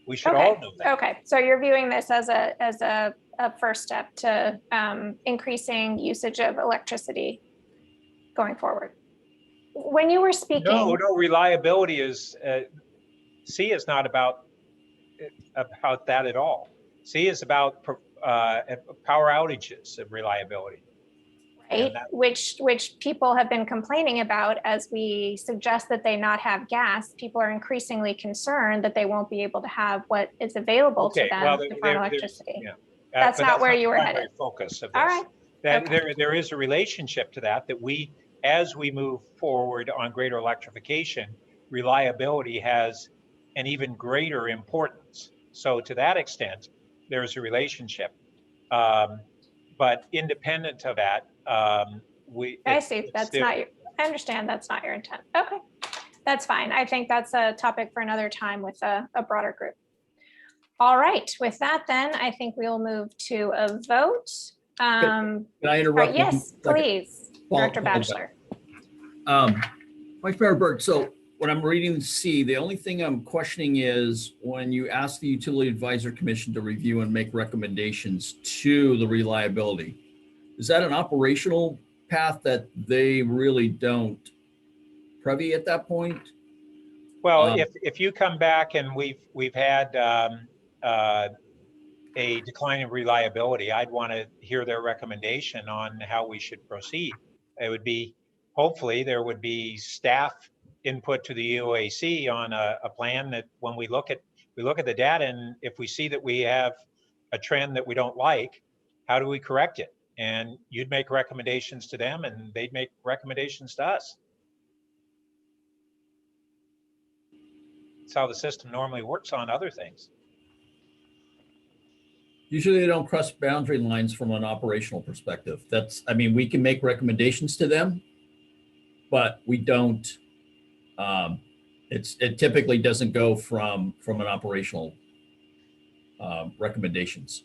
We should all know that. Okay, so you're viewing this as a first step to increasing usage of electricity going forward. When you were speaking, No, reliability is C is not about that at all. C is about power outages of reliability. right, which people have been complaining about as we suggest that they not have gas. People are increasingly concerned that they won't be able to have what is available to them to find electricity. Yeah. That's not where you were headed. Focus of this. All right. There is a relationship to that we, as we move forward on greater electrification, reliability has an even greater importance. So to that extent, there's a relationship. But independent of that, I see. That's not your, I understand that's not your intent. Okay, that's fine. I think that's a topic for another time with a broader group. All right, with that then, I think we'll move to a vote. Can I interrupt? Yes, please, Director Batchelor. Vice Mayor Berg, so when I'm reading C, the only thing I'm questioning is when you ask the Utility Advisor Commission to review and make recommendations to the reliability, is that an operational path that they really don't privy at that point? Well, if you come back and we've had a decline in reliability, I'd want to hear their recommendation on how we should proceed. It would be, hopefully there would be staff input to the UAC on a plan that when we look at the data, and if we see that we have a trend that we don't like, how do we correct it? And you'd make recommendations to them and they'd make recommendations to us. That's how the system normally works on other things. Usually they don't cross boundary lines from an operational perspective. I mean, we can make recommendations to them, but we don't, it typically doesn't go from an operational recommendations.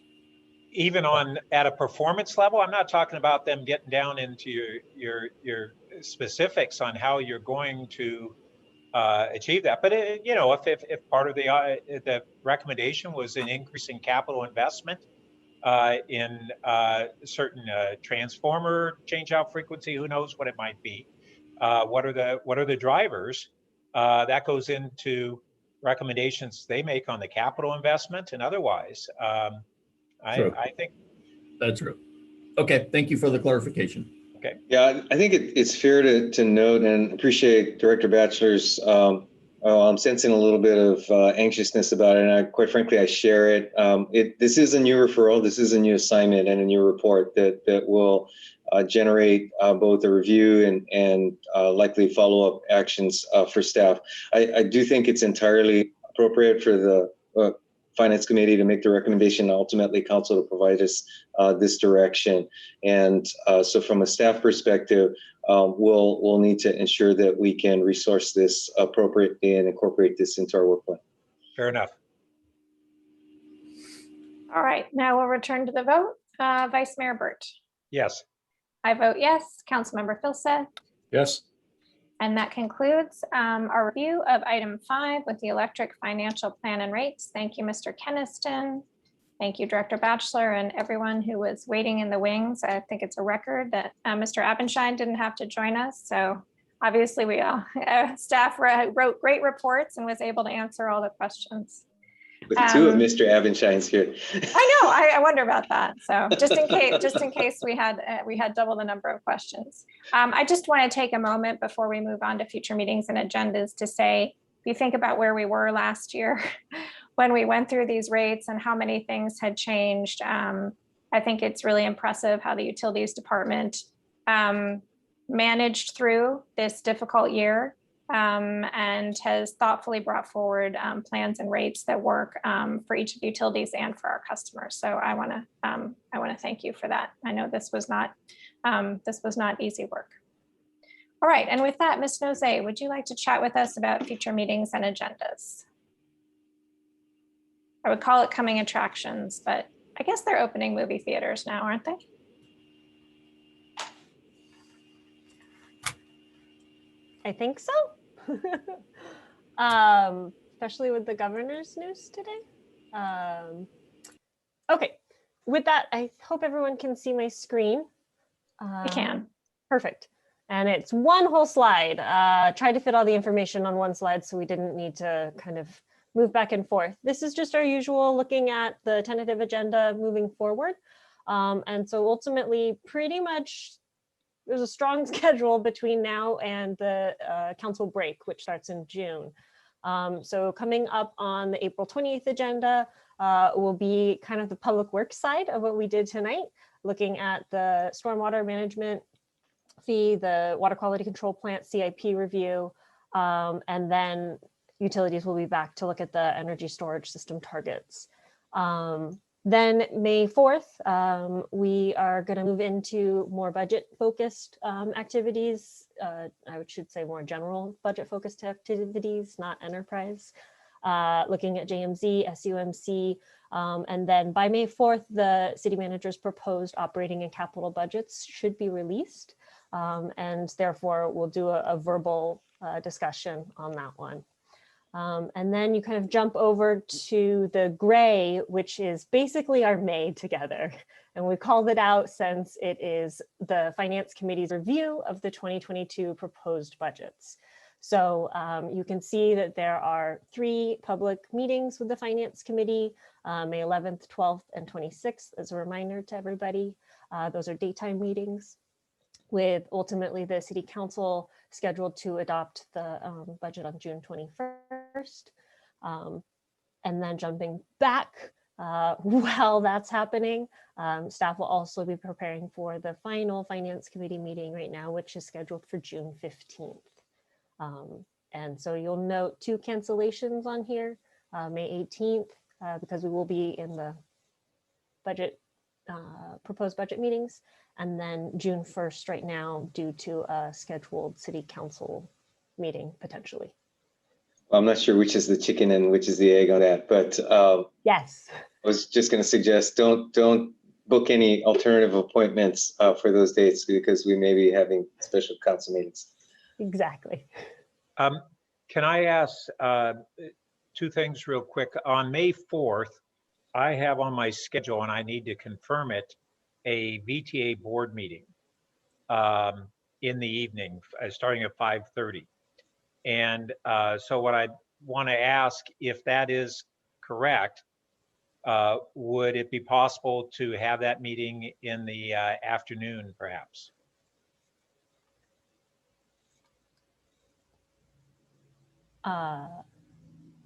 Even at a performance level, I'm not talking about them getting down into your specifics on how you're going to achieve that. But if part of the recommendation was an increase in capital investment in certain transformer change out frequency, who knows what it might be? What are the drivers? That goes into recommendations they make on the capital investment and otherwise. I think that's true. Okay, thank you for the clarification. Okay. Yeah, I think it's fair to note and appreciate Director Batchelor's. I'm sensing a little bit of anxiousness about it, and quite frankly, I share it. This is a new referral, this is a new assignment and a new report that will generate both a review and likely follow-up actions for staff. I do think it's entirely appropriate for the Finance Committee to make the recommendation, and ultimately Council to provide us this direction. And so from a staff perspective, we'll need to ensure that we can resource this appropriately and incorporate this into our work plan. Fair enough. All right, now we'll return to the vote. Vice Mayor Burt. Yes. I vote yes. Councilmember Filsath. Yes. And that concludes our review of item 5 with the electric financial plan and rates. Thank you, Mr. Keniston. Thank you, Director Batchelor, and everyone who was waiting in the wings. I think it's a record that Mr. Abendschein didn't have to join us. So obviously we all, staff wrote great reports and was able to answer all the questions. With two of Mr. Abendschein's here. I know, I wonder about that. So just in case we had double the number of questions. I just want to take a moment before we move on to future meetings and agendas to say, if you think about where we were last year, when we went through these rates and how many things had changed, I think it's really impressive how the Utilities Department managed through this difficult year and has thoughtfully brought forward plans and rates that work for each of the utilities and for our customers. So I want to thank you for that. I know this was not easy work. All right, and with that, Ms. Nozay, would you like to chat with us about future meetings and agendas? I would call it coming attractions, but I guess they're opening movie theaters now, aren't they? I think so. Especially with the governor's news today. Okay, with that, I hope everyone can see my screen. I can. Perfect. And it's one whole slide. Tried to fit all the information on one slide so we didn't need to kind of move back and forth. This is just our usual looking at the tentative agenda moving forward. And so ultimately, pretty much there's a strong schedule between now and the council break, which starts in June. So coming up on the April 20th agenda will be kind of the public works side of what we did tonight, looking at the stormwater management fee, the water quality control plant CIP review, and then utilities will be back to look at the energy storage system targets. Then May 4th, we are going to move into more budget focused activities. I should say more general budget focused activities, not enterprise. Looking at JMZ, SUMC, and then by May 4th, the city manager's proposed operating and capital budgets should be released. And therefore we'll do a verbal discussion on that one. And then you kind of jump over to the gray, which is basically our May together. And we called it out since it is the Finance Committee's review of the 2022 proposed budgets. So you can see that there are 3 public meetings with the Finance Committee, May 11th, 12th, and 26th, as a reminder to everybody. Those are daytime meetings, with ultimately the City Council scheduled to adopt the budget on June 21st. And then jumping back, while that's happening, staff will also be preparing for the final Finance Committee meeting right now, which is scheduled for June 15th. And so you'll note 2 cancellations on here, May 18th, because we will be in the budget, proposed budget meetings, and then June 1st right now due to a scheduled City Council meeting potentially. Well, I'm not sure which is the chicken and which is the egg on that, but yes, I was just going to suggest don't book any alternative appointments for those dates because we may be having special council meetings. Exactly. Can I ask 2 things real quick? On May 4th, I have on my schedule, and I need to confirm it, a VTA board meeting in the evening, starting at 5:30. And so what I want to ask, if that is correct, would it be possible to have that meeting in the afternoon, perhaps? How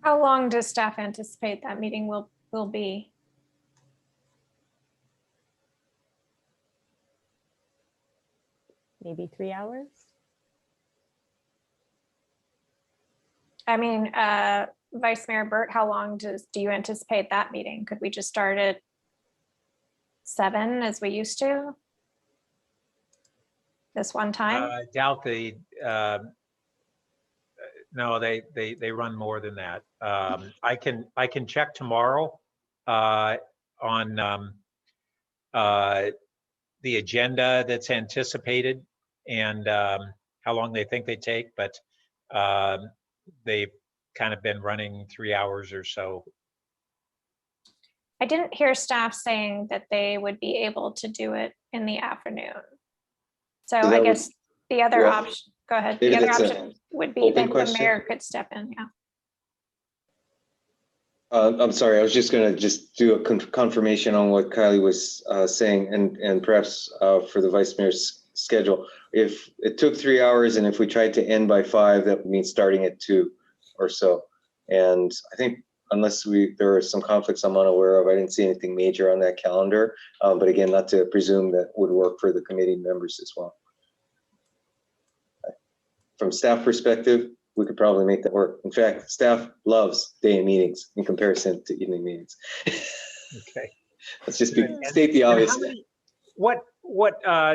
long does staff anticipate that meeting will be? Maybe 3 hours. I mean, Vice Mayor Burt, how long do you anticipate that meeting? Could we just start at 7 as we used to? This one time? I doubt no, they run more than that. I can check tomorrow on the agenda that's anticipated and how long they think they take, but they've kind of been running 3 hours or so. I didn't hear staff saying that they would be able to do it in the afternoon. So I guess the other option, go ahead. The other option would be that the mayor could step in, yeah. I'm sorry, I was just going to do a confirmation on what Kylie was saying and perhaps for the vice mayor's schedule. If it took 3 hours and if we tried to end by 5, that would mean starting at 2 or so. And I think unless there are some conflicts I'm unaware of, I didn't see anything major on that calendar. But again, not to presume that would work for the committee members as well. From staff perspective, we could probably make that work. In fact, staff loves day meetings in comparison to evening meetings. Okay. Let's just state the obvious. What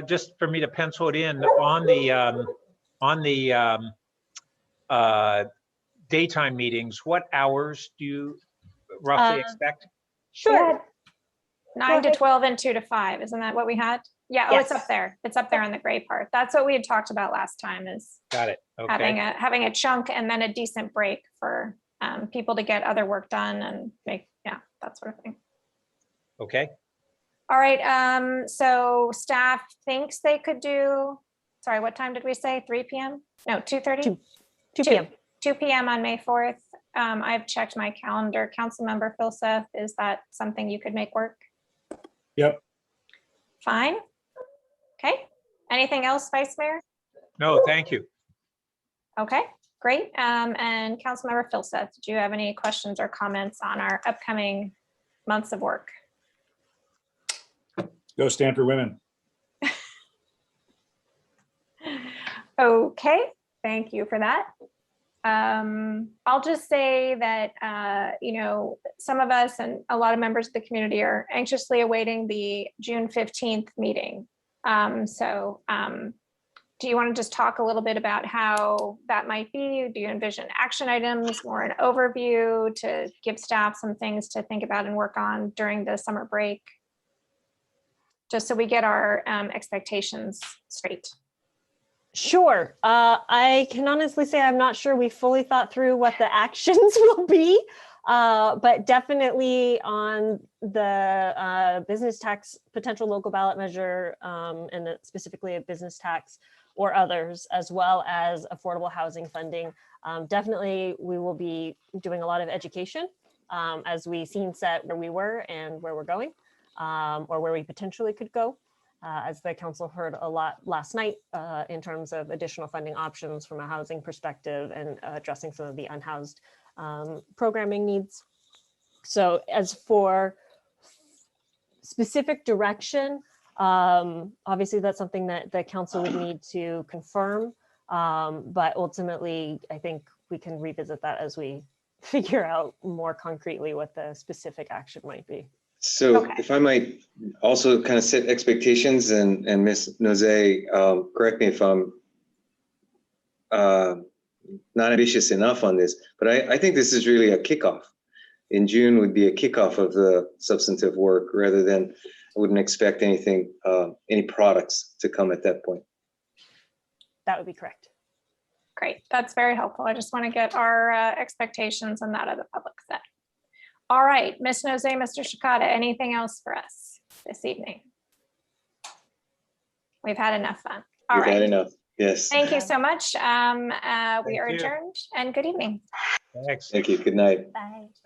just for me to pencil it in on on the daytime meetings, what hours do you roughly expect? Sure. 9 to 12 and 2 to 5. Isn't that what we had? Yeah. Oh, it's up Yes. there. It's up there on the gray part. That's what we had talked about last time, is Got it. having Okay. having a chunk and then a decent break for people to get other work done and make, that sort of thing. Okay. All right. So staff thinks they could do, sorry, what time did we say? 3 p.m.? No, 2:30? 2 p.m. 2 p.m. on May 4th. I've checked my calendar. Councilmember Filseth, is that something you could make work? Yep. Fine. Okay. Anything else, Vice Mayor? No, thank you. Okay, great. And Councilmember Filseth, do you have any questions or comments on our upcoming months of work? Go Stanford women. Okay, thank you for that. I'll just say that, some of us and a lot of members of the community are anxiously awaiting the June 15th meeting. Do you want to just talk a little bit about how that might be? Do you envision action items, more an overview to give staff some things to think about and work on during the summer break? Just so we get our expectations straight. Sure. I can honestly say I'm not sure we fully thought through what the actions will be, but definitely on the business tax, potential local ballot measure, and specifically a business tax or others, as well as affordable housing funding. Definitely, we will be doing a lot of education as we scene set where we were and where we're going, or where we potentially could go. As the council heard a lot last night in terms of additional funding options from a housing perspective and addressing some of the unhoused programming needs. So as for specific direction, obviously that's something that the council would need to confirm, but ultimately I think we can revisit that as we figure out more concretely what the specific action might be. So if I might also kind of set expectations, and Ms. Nozay, correct me if I'm not ambitious enough on this, but I think this is really a kickoff. In June would be a kickoff of the substantive work, rather than, I wouldn't expect anything, any products to come at that point. That would be correct. Great, that's very helpful. I just want to get our expectations and that of the public set. All right, Ms. Nozay, Mr. Shikata, anything else for us this evening? We've had enough fun. All right. We've had enough, yes. Thank you so much. We are you. adjourned, and good evening. Thanks. Thank you, good night. Bye.